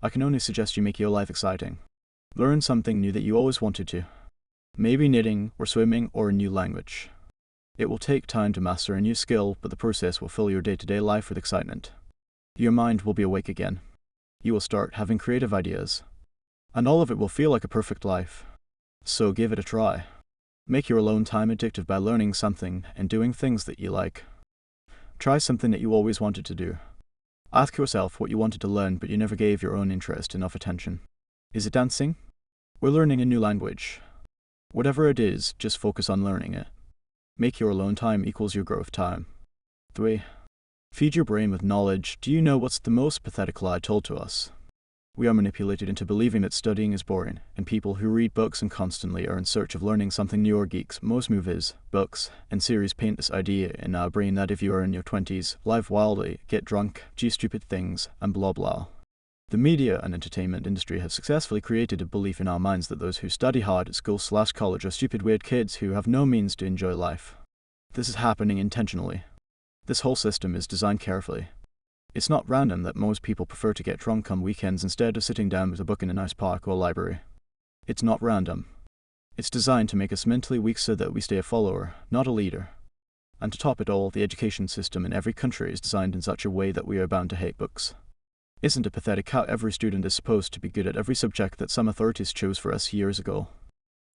I can only suggest you make your life exciting. Learn something new that you always wanted to. Maybe knitting, or swimming, or a new language. It will take time to master a new skill, but the process will fill your day-to-day life with excitement. Your mind will be awake again. You will start having creative ideas. And all of it will feel like a perfect life. So give it a try. Make your alone time addictive by learning something and doing things that you like. Try something that you always wanted to do. Ask yourself what you wanted to learn but you never gave your own interest enough attention. Is it dancing? Or learning a new language? Whatever it is, just focus on learning it. Make your alone time equals your growth time. 3. Feed your brain with knowledge. Do you know what's the most pathetic lie told to us? We are manipulated into believing that studying is boring, and people who read books and constantly are in search of learning something new are geeks. Most movies, books, and series paint this idea in our brain that if you are in your 20s, live wildly, get drunk, do stupid things, and blah blah. The media and entertainment industry have successfully created a belief in our minds that those who study hard at school/college are stupid weird kids who have no means to enjoy life. This is happening intentionally. This whole system is designed carefully. It's not random that most people prefer to get drunk on weekends instead of sitting down with a book in a nice park or library. It's not random. It's designed to make us mentally weak so that we stay a follower, not a leader. And to top it all, the education system in every country is designed in such a way that we are bound to hate books. Isn't it pathetic how every student is supposed to be good at every subject that some authorities chose for us years ago?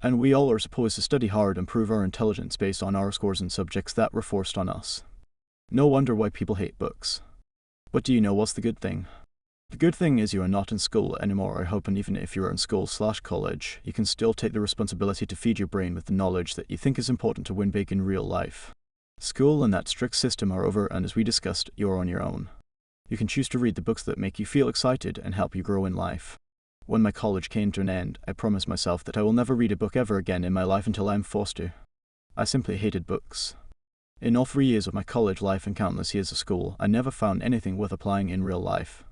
And we all are supposed to study hard and prove our intelligence based on our scores in subjects that were forced on us. No wonder why people hate books. But do you know what's the good thing? The good thing is you are not in school anymore, I hope, and even if you are in school/college, you can still take the responsibility to feed your brain with the knowledge that you think is important to win big in real life. School and that strict system are over, and as we discussed, you are on your own. You can choose to read the books that make you feel excited and help you grow in life. When my college came to an end, I promised myself that I will never read a book ever again in my life until I am forced to. I simply hated books. In all 3 years of my college life and countless years of school, I never found anything worth applying in real life.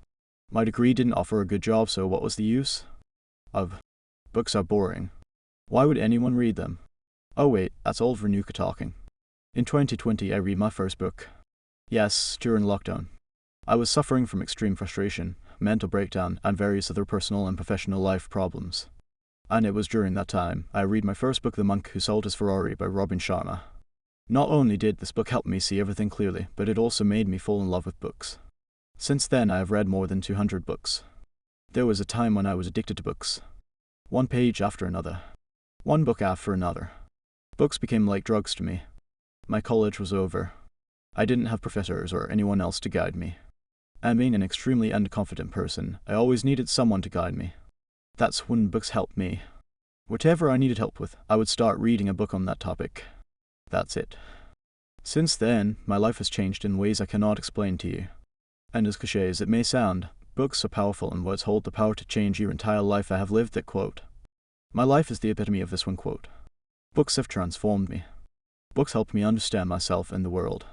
My degree didn't offer a good job, so what was the use? Books are boring. Why would anyone read them? Oh wait, that's old Venuka talking. In 2020, I read my first book. Yes, during lockdown. I was suffering from extreme frustration, mental breakdown, and various other personal and professional life problems. And it was during that time I read my first book, The Monk Who Sold His Ferrari by Robin Sharma. Not only did this book help me see everything clearly, but it also made me fall in love with books. Since then, I have read more than 200 books. There was a time when I was addicted to books. One page after another. One book after another. Books became like drugs to me. My college was over. I didn't have professors or anyone else to guide me. And being an extremely unconfident person, I always needed someone to guide me. That's when books helped me. Whatever I needed help with, I would start reading a book on that topic. That's it. Since then, my life has changed in ways I cannot explain to you. And as cliché as it may sound, books are powerful and words hold the power to change your entire life. I have lived that quote. My life is the epitome of this one quote. Books have transformed me. Books help me understand myself and the world.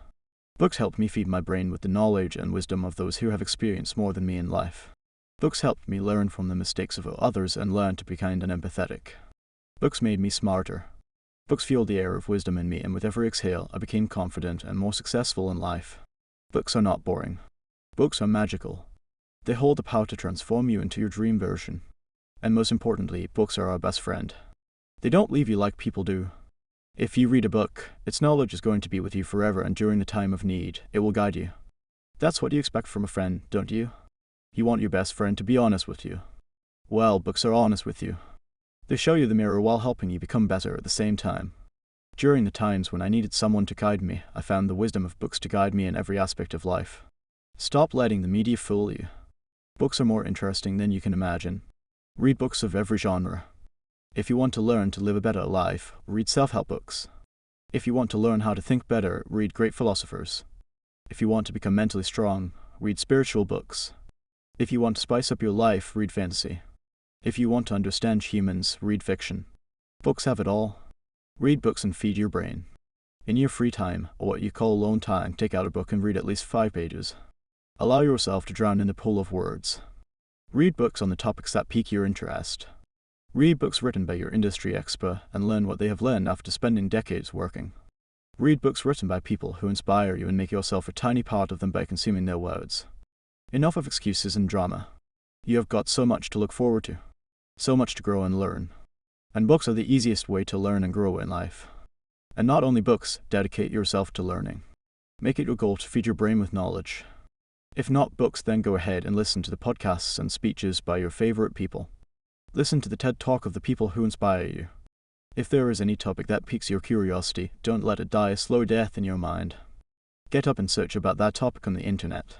Books help me feed my brain with the knowledge and wisdom of those who have experienced more than me in life. Books helped me learn from the mistakes of others and learn to be kind and empathetic. Books made me smarter. Books fueled the air of wisdom in me, and with every exhale, I became confident and more successful in life. Books are not boring. Books are magical. They hold the power to transform you into your dream version. And most importantly, books are our best friend. They don't leave you like people do. If you read a book, its knowledge is going to be with you forever, and during the time of need, it will guide you. That's what you expect from a friend, don't you? You want your best friend to be honest with you. Well, books are honest with you. They show you the mirror while helping you become better at the same time. During the times when I needed someone to guide me, I found the wisdom of books to guide me in every aspect of life. Stop letting the media fool you. Books are more interesting than you can imagine. Read books of every genre. If you want to learn to live a better life, read self-help books. If you want to learn how to think better, read great philosophers. If you want to become mentally strong, read spiritual books. If you want to spice up your life, read fantasy. If you want to understand humans, read fiction. Books have it all. Read books and feed your brain. In your free time, or what you call alone time, take out a book and read at least 5 pages. Allow yourself to drown in the pool of words. Read books on the topics that pique your interest. Read books written by your industry expert and learn what they have learned after spending decades working. Read books written by people who inspire you and make yourself a tiny part of them by consuming their words. Enough of excuses and drama. You have got so much to look forward to. So much to grow and learn. And books are the easiest way to learn and grow in life. And not only books, dedicate yourself to learning. Make it your goal to feed your brain with knowledge. If not books, then go ahead and listen to the podcasts and speeches by your favorite people. Listen to the TED Talk of the people who inspire you. If there is any topic that piques your curiosity, don't let it die a slow death in your mind. Get up and search about that topic on the internet.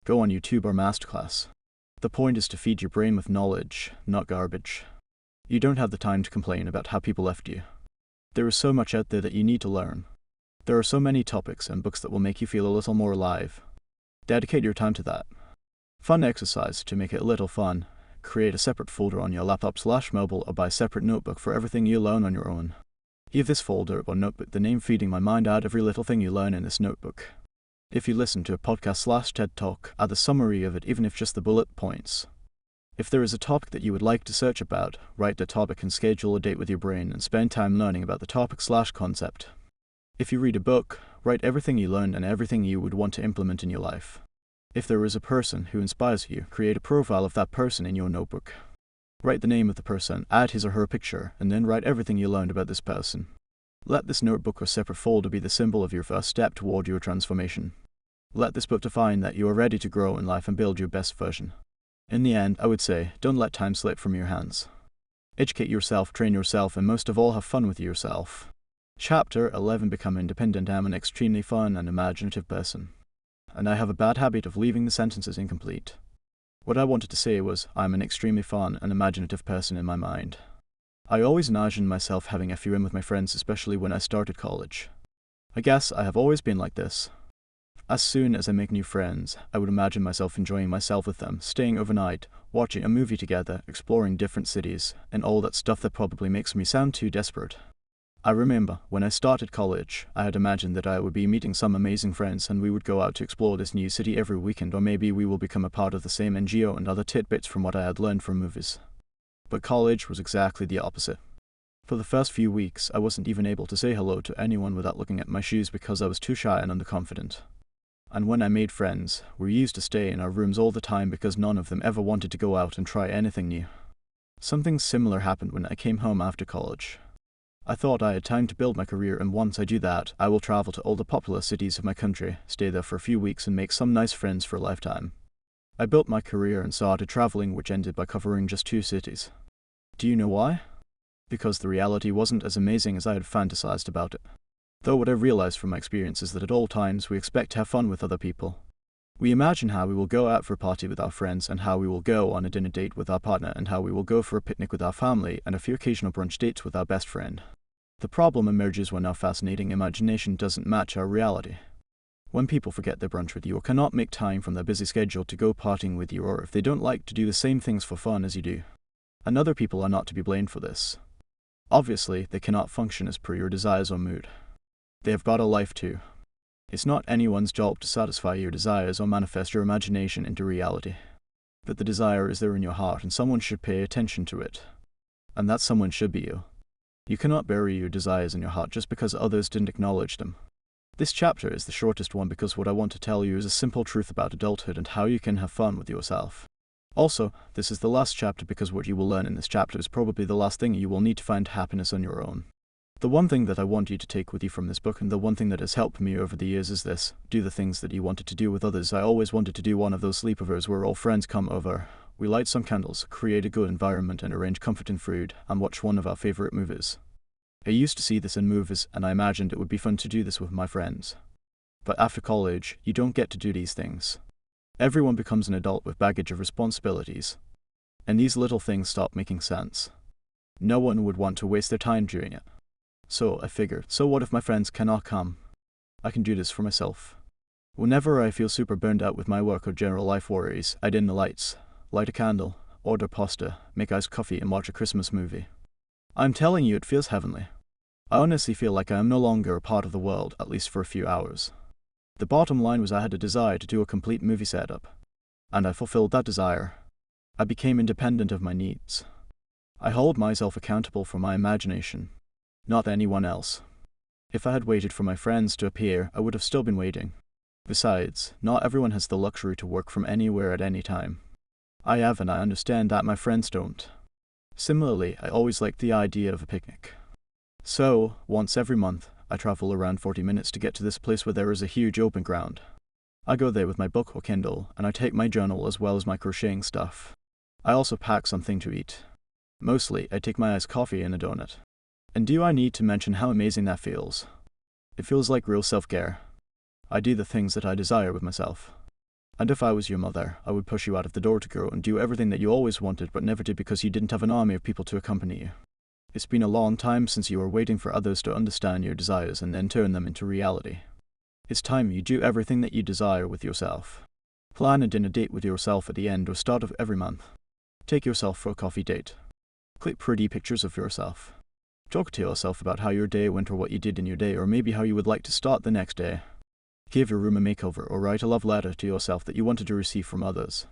Go on YouTube or Masterclass. The point is to feed your brain with knowledge, not garbage. You don't have the time to complain about how people left you. There is so much out there that you need to learn. There are so many topics and books that will make you feel a little more alive. Dedicate your time to that. Fun exercise to make it a little fun. Create a separate folder on your laptop/mobile or buy a separate notebook for everything you learn on your own. Give this folder or notebook the name Feeding My Mind. Add every little thing you learn in this notebook. If you listen to a podcast/TED Talk, add the summary of it, even if just the bullet points. If there is a topic that you would like to search about, write the topic and schedule a date with your brain and spend time learning about the topic/concept. If you read a book, write everything you learned and everything you would want to implement in your life. If there is a person who inspires you, create a profile of that person in your notebook. Write the name of the person, add his or her picture, and then write everything you learned about this person. Let this notebook or separate folder be the symbol of your first step toward your transformation. Let this book define that you are ready to grow in life and build your best version. In the end, I would say, don't let time slip from your hands. Educate yourself, train yourself, and most of all, have fun with yourself. Chapter 11. Become independent. I am an extremely fun and imaginative person. And I have a bad habit of leaving the sentences incomplete. What I wanted to say was, I am an extremely fun and imaginative person in my mind. I always imagined myself having FUM with my friends, especially when I started college. I guess I have always been like this. As soon as I make new friends, I would imagine myself enjoying myself with them, staying overnight, watching a movie together, exploring different cities, and all that stuff that probably makes me sound too desperate. I remember, when I started college, I had imagined that I would be meeting some amazing friends and we would go out to explore this new city every weekend, or maybe we will become a part of the same NGO and other tidbits from what I had learned from movies. But college was exactly the opposite. For the first few weeks, I wasn't even able to say hello to anyone without looking at my shoes because I was too shy and underconfident. And when I made friends, we used to stay in our rooms all the time because none of them ever wanted to go out and try anything new. Something similar happened when I came home after college. I thought I had time to build my career, and once I do that, I will travel to all the popular cities of my country, stay there for a few weeks and make some nice friends for a lifetime. I built my career and started traveling, which ended by covering just 2 cities. Do you know why? Because the reality wasn't as amazing as I had fantasized about it. Though what I've realized from my experience is that at all times we expect to have fun with other people. We imagine how we will go out for a party with our friends, and how we will go on a dinner date with our partner, and how we will go for a picnic with our family, and a few occasional brunch dates with our best friend. The problem emerges when our fascinating imagination doesn't match our reality. When people forget their brunch with you or cannot make time from their busy schedule to go partying with you, or if they don't like to do the same things for fun as you do. And other people are not to be blamed for this. Obviously, they cannot function as per your desires or mood. They have got a life too. It's not anyone's job to satisfy your desires or manifest your imagination into reality. But the desire is there in your heart, and someone should pay attention to it. And that someone should be you. You cannot bury your desires in your heart just because others didn't acknowledge them. This chapter is the shortest one because what I want to tell you is a simple truth about adulthood and how you can have fun with yourself. Also, this is the last chapter because what you will learn in this chapter is probably the last thing you will need to find happiness on your own. The one thing that I want you to take with you from this book, and the one thing that has helped me over the years, is this: do the things that you wanted to do with others. I always wanted to do one of those sleepovers where all friends come over, we light some candles, create a good environment and arrange comforting food, and watch one of our favorite movies. I used to see this in movies, and I imagined it would be fun to do this with my friends. But after college, you don't get to do these things. Everyone becomes an adult with baggage of responsibilities, and these little things stop making sense. No one would want to waste their time doing it. So I figured, so what if my friends cannot come? I can do this for myself. Whenever I feel super burned out with my work or general life worries, I dim the lights, light a candle, order pasta, make iced coffee, and watch a Christmas movie. I'm telling you, it feels heavenly. I honestly feel like I am no longer a part of the world, at least for a few hours. The bottom line was I had a desire to do a complete movie setup, and I fulfilled that desire. I became independent of my needs. I hold myself accountable for my imagination, not anyone else. If I had waited for my friends to appear, I would have still been waiting. Besides, not everyone has the luxury to work from anywhere at any time. I have, and I understand that my friends don't. Similarly, I always liked the idea of a picnic. So, once every month, I travel around 40 minutes to get to this place where there is a huge open ground. I go there with my book or Kindle, and I take my journal as well as my crocheting stuff. I also pack something to eat. Mostly, I take my iced coffee and a donut. And do I need to mention how amazing that feels? It feels like real self-care. I do the things that I desire with myself. And if I was your mother, I would push you out of the door to go and do everything that you always wanted but never did because you didn't have an army of people to accompany you. It's been a long time since you were waiting for others to understand your desires and then turn them into reality. It's time you do everything that you desire with yourself. Plan a dinner date with yourself at the end or start of every month. Take yourself for a coffee date. Click pretty pictures of yourself. Talk to yourself about how your day went or what you did in your day, or maybe how you would like to start the next day. Give your room a makeover or write a love letter to yourself that you wanted to receive from others.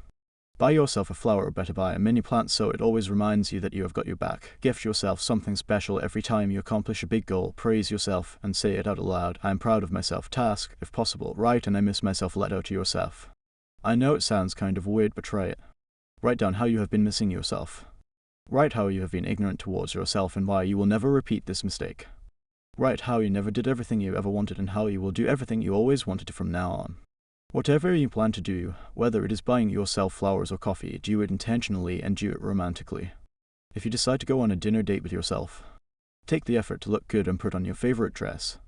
Buy yourself a flower, or better buy a mini plant so it always reminds you that you have got your back. Gift yourself something special every time you accomplish a big goal. Praise yourself and say it out aloud. I am proud of myself. Task, if possible, write and I miss myself letter to yourself. I know it sounds kind of weird, but try it. Write down how you have been missing yourself. Write how you have been ignorant towards yourself and why you will never repeat this mistake. Write how you never did everything you ever wanted and how you will do everything you always wanted from now on. Whatever you plan to do, whether it is buying yourself flowers or coffee, do it intentionally and do it romantically. If you decide to go on a dinner date with yourself, take the effort to look good and put on your favorite dress.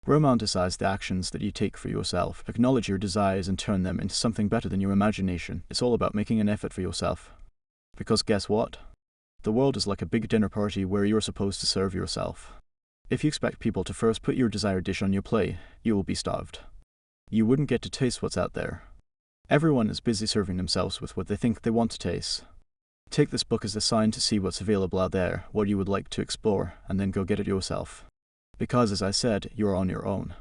Romanticize the actions that you take for yourself. Acknowledge your desires and turn them into something better than your imagination. It's all about making an effort for yourself. Because guess what? The world is like a big dinner party where you're supposed to serve yourself. If you expect people to first put your desired dish on your plate, you will be starved. You wouldn't get to taste what's out there. Everyone is busy serving themselves with what they think they want to taste. Take this book as a sign to see what's available out there, what you would like to explore, and then go get it yourself. Because, as I said, you're on your own.